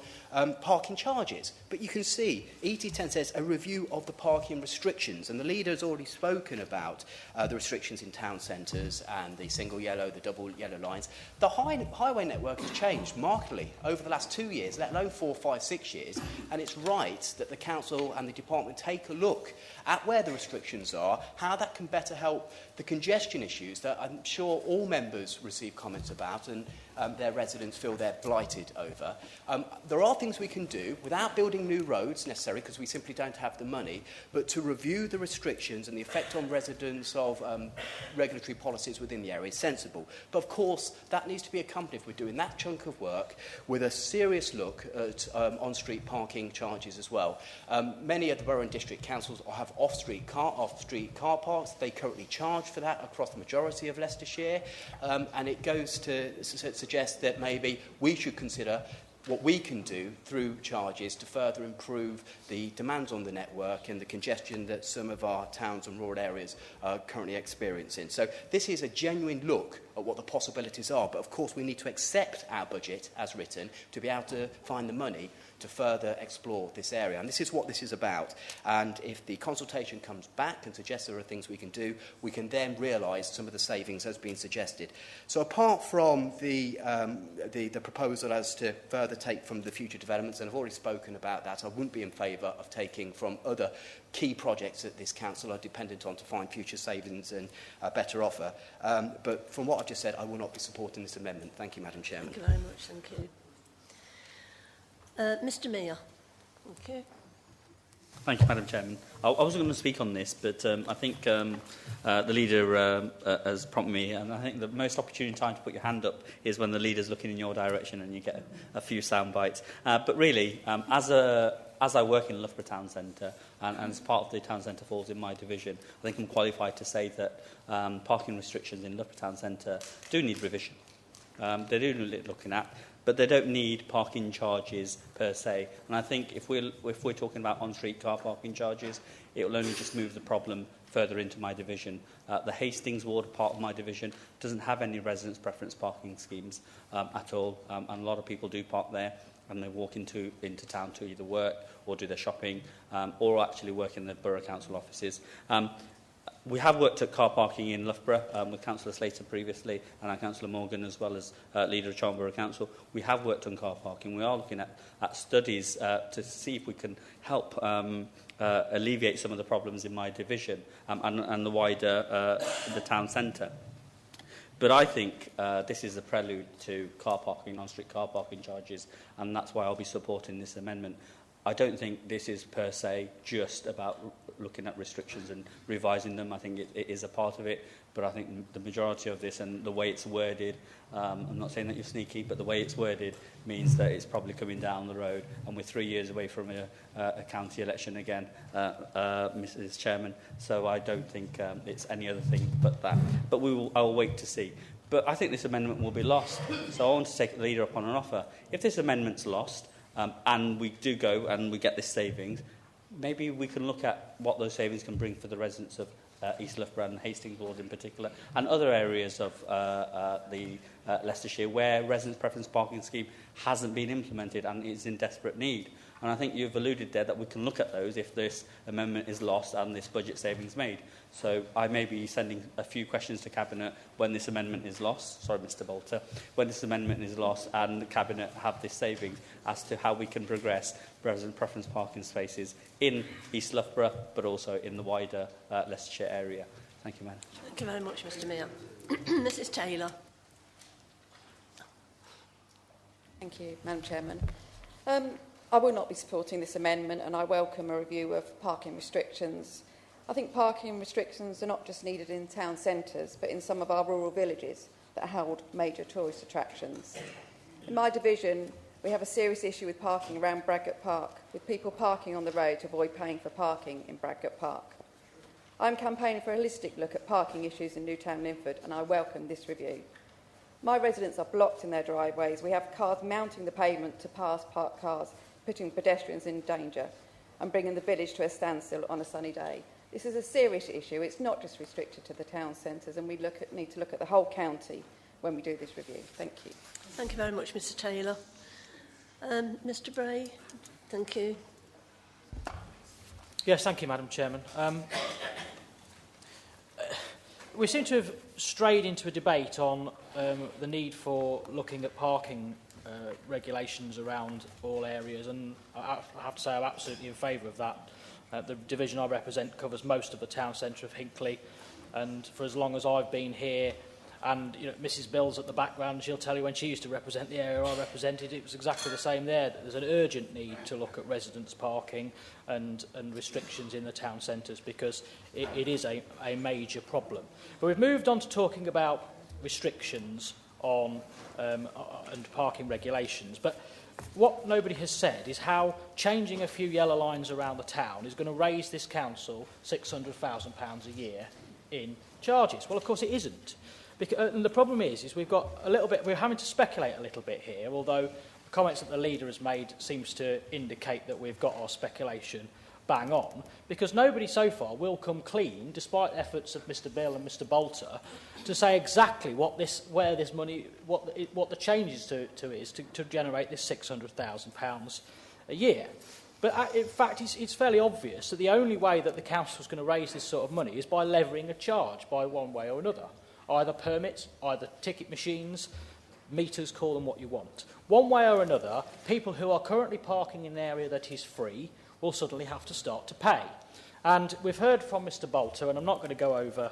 parking charges. But you can see ET10 says a review of the parking restrictions, and the leader has already spoken about the restrictions in town centres and the single yellow, the double yellow lines. The highway network has changed markedly over the last 2 years, let alone 4, 5, 6 years, and it's right that the council and the department take a look at where the restrictions are, how that can better help the congestion issues that I'm sure all members receive comments about and their residents feel they're blighted over. There are things we can do without building new roads necessarily because we simply don't have the money, but to review the restrictions and the effect on residents of regulatory policies within the area is sensible. But of course, that needs to be accompanied, if we're doing that chunk of work, with a serious look at on-street parking charges as well. Many of the borough and district councils have off-street car parks. They currently charge for that across the majority of Leicestershire, and it goes to suggest that maybe we should consider what we can do through charges to further improve the demands on the network and the congestion that some of our towns and rural areas are currently experiencing. So this is a genuine look at what the possibilities are. But of course we need to accept our budget as written to be able to find the money to further explore this area. And this is what this is about. And if the consultation comes back and suggests there are things we can do, we can then realise some of the savings as been suggested. So apart from the proposal as to further take from the future developments, and I've already spoken about that, I wouldn't be in favour of taking from other key projects that this council are dependent on to find future savings and a better offer. But from what I've just said, I will not be supporting this amendment. Thank you, Madam Chairman. Thank you very much. Thank you. Mr. Meyer. Thank you. Thank you, Madam Chairman. I wasn't going to speak on this, but I think the leader has prompted me, and I think the most opportune time to put your hand up is when the leader's looking in your direction and you get a few sound bites. But really, as I work in Loughborough Town Centre, and as part of the town centre falls in my division, I think I'm qualified to say that parking restrictions in Loughborough Town Centre do need revision. They do need looking at, but they don't need parking charges per se. And I think if we're talking about on-street car parking charges, it will only just move the problem further into my division. The Hastings ward, part of my division, doesn't have any residence preference parking schemes at all, and a lot of people do park there, and they walk into town to either work or do their shopping, or actually work in the borough council offices. We have worked at car parking in Loughborough with Councillor Slater previously and our Councillor Morgan, as well as leader of Charnborough Council. We have worked on car parking. We are looking at studies to see if we can help alleviate some of the problems in my division and the wider the town centre. But I think this is a prelude to car parking, on-street car parking charges, and that's why I'll be supporting this amendment. I don't think this is per se just about looking at restrictions and revising them. I think it is a part of it, but I think the majority of this and the way it's worded, I'm not saying that you're sneaky, but the way it's worded means that it's probably coming down the road, and we're 3 years away from a county election again, Mrs. Chairman, so I don't think it's any other thing but that. But I'll wait to see. But I think this amendment will be lost, so I want to take the leader up on an offer. If this amendment's lost, and we do go and we get this savings, maybe we can look at what those savings can bring for the residents of East Loughborough and Hastings Ward in particular, and other areas of Leicestershire where residence preference parking scheme hasn't been implemented and is in desperate need. And I think you've alluded there that we can look at those if this amendment is lost and this budget savings made. So I may be sending a few questions to Cabinet when this amendment is lost. Sorry, Mr Bolter. When this amendment is lost and the Cabinet have this savings as to how we can progress resident preference parking spaces in East Loughborough, but also in the wider Leicestershire area. Thank you, Madam. Thank you very much, Mr Meyer. Mrs Taylor. Thank you, Madam Chairman. I will not be supporting this amendment, and I welcome a review of parking restrictions. I think parking restrictions are not just needed in town centres, but in some of our rural villages that hold major tourist attractions. In my division, we have a serious issue with parking around Bradgate Park, with people parking on the road to avoid paying for parking in Bradgate Park. I'm campaigning for a holistic look at parking issues in Newtown Linford, and I welcome this review. My residents are blocked in their driveways. We have cars mounting the pavement to pass parked cars, putting pedestrians in danger and bringing the village to a standstill on a sunny day. This is a serious issue. It's not just restricted to the town centres, and we need to look at the whole county when we do this review. Thank you. Thank you very much, Mr Taylor. Mr Bray, thank you. Yes, thank you, Madam Chairman. We seem to have strayed into a debate on the need for looking at parking regulations around all areas, and I have to say I'm absolutely in favour of that. The division I represent covers most of the town centre of Hinckley, and for as long as I've been here, and Mrs Bill's at the background, she'll tell you when she used to represent the area I represented, it was exactly the same there. There's an urgent need to look at residents' parking and restrictions in the town centres, because it is a major problem. But we've moved on to talking about restrictions on and parking regulations. But what nobody has said is how changing a few yellow lines around the town is going to raise this council £600,000 a year in charges. Well, of course it isn't. And the problem is we've got a little bit, we're having to speculate a little bit here, although the comments that the leader has made seems to indicate that we've got our speculation bang on, because nobody so far will come clean, despite efforts of Mr Bill and Mr Bolter, to say exactly what the changes to is to generate this £600,000 a year. But in fact, it's fairly obvious that the only way that the council is going to raise this sort of money is by levying a charge by one way or another. Either permits, either ticket machines, meters, call them what you want. One way or another, people who are currently parking in an area that is free will suddenly have to start to pay. And we've heard from Mr Bolter, and I'm not going to go over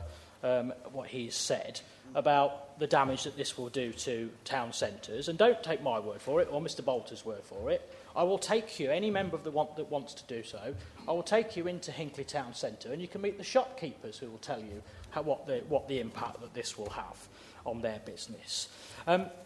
what he's said about the damage that this will do to town centres. And don't take my word for it, or Mr Bolter's word for it. I will take you, any member of the that wants to do so, I will take you into Hinckley Town Centre, and you can meet the shopkeepers who will tell you what the impact that this will have on their business.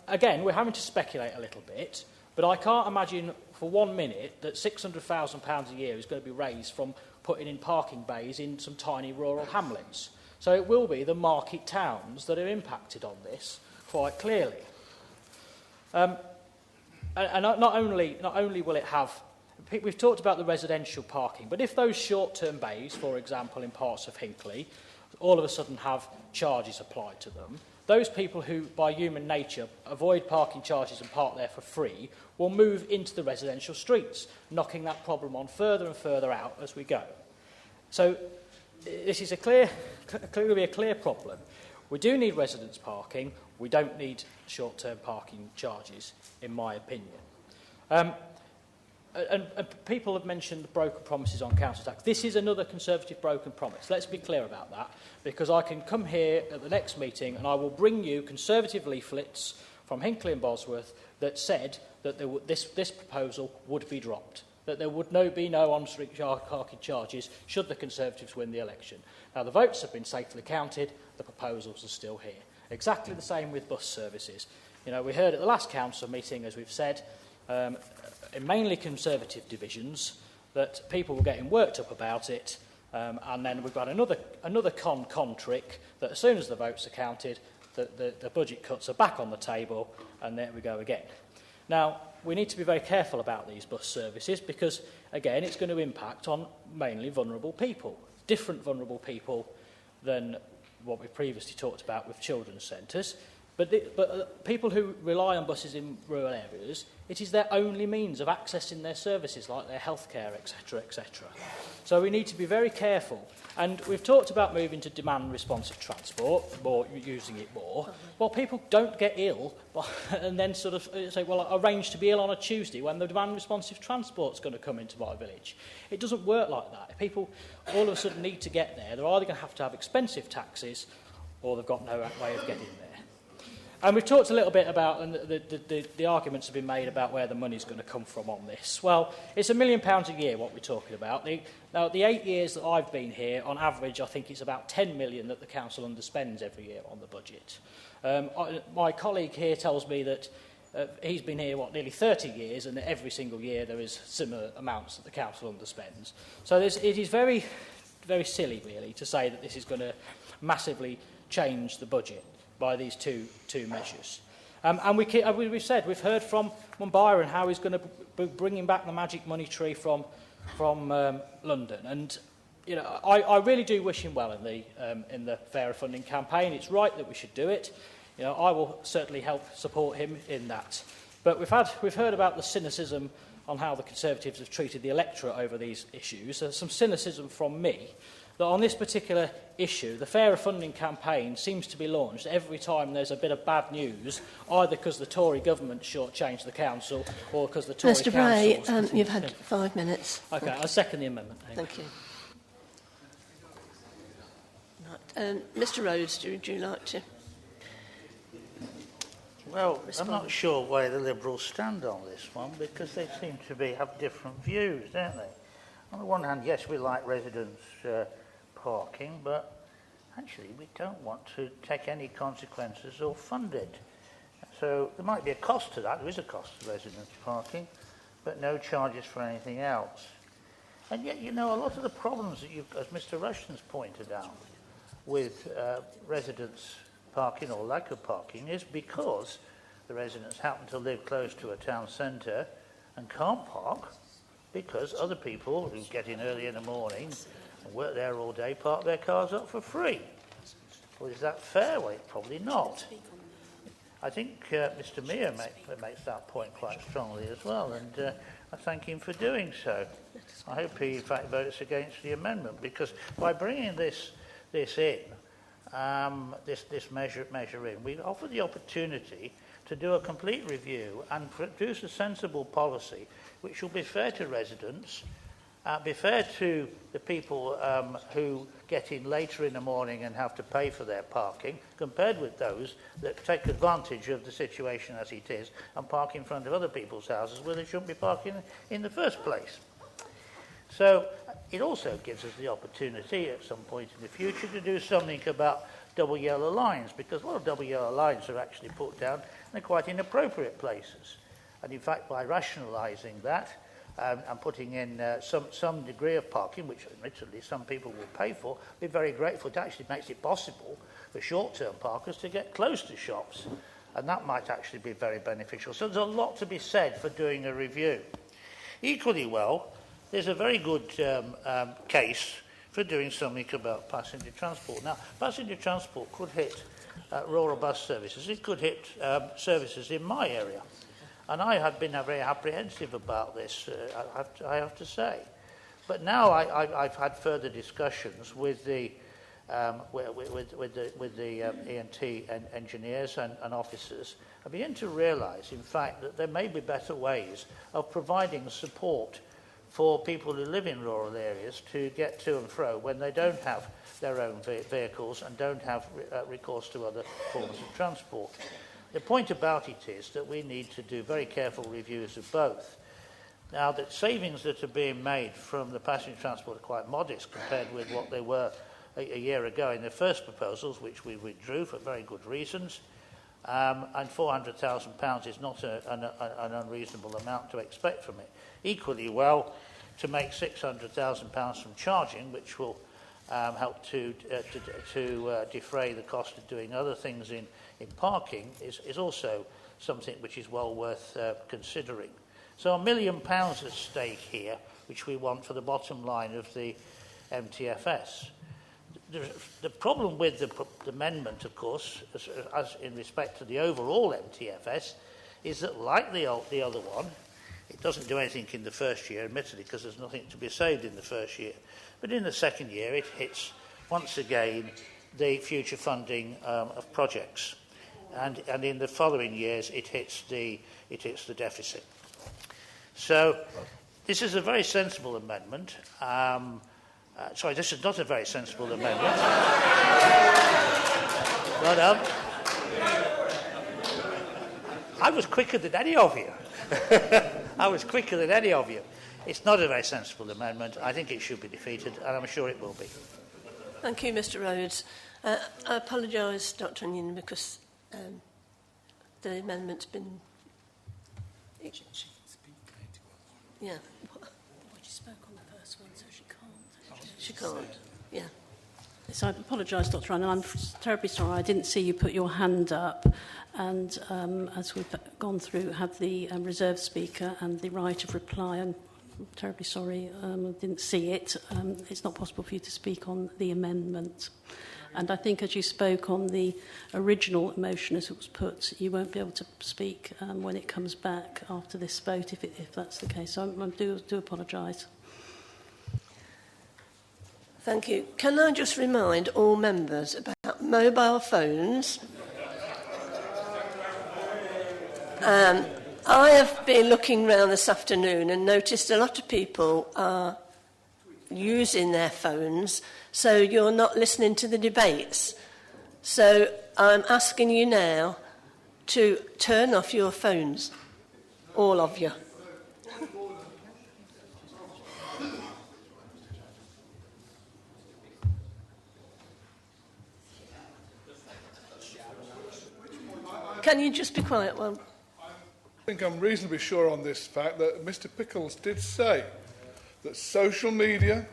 Again, we're having to speculate a little bit, but I can't imagine for 1 minute that £600,000 a year is going to be raised from putting in parking bays in some tiny rural hamlets. So it will be the market towns that are impacted on this quite clearly. And not only will it have... We've talked about the residential parking, but if those short-term bays, for example, in parts of Hinckley, all of a sudden have charges applied to them, those people who, by human nature, avoid parking charges and park there for free will move into the residential streets, knocking that problem on further and further out as we go. So this is clearly a clear problem. We do need residents parking. We don't need short-term parking charges, in my opinion. And people have mentioned the broken promises on council tax. This is another Conservative broken promise. Let's be clear about that, because I can come here at the next meeting and I will bring you Conservative leaflets from Hinckley and Bosworth that said that this proposal would be dropped, that there would be no on-street parking charges should the Conservatives win the election. Now, the votes have been safely counted. The proposals are still here. Exactly the same with bus services. You know, we heard at the last council meeting, as we've said, in mainly Conservative divisions, that people were getting worked up about it, and then we've got another con trick that as soon as the votes are counted, the budget cuts are back on the table, and there we go again. Now, we need to be very careful about these bus services because, again, it's going to impact on mainly vulnerable people, different vulnerable people than what we previously talked about with children's centres. But people who rely on buses in rural areas, it is their only means of accessing their services like their healthcare, etc., etc. So we need to be very careful. And we've talked about moving to demand-responsive transport, more using it more. Well, people don't get ill and then sort of say, well, I arrange to be ill on a Tuesday when the demand-responsive transport's going to come into my village. It doesn't work like that. If people all of a sudden need to get there, they're either going to have expensive taxis or they've got no way of getting there. And we've talked a little bit about, and the arguments have been made about where the money's going to come from on this. Well, it's £1 million a year what we're talking about. Now, the 8 years that I've been here, on average, I think it's about 10 million that the council underspends every year on the budget. My colleague here tells me that he's been here, nearly 30 years, and that every single year there is similar amounts that the council underspends. So it is very, very silly, really, to say that this is going to massively change the budget by these two measures. And we've heard from Byron how he's going to be bringing back the magic money tree from London. And you know, I really do wish him well in the fairer funding campaign. It's right that we should do it. You know, I will certainly help support him in that. But we've heard about the cynicism on how the Conservatives have treated the electorate over these issues. There's some cynicism from me that on this particular issue, the fairer funding campaign seems to be launched every time there's a bit of bad news, either because the Tory government shortchanged the council or because the Tory Mr. Bray, council... you've had 5 minutes. OK, I'll second the amendment. Thank you. Right. Mr Rhodes, would you like to... Well, I'm not sure where the Liberals stand on this one because they seem to have different views, don't they? On the one hand, yes, we like residents parking, but actually we don't want to take any consequences or fund it. So there might be a cost to that. There is a cost to residents parking, but no charges for anything else. And yet, you know, a lot of the problems that as Mr Rushton's pointed out, with residents parking or lack of parking is because the residents happen to live close to a town centre and can't park because other people who get in early in the morning and work there all day park their cars up for free. Well, is that fair? Well, probably not. I think Mr. Mear makes that point quite strongly as well, and I thank him for doing so. I hope he, in fact, votes against the amendment, because by bringing this in, this measure in, we offer the opportunity to do a complete review and produce a sensible policy which will be fair to residents, be fair to the people who get in later in the morning and have to pay for their parking, compared with those that take advantage of the situation as it is and park in front of other people's houses where they shouldn't be parking in the first place. So it also gives us the opportunity at some point in the future to do something about double yellow lines, because a lot of double yellow lines are actually put down in quite inappropriate places. And in fact, by rationalising that and putting in some degree of parking, which admittedly some people will pay for, we're very grateful. It actually makes it possible for short-term parkers to get close to shops, and that might actually be very beneficial. So there's a lot to be said for doing a review. Equally well, there's a very good case for doing something about passenger transport. Now, passenger transport could hit rural bus services. It could hit services in my area. And I have been very apprehensive about this, I have to say. But now I've had further discussions with the E&T engineers and officers. I begin to realise, in fact, that there may be better ways of providing support for people who live in rural areas to get to and fro when they don't have their own vehicles and don't have recourse to other forms of transport. The point about it is that we need to do very careful reviews of both. Now, the savings that are being made from the passenger transport are quite modest compared with what they were a year ago in the first proposals, which we withdrew for very good reasons. And £400,000 is not an unreasonable amount to expect from it. Equally well, to make £600,000 from charging, which will help to defray the cost of doing other things in parking, is also something which is well worth considering. So £1 million at stake here, which we want for the bottom line of the MTFS. The problem with the amendment, of course, as in respect to the overall MTFS, is that like the other one, it doesn't do anything in the first year, admittedly, because there's nothing to be saved in the first year. But in the second year, it hits, once again, the future funding of projects. And in the following years, it hits the deficit. So this is a very sensible amendment. Sorry, this is not a very sensible amendment. But I was quicker than any of you. I was quicker than any of you. It's not a very sensible amendment. I think it should be defeated, and I'm sure it will be. Thank you, Mr. Rhodes. I apologise, Dr. Onion, because the amendment's been... Yeah. She spoke on the first one, so she can't. She can't, yeah. So I apologise, Dr. Annan. I'm terribly sorry. I didn't see you put your hand up. And as we've gone through, have the reserve speaker and the right of reply. I'm terribly sorry. I didn't see it. It's not possible for you to speak on the amendment. And I think as you spoke on the original motion as it was put, you won't be able to speak when it comes back after this vote, if that's the case. So I do apologise. Thank you. Can I just remind all members about mobile phones? I have been looking around this afternoon and noticed a lot of people are using their phones, so you're not listening to the debates. So I'm asking you now to turn off your phones, all of you. Can you just be quiet one? I think I'm reasonably sure on this fact that Mr. Pickles did say that social media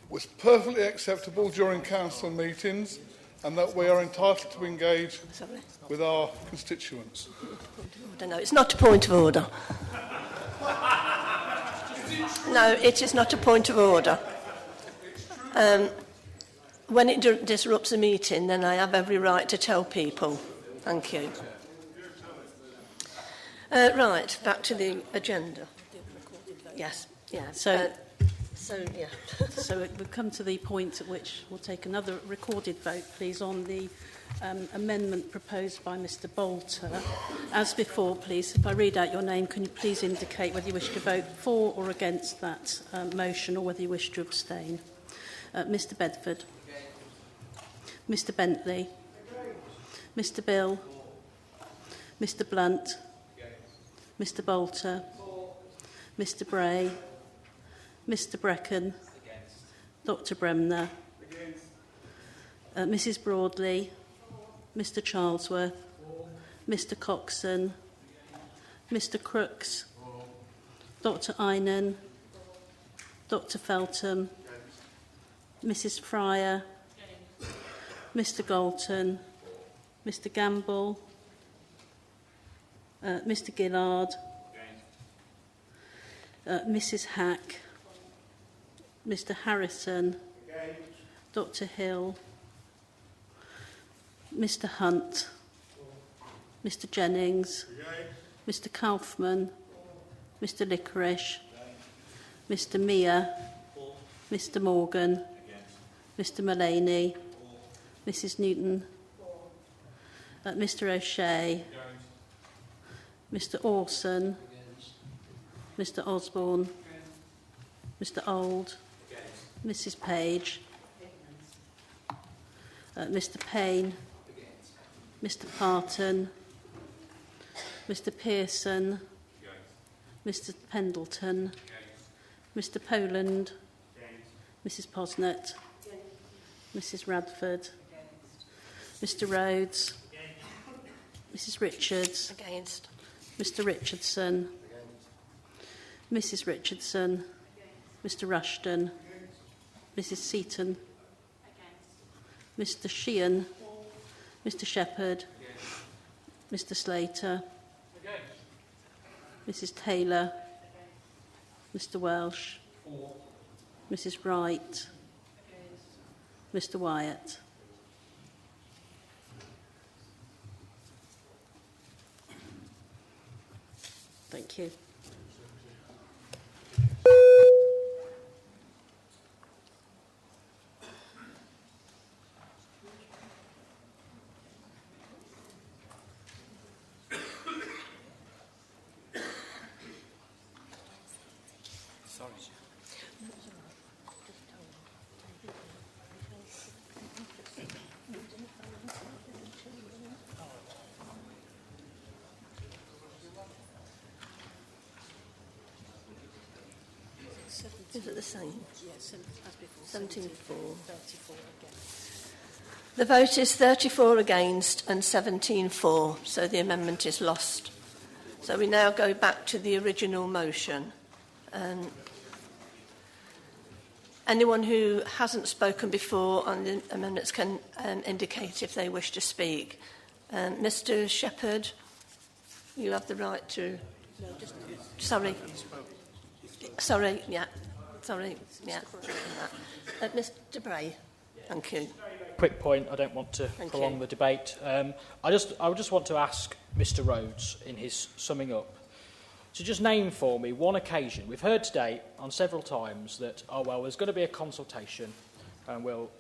was perfectly acceptable during council meetings and that we are entitled to engage with our constituents. No, it's not a point of order. No, it is not a point of order. When it disrupts a meeting, then I have every right to tell people. Thank you. Right, back to the agenda. Yes, yeah. So yeah. So we've come to the point at which we'll take another recorded vote, please, on the amendment proposed by Mr Bolter. As before, please, if I read out your name, can you please indicate whether you wish to vote for or against that motion, or whether you wish to abstain? Mr Bedford. Mr Bentley. Mr Bill. Mr Blunt. Mr Bolter. Mr Bray. Mr Brecken. Dr Bremner. Mrs Broadley. Mr Charlesworth. Mr Coxon. Mr Crooks. Dr Einan. Dr Feltham. Mrs Fryer. Mr Galton. Mr Gamble. Mr Gillard. Mrs Hack. Mr Harrison. Dr Hill. Mr Hunt. Mr Jennings. Mr Kaufman. Mr Licorice. Mr Mia. Mr Morgan. Mr Mullaney. Mrs Newton. Mr O'Shea. Mr Orson. Mr Osborne. Mr Old. Mrs Page. Mr Payne. Mr Parton. Mr Pearson. Mr Pendleton. Mr Poland. Mrs Posnett. Mrs Radford. Mr Rhodes. Mrs Richards. Against. Mr Richardson. Mrs Richardson. Mr Rushton. Mrs Seaton. Mr Sheehan. Mr Shepherd. Mr Slater. Mrs Taylor. Mr Welsh. Mrs Wright. Mr Wyatt. Thank you. Is it the same? Yes, as before. 17-4. 34 against. The vote is 34 against and 17-4, so the amendment is lost. So we now go back to the original motion. Anyone who hasn't spoken before on the amendments can indicate if they wish to speak. Mr Shepherd, you have the right to... No, just... Sorry, yeah. Mr Bray, thank you. Quick point, I don't want to prolong the debate. I would just want to ask Mr Rhodes, in his summing up, to just name for me one occasion. We've heard today on several times that, there's going to be a consultation and we'll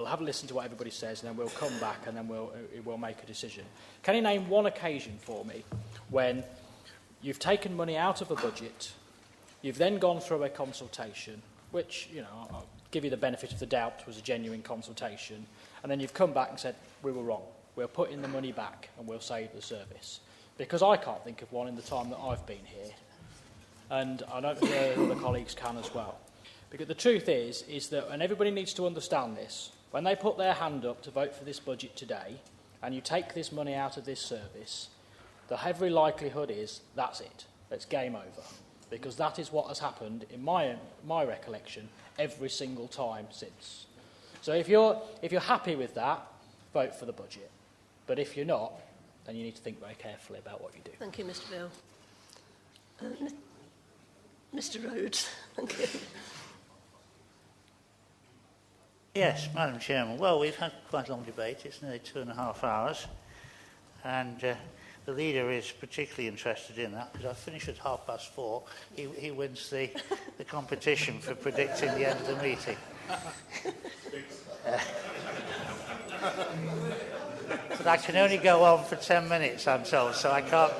have a listen to what everybody says and then we'll come back and then we'll make a decision. Can you name one occasion for me when you've taken money out of a budget, you've then gone through a consultation, which, I'll give you the benefit of the doubt was a genuine consultation, and then you've come back and said, we were wrong. We'll put in the money back and we'll save the service. Because I can't think of one in the time that I've been here. And I don't know other colleagues can as well. Because the truth is that, and everybody needs to understand this, when they put their hand up to vote for this budget today, and you take this money out of this service, the heavy likelihood is that's it. It's game over. Because that is what has happened, in my recollection, every single time since. So if you're happy with that, vote for the budget. But if you're not, then you need to think very carefully about what you do. Thank you, Mr Bill. Mr Rhodes. Thank you. Yes, Madam Chairman. Well, we've had quite a long debate. It's nearly 2.5 hours. And the leader is particularly interested in that because I finish at 4:30. He wins the competition for predicting the end of the meeting. But I can only go on for 10 minutes, I'm told, so I can't.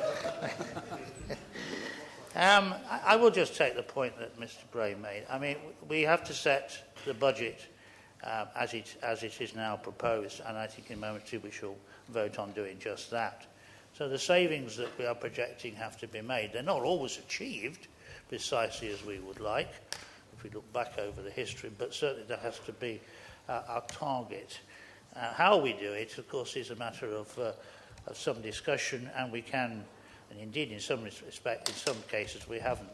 I will just take the point that Mr Bray made. I mean, we have to set the budget as it is now proposed, and I think in a moment or two we shall vote on doing just that. So the savings that we are projecting have to be made. They're not always achieved precisely as we would like, if we look back over the history, but certainly that has to be our target. How we do it, of course, is a matter of some discussion, and we can, and indeed in some respect, in some cases, we haven't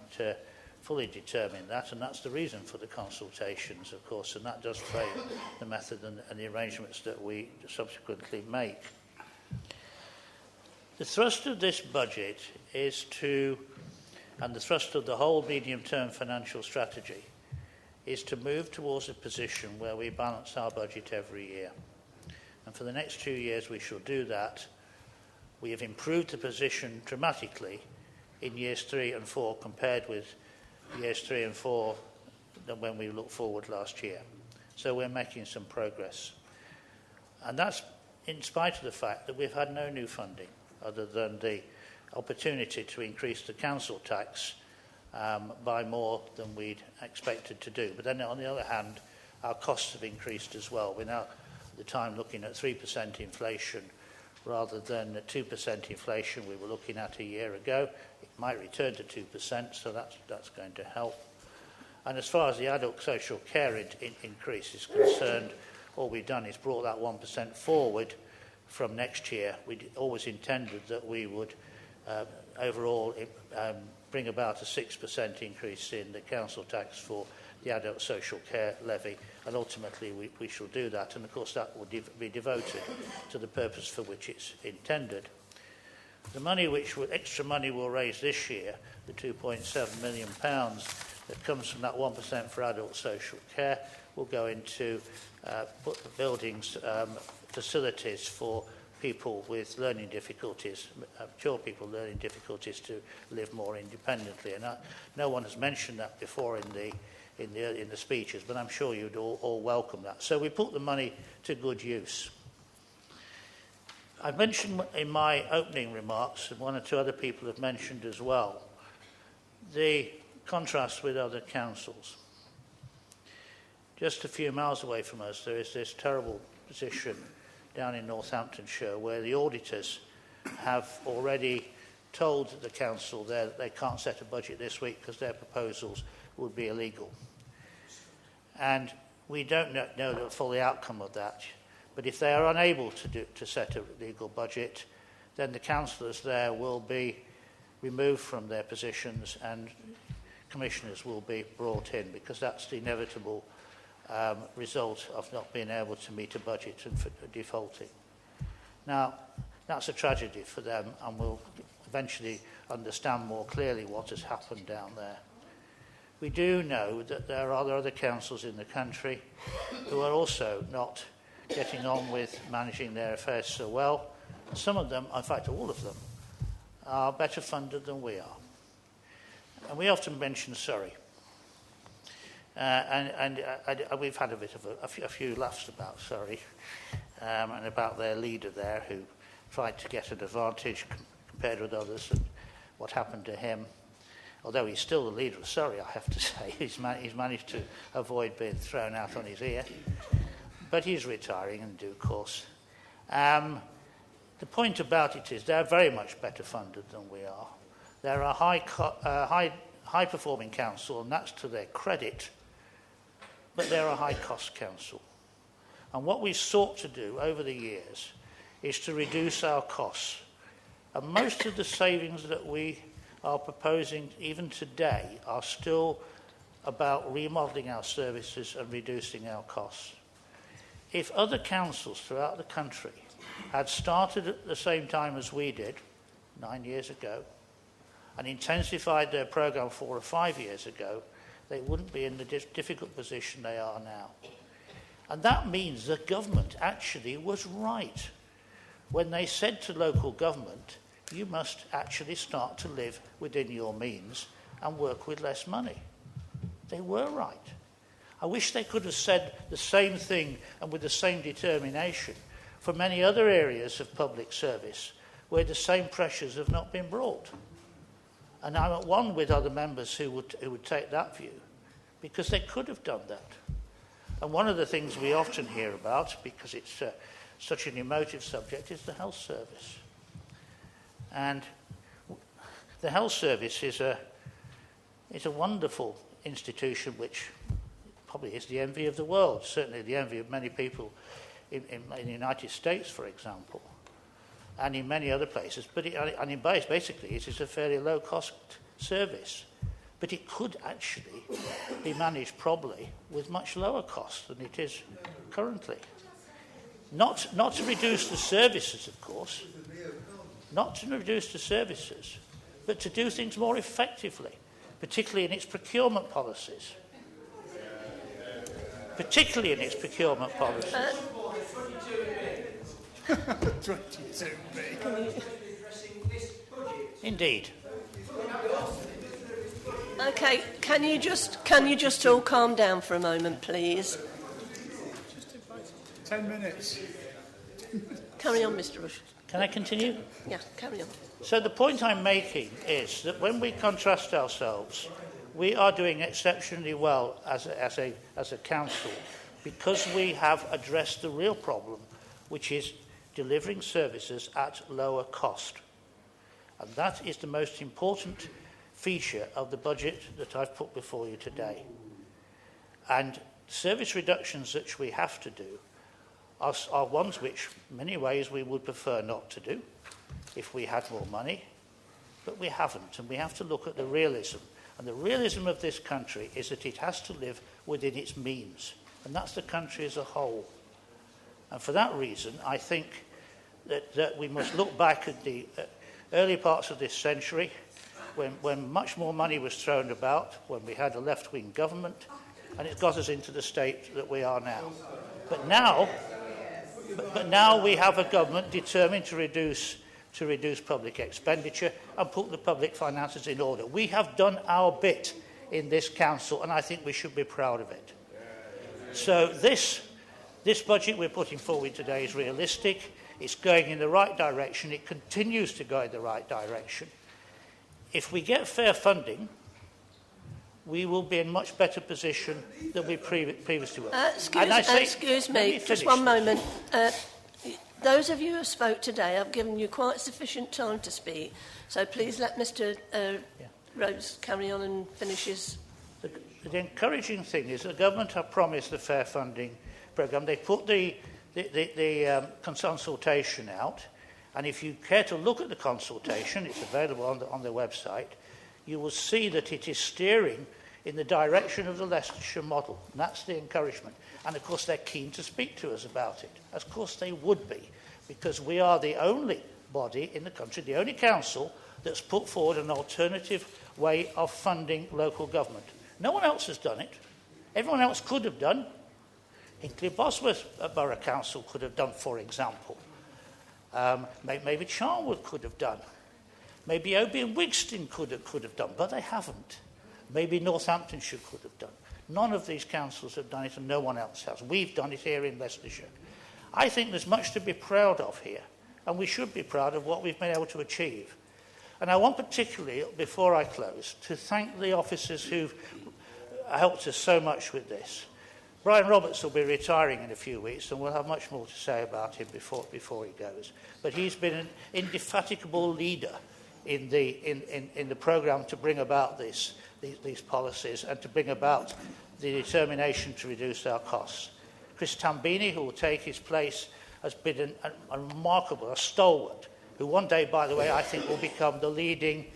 fully determined that, and that's the reason for the consultations, of course, and that does frame the method and the arrangements that we subsequently make. The thrust of this budget is to, and the thrust of the whole medium-term financial strategy, is to move towards a position where we balance our budget every year. And for the next 2 years we shall do that. We have improved the position dramatically in years 3 and 4 compared with years 3 and 4 than when we looked forward last year. So we're making some progress. And that's in spite of the fact that we've had no new funding other than the opportunity to increase the council tax by more than we'd expected to do. But then on the other hand, our costs have increased as well. We're now at the time looking at 3% inflation rather than 2% inflation we were looking at a year ago. It might return to 2%, so that's going to help. And as far as the adult social care increase is concerned, all we've done is brought that 1% forward from next year. We always intended that we would overall bring about a 6% increase in the council tax for the adult social care levy, and ultimately we shall do that, and of course that will be devoted to the purpose for which it's intended. The money extra money we'll raise this year, the £2.7 million that comes from that 1% for adult social care, will go into buildings, facilities for people with learning difficulties, mature people learning difficulties to live more independently. And no one has mentioned that before in the speeches, but I'm sure you'd all welcome that. So we put the money to good use. I mentioned in my opening remarks, and one or two other people have mentioned as well, the contrast with other councils. Just a few miles away from us, there is this terrible position down in Northamptonshire where the auditors have already told the council that they can't set a budget this week because their proposals would be illegal. And we don't know the full outcome of that. But if they are unable to set a legal budget, then the councillors there will be removed from their positions and commissioners will be brought in, because that's the inevitable result of not being able to meet a budget and for defaulting. Now, that's a tragedy for them, and we'll eventually understand more clearly what has happened down there. We do know that there are other councils in the country who are also not getting on with managing their affairs so well. Some of them, in fact all of them, are better funded than we are. And we often mention Surrey. And we've had a few laughs about Surrey and about their leader there who tried to get an advantage compared with others, and what happened to him. Although he's still the leader of Surrey, I have to say. He's managed to avoid being thrown out on his ear. But he's retiring in due course. The point about it is they're very much better funded than we are. They're a high-performing council, and that's to their credit, but they're a high-cost council. And what we've sought to do over the years is to reduce our costs. And most of the savings that we are proposing, even today, are still about remodelling our services and reducing our costs. If other councils throughout the country had started at the same time as we did, 9 years ago, and intensified their programme 4 or 5 years ago, they wouldn't be in the difficult position they are now. And that means the government actually was right when they said to local government, you must actually start to live within your means and work with less money. They were right. I wish they could have said the same thing and with the same determination for many other areas of public service where the same pressures have not been brought. And I'm at one with other members who would take that view, because they could have done that. And one of the things we often hear about, because it's such an emotive subject, is the health service. And the health service is a wonderful institution which probably is the envy of the world, certainly the envy of many people in the United States, for example, and in many other places. But basically, it is a fairly low-cost service. But it could actually be managed probably with much lower cost than it is currently. Not to reduce the services, of course, not to reduce the services, but to do things more effectively, particularly in its procurement policies. Particularly in its procurement policies. 22B. Indeed. Okay, can you just all calm down for a moment, please? 10 minutes. Carry on, Mr. Rush. Can I continue? Yeah, carry on. So the point I'm making is that when we contrast ourselves, we are doing exceptionally well as a council because we have addressed the real problem, which is delivering services at lower cost. And that is the most important feature of the budget that I've put before you today. And service reductions that we have to do are ones which, in many ways, we would prefer not to do if we had more money, but we haven't, and we have to look at the realism. And the realism of this country is that it has to live within its means, and that's the country as a whole. And for that reason, I think that we must look back at the early parts of this century, when much more money was thrown about, when we had a left-wing government, and it got us into the state that we are now. But now we have a government determined to reduce public expenditure and put the public finances in order. We have done our bit in this council, and I think we should be proud of it. So this budget we're putting forward today is realistic. It's going in the right direction. It continues to go in the right direction. If we get fair funding, we will be in much better position than we previously were. Excuse me, just one moment. Those of you who spoke today, I've given you quite sufficient time to speak, so please let Mr. Rhodes carry on and finish his... The encouraging thing is the government have promised a fair funding programme. They put the consultation out, and if you care to look at the consultation, it's available on their website, you will see that it is steering in the direction of the Leicestershire model, and that's the encouragement. And of course they're keen to speak to us about it. Of course they would be, because we are the only body in the country, the only council that's put forward an alternative way of funding local government. No one else has done it. Everyone else could have done. Hinkley Bosworth Borough Council could have done, for example. Maybe Charnwood could have done. Maybe Oby and Wigston could have done, but they haven't. Maybe Northamptonshire could have done. None of these councils have done it, and no one else has. We've done it here in Leicestershire. I think there's much to be proud of here, and we should be proud of what we've been able to achieve. And I want particularly, before I close, to thank the officers who've helped us so much with this. Brian Roberts will be retiring in a few weeks, and we'll have much more to say about him before he goes. But he's been an indefatigable leader in the programme to bring about these policies and to bring about the determination to reduce our costs. Chris Tambini, who will take his place, has been a remarkable, a stalwart, who one day, by the way, I think will become the leading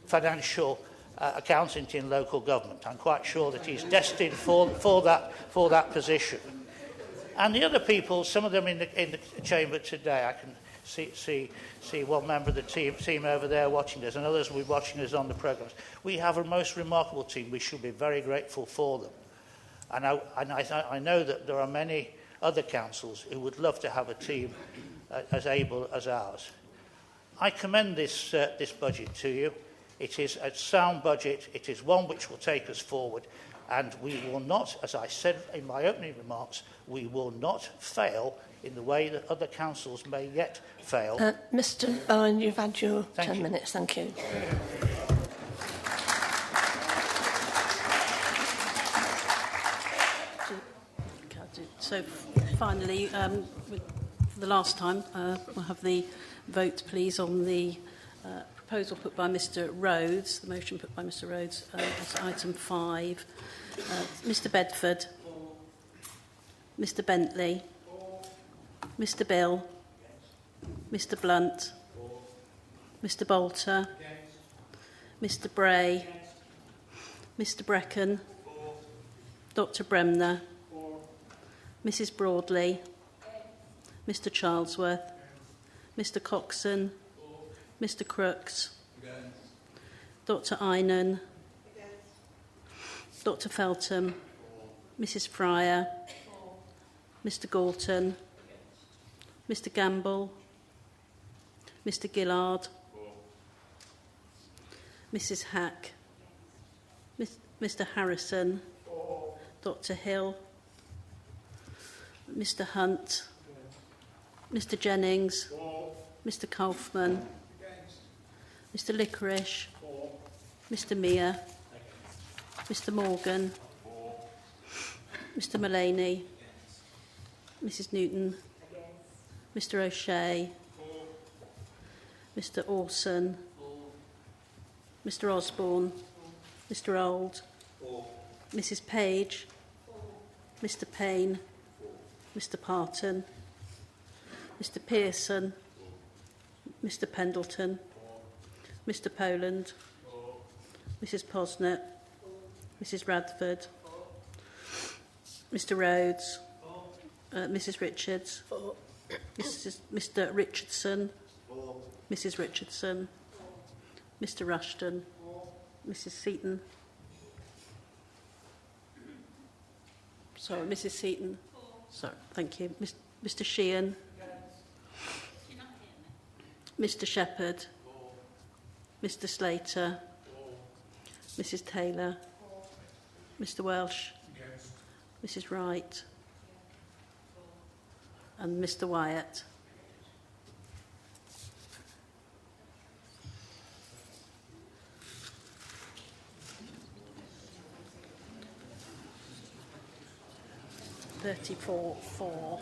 financial accountant in local government. I'm quite sure that he's destined for that position. And the other people, some of them in the chamber today, I can see one member of the team over there watching us, and others will be watching us on the programmes. We have a most remarkable team. We should be very grateful for them. And I know that there are many other councils who would love to have a team as able as ours. I commend this budget to you. It is a sound budget. It is one which will take us forward. And we will not, as I said in my opening remarks, we will not fail in the way that other councils may yet fail. Mr Bowen, you've had your 10 minutes. Thank you. So finally, for the last time, we'll have the vote, please, on the proposal put by Mr Rhodes, the motion put by Mr Rhodes as item 5. Mr Bedford, Mr Bentley, Mr Bill, Mr Blunt, Mr Bolter, Mr Bray, Mr Brecon, Dr Bremner, Mrs Broadley, Mr Charlesworth, Mr Coxon, Mr Crooks, Dr Einan, Dr Feltham, Mrs Fryer, Mr Gorton, Mr Gamble, Mr Gillard, Mrs Hack, Mr Harrison, Dr Hill, Mr Hunt, Mr Jennings, Mr Kaufman, Mr Lickorish, Mr Mear, Mr Morgan, Mr Mullaney, Mrs Newton, Mr O'Shea, Mr Orson, Mr Osborne, Mr Old, Mrs Page, Mr Payne, Mr Parton, Mr Pearson, Mr Pendleton, Mr Poland, Mrs Posnett, Mrs Radford, Mr Rhodes, Mrs Richards, Mr Richardson, Mrs Richardson, Mr Rushton, Mrs Seaton, sorry, Mrs Seaton, sorry, thank you, Mr Sheehan, Mr Shepherd, Mr Slater, Mrs Taylor, Mr Welsh, Mrs Wright, and Mr Wyatt. $34 for,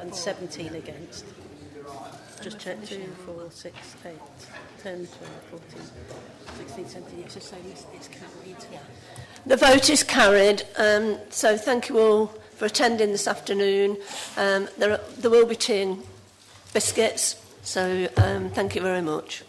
and 17 against. Just check 2, 4, 6, 8, 10, 12, 14, 16, 17. It's just saying it's carried. Yeah. The vote is carried. So thank you all for attending this afternoon. There will be tea and biscuits. So thank you very much.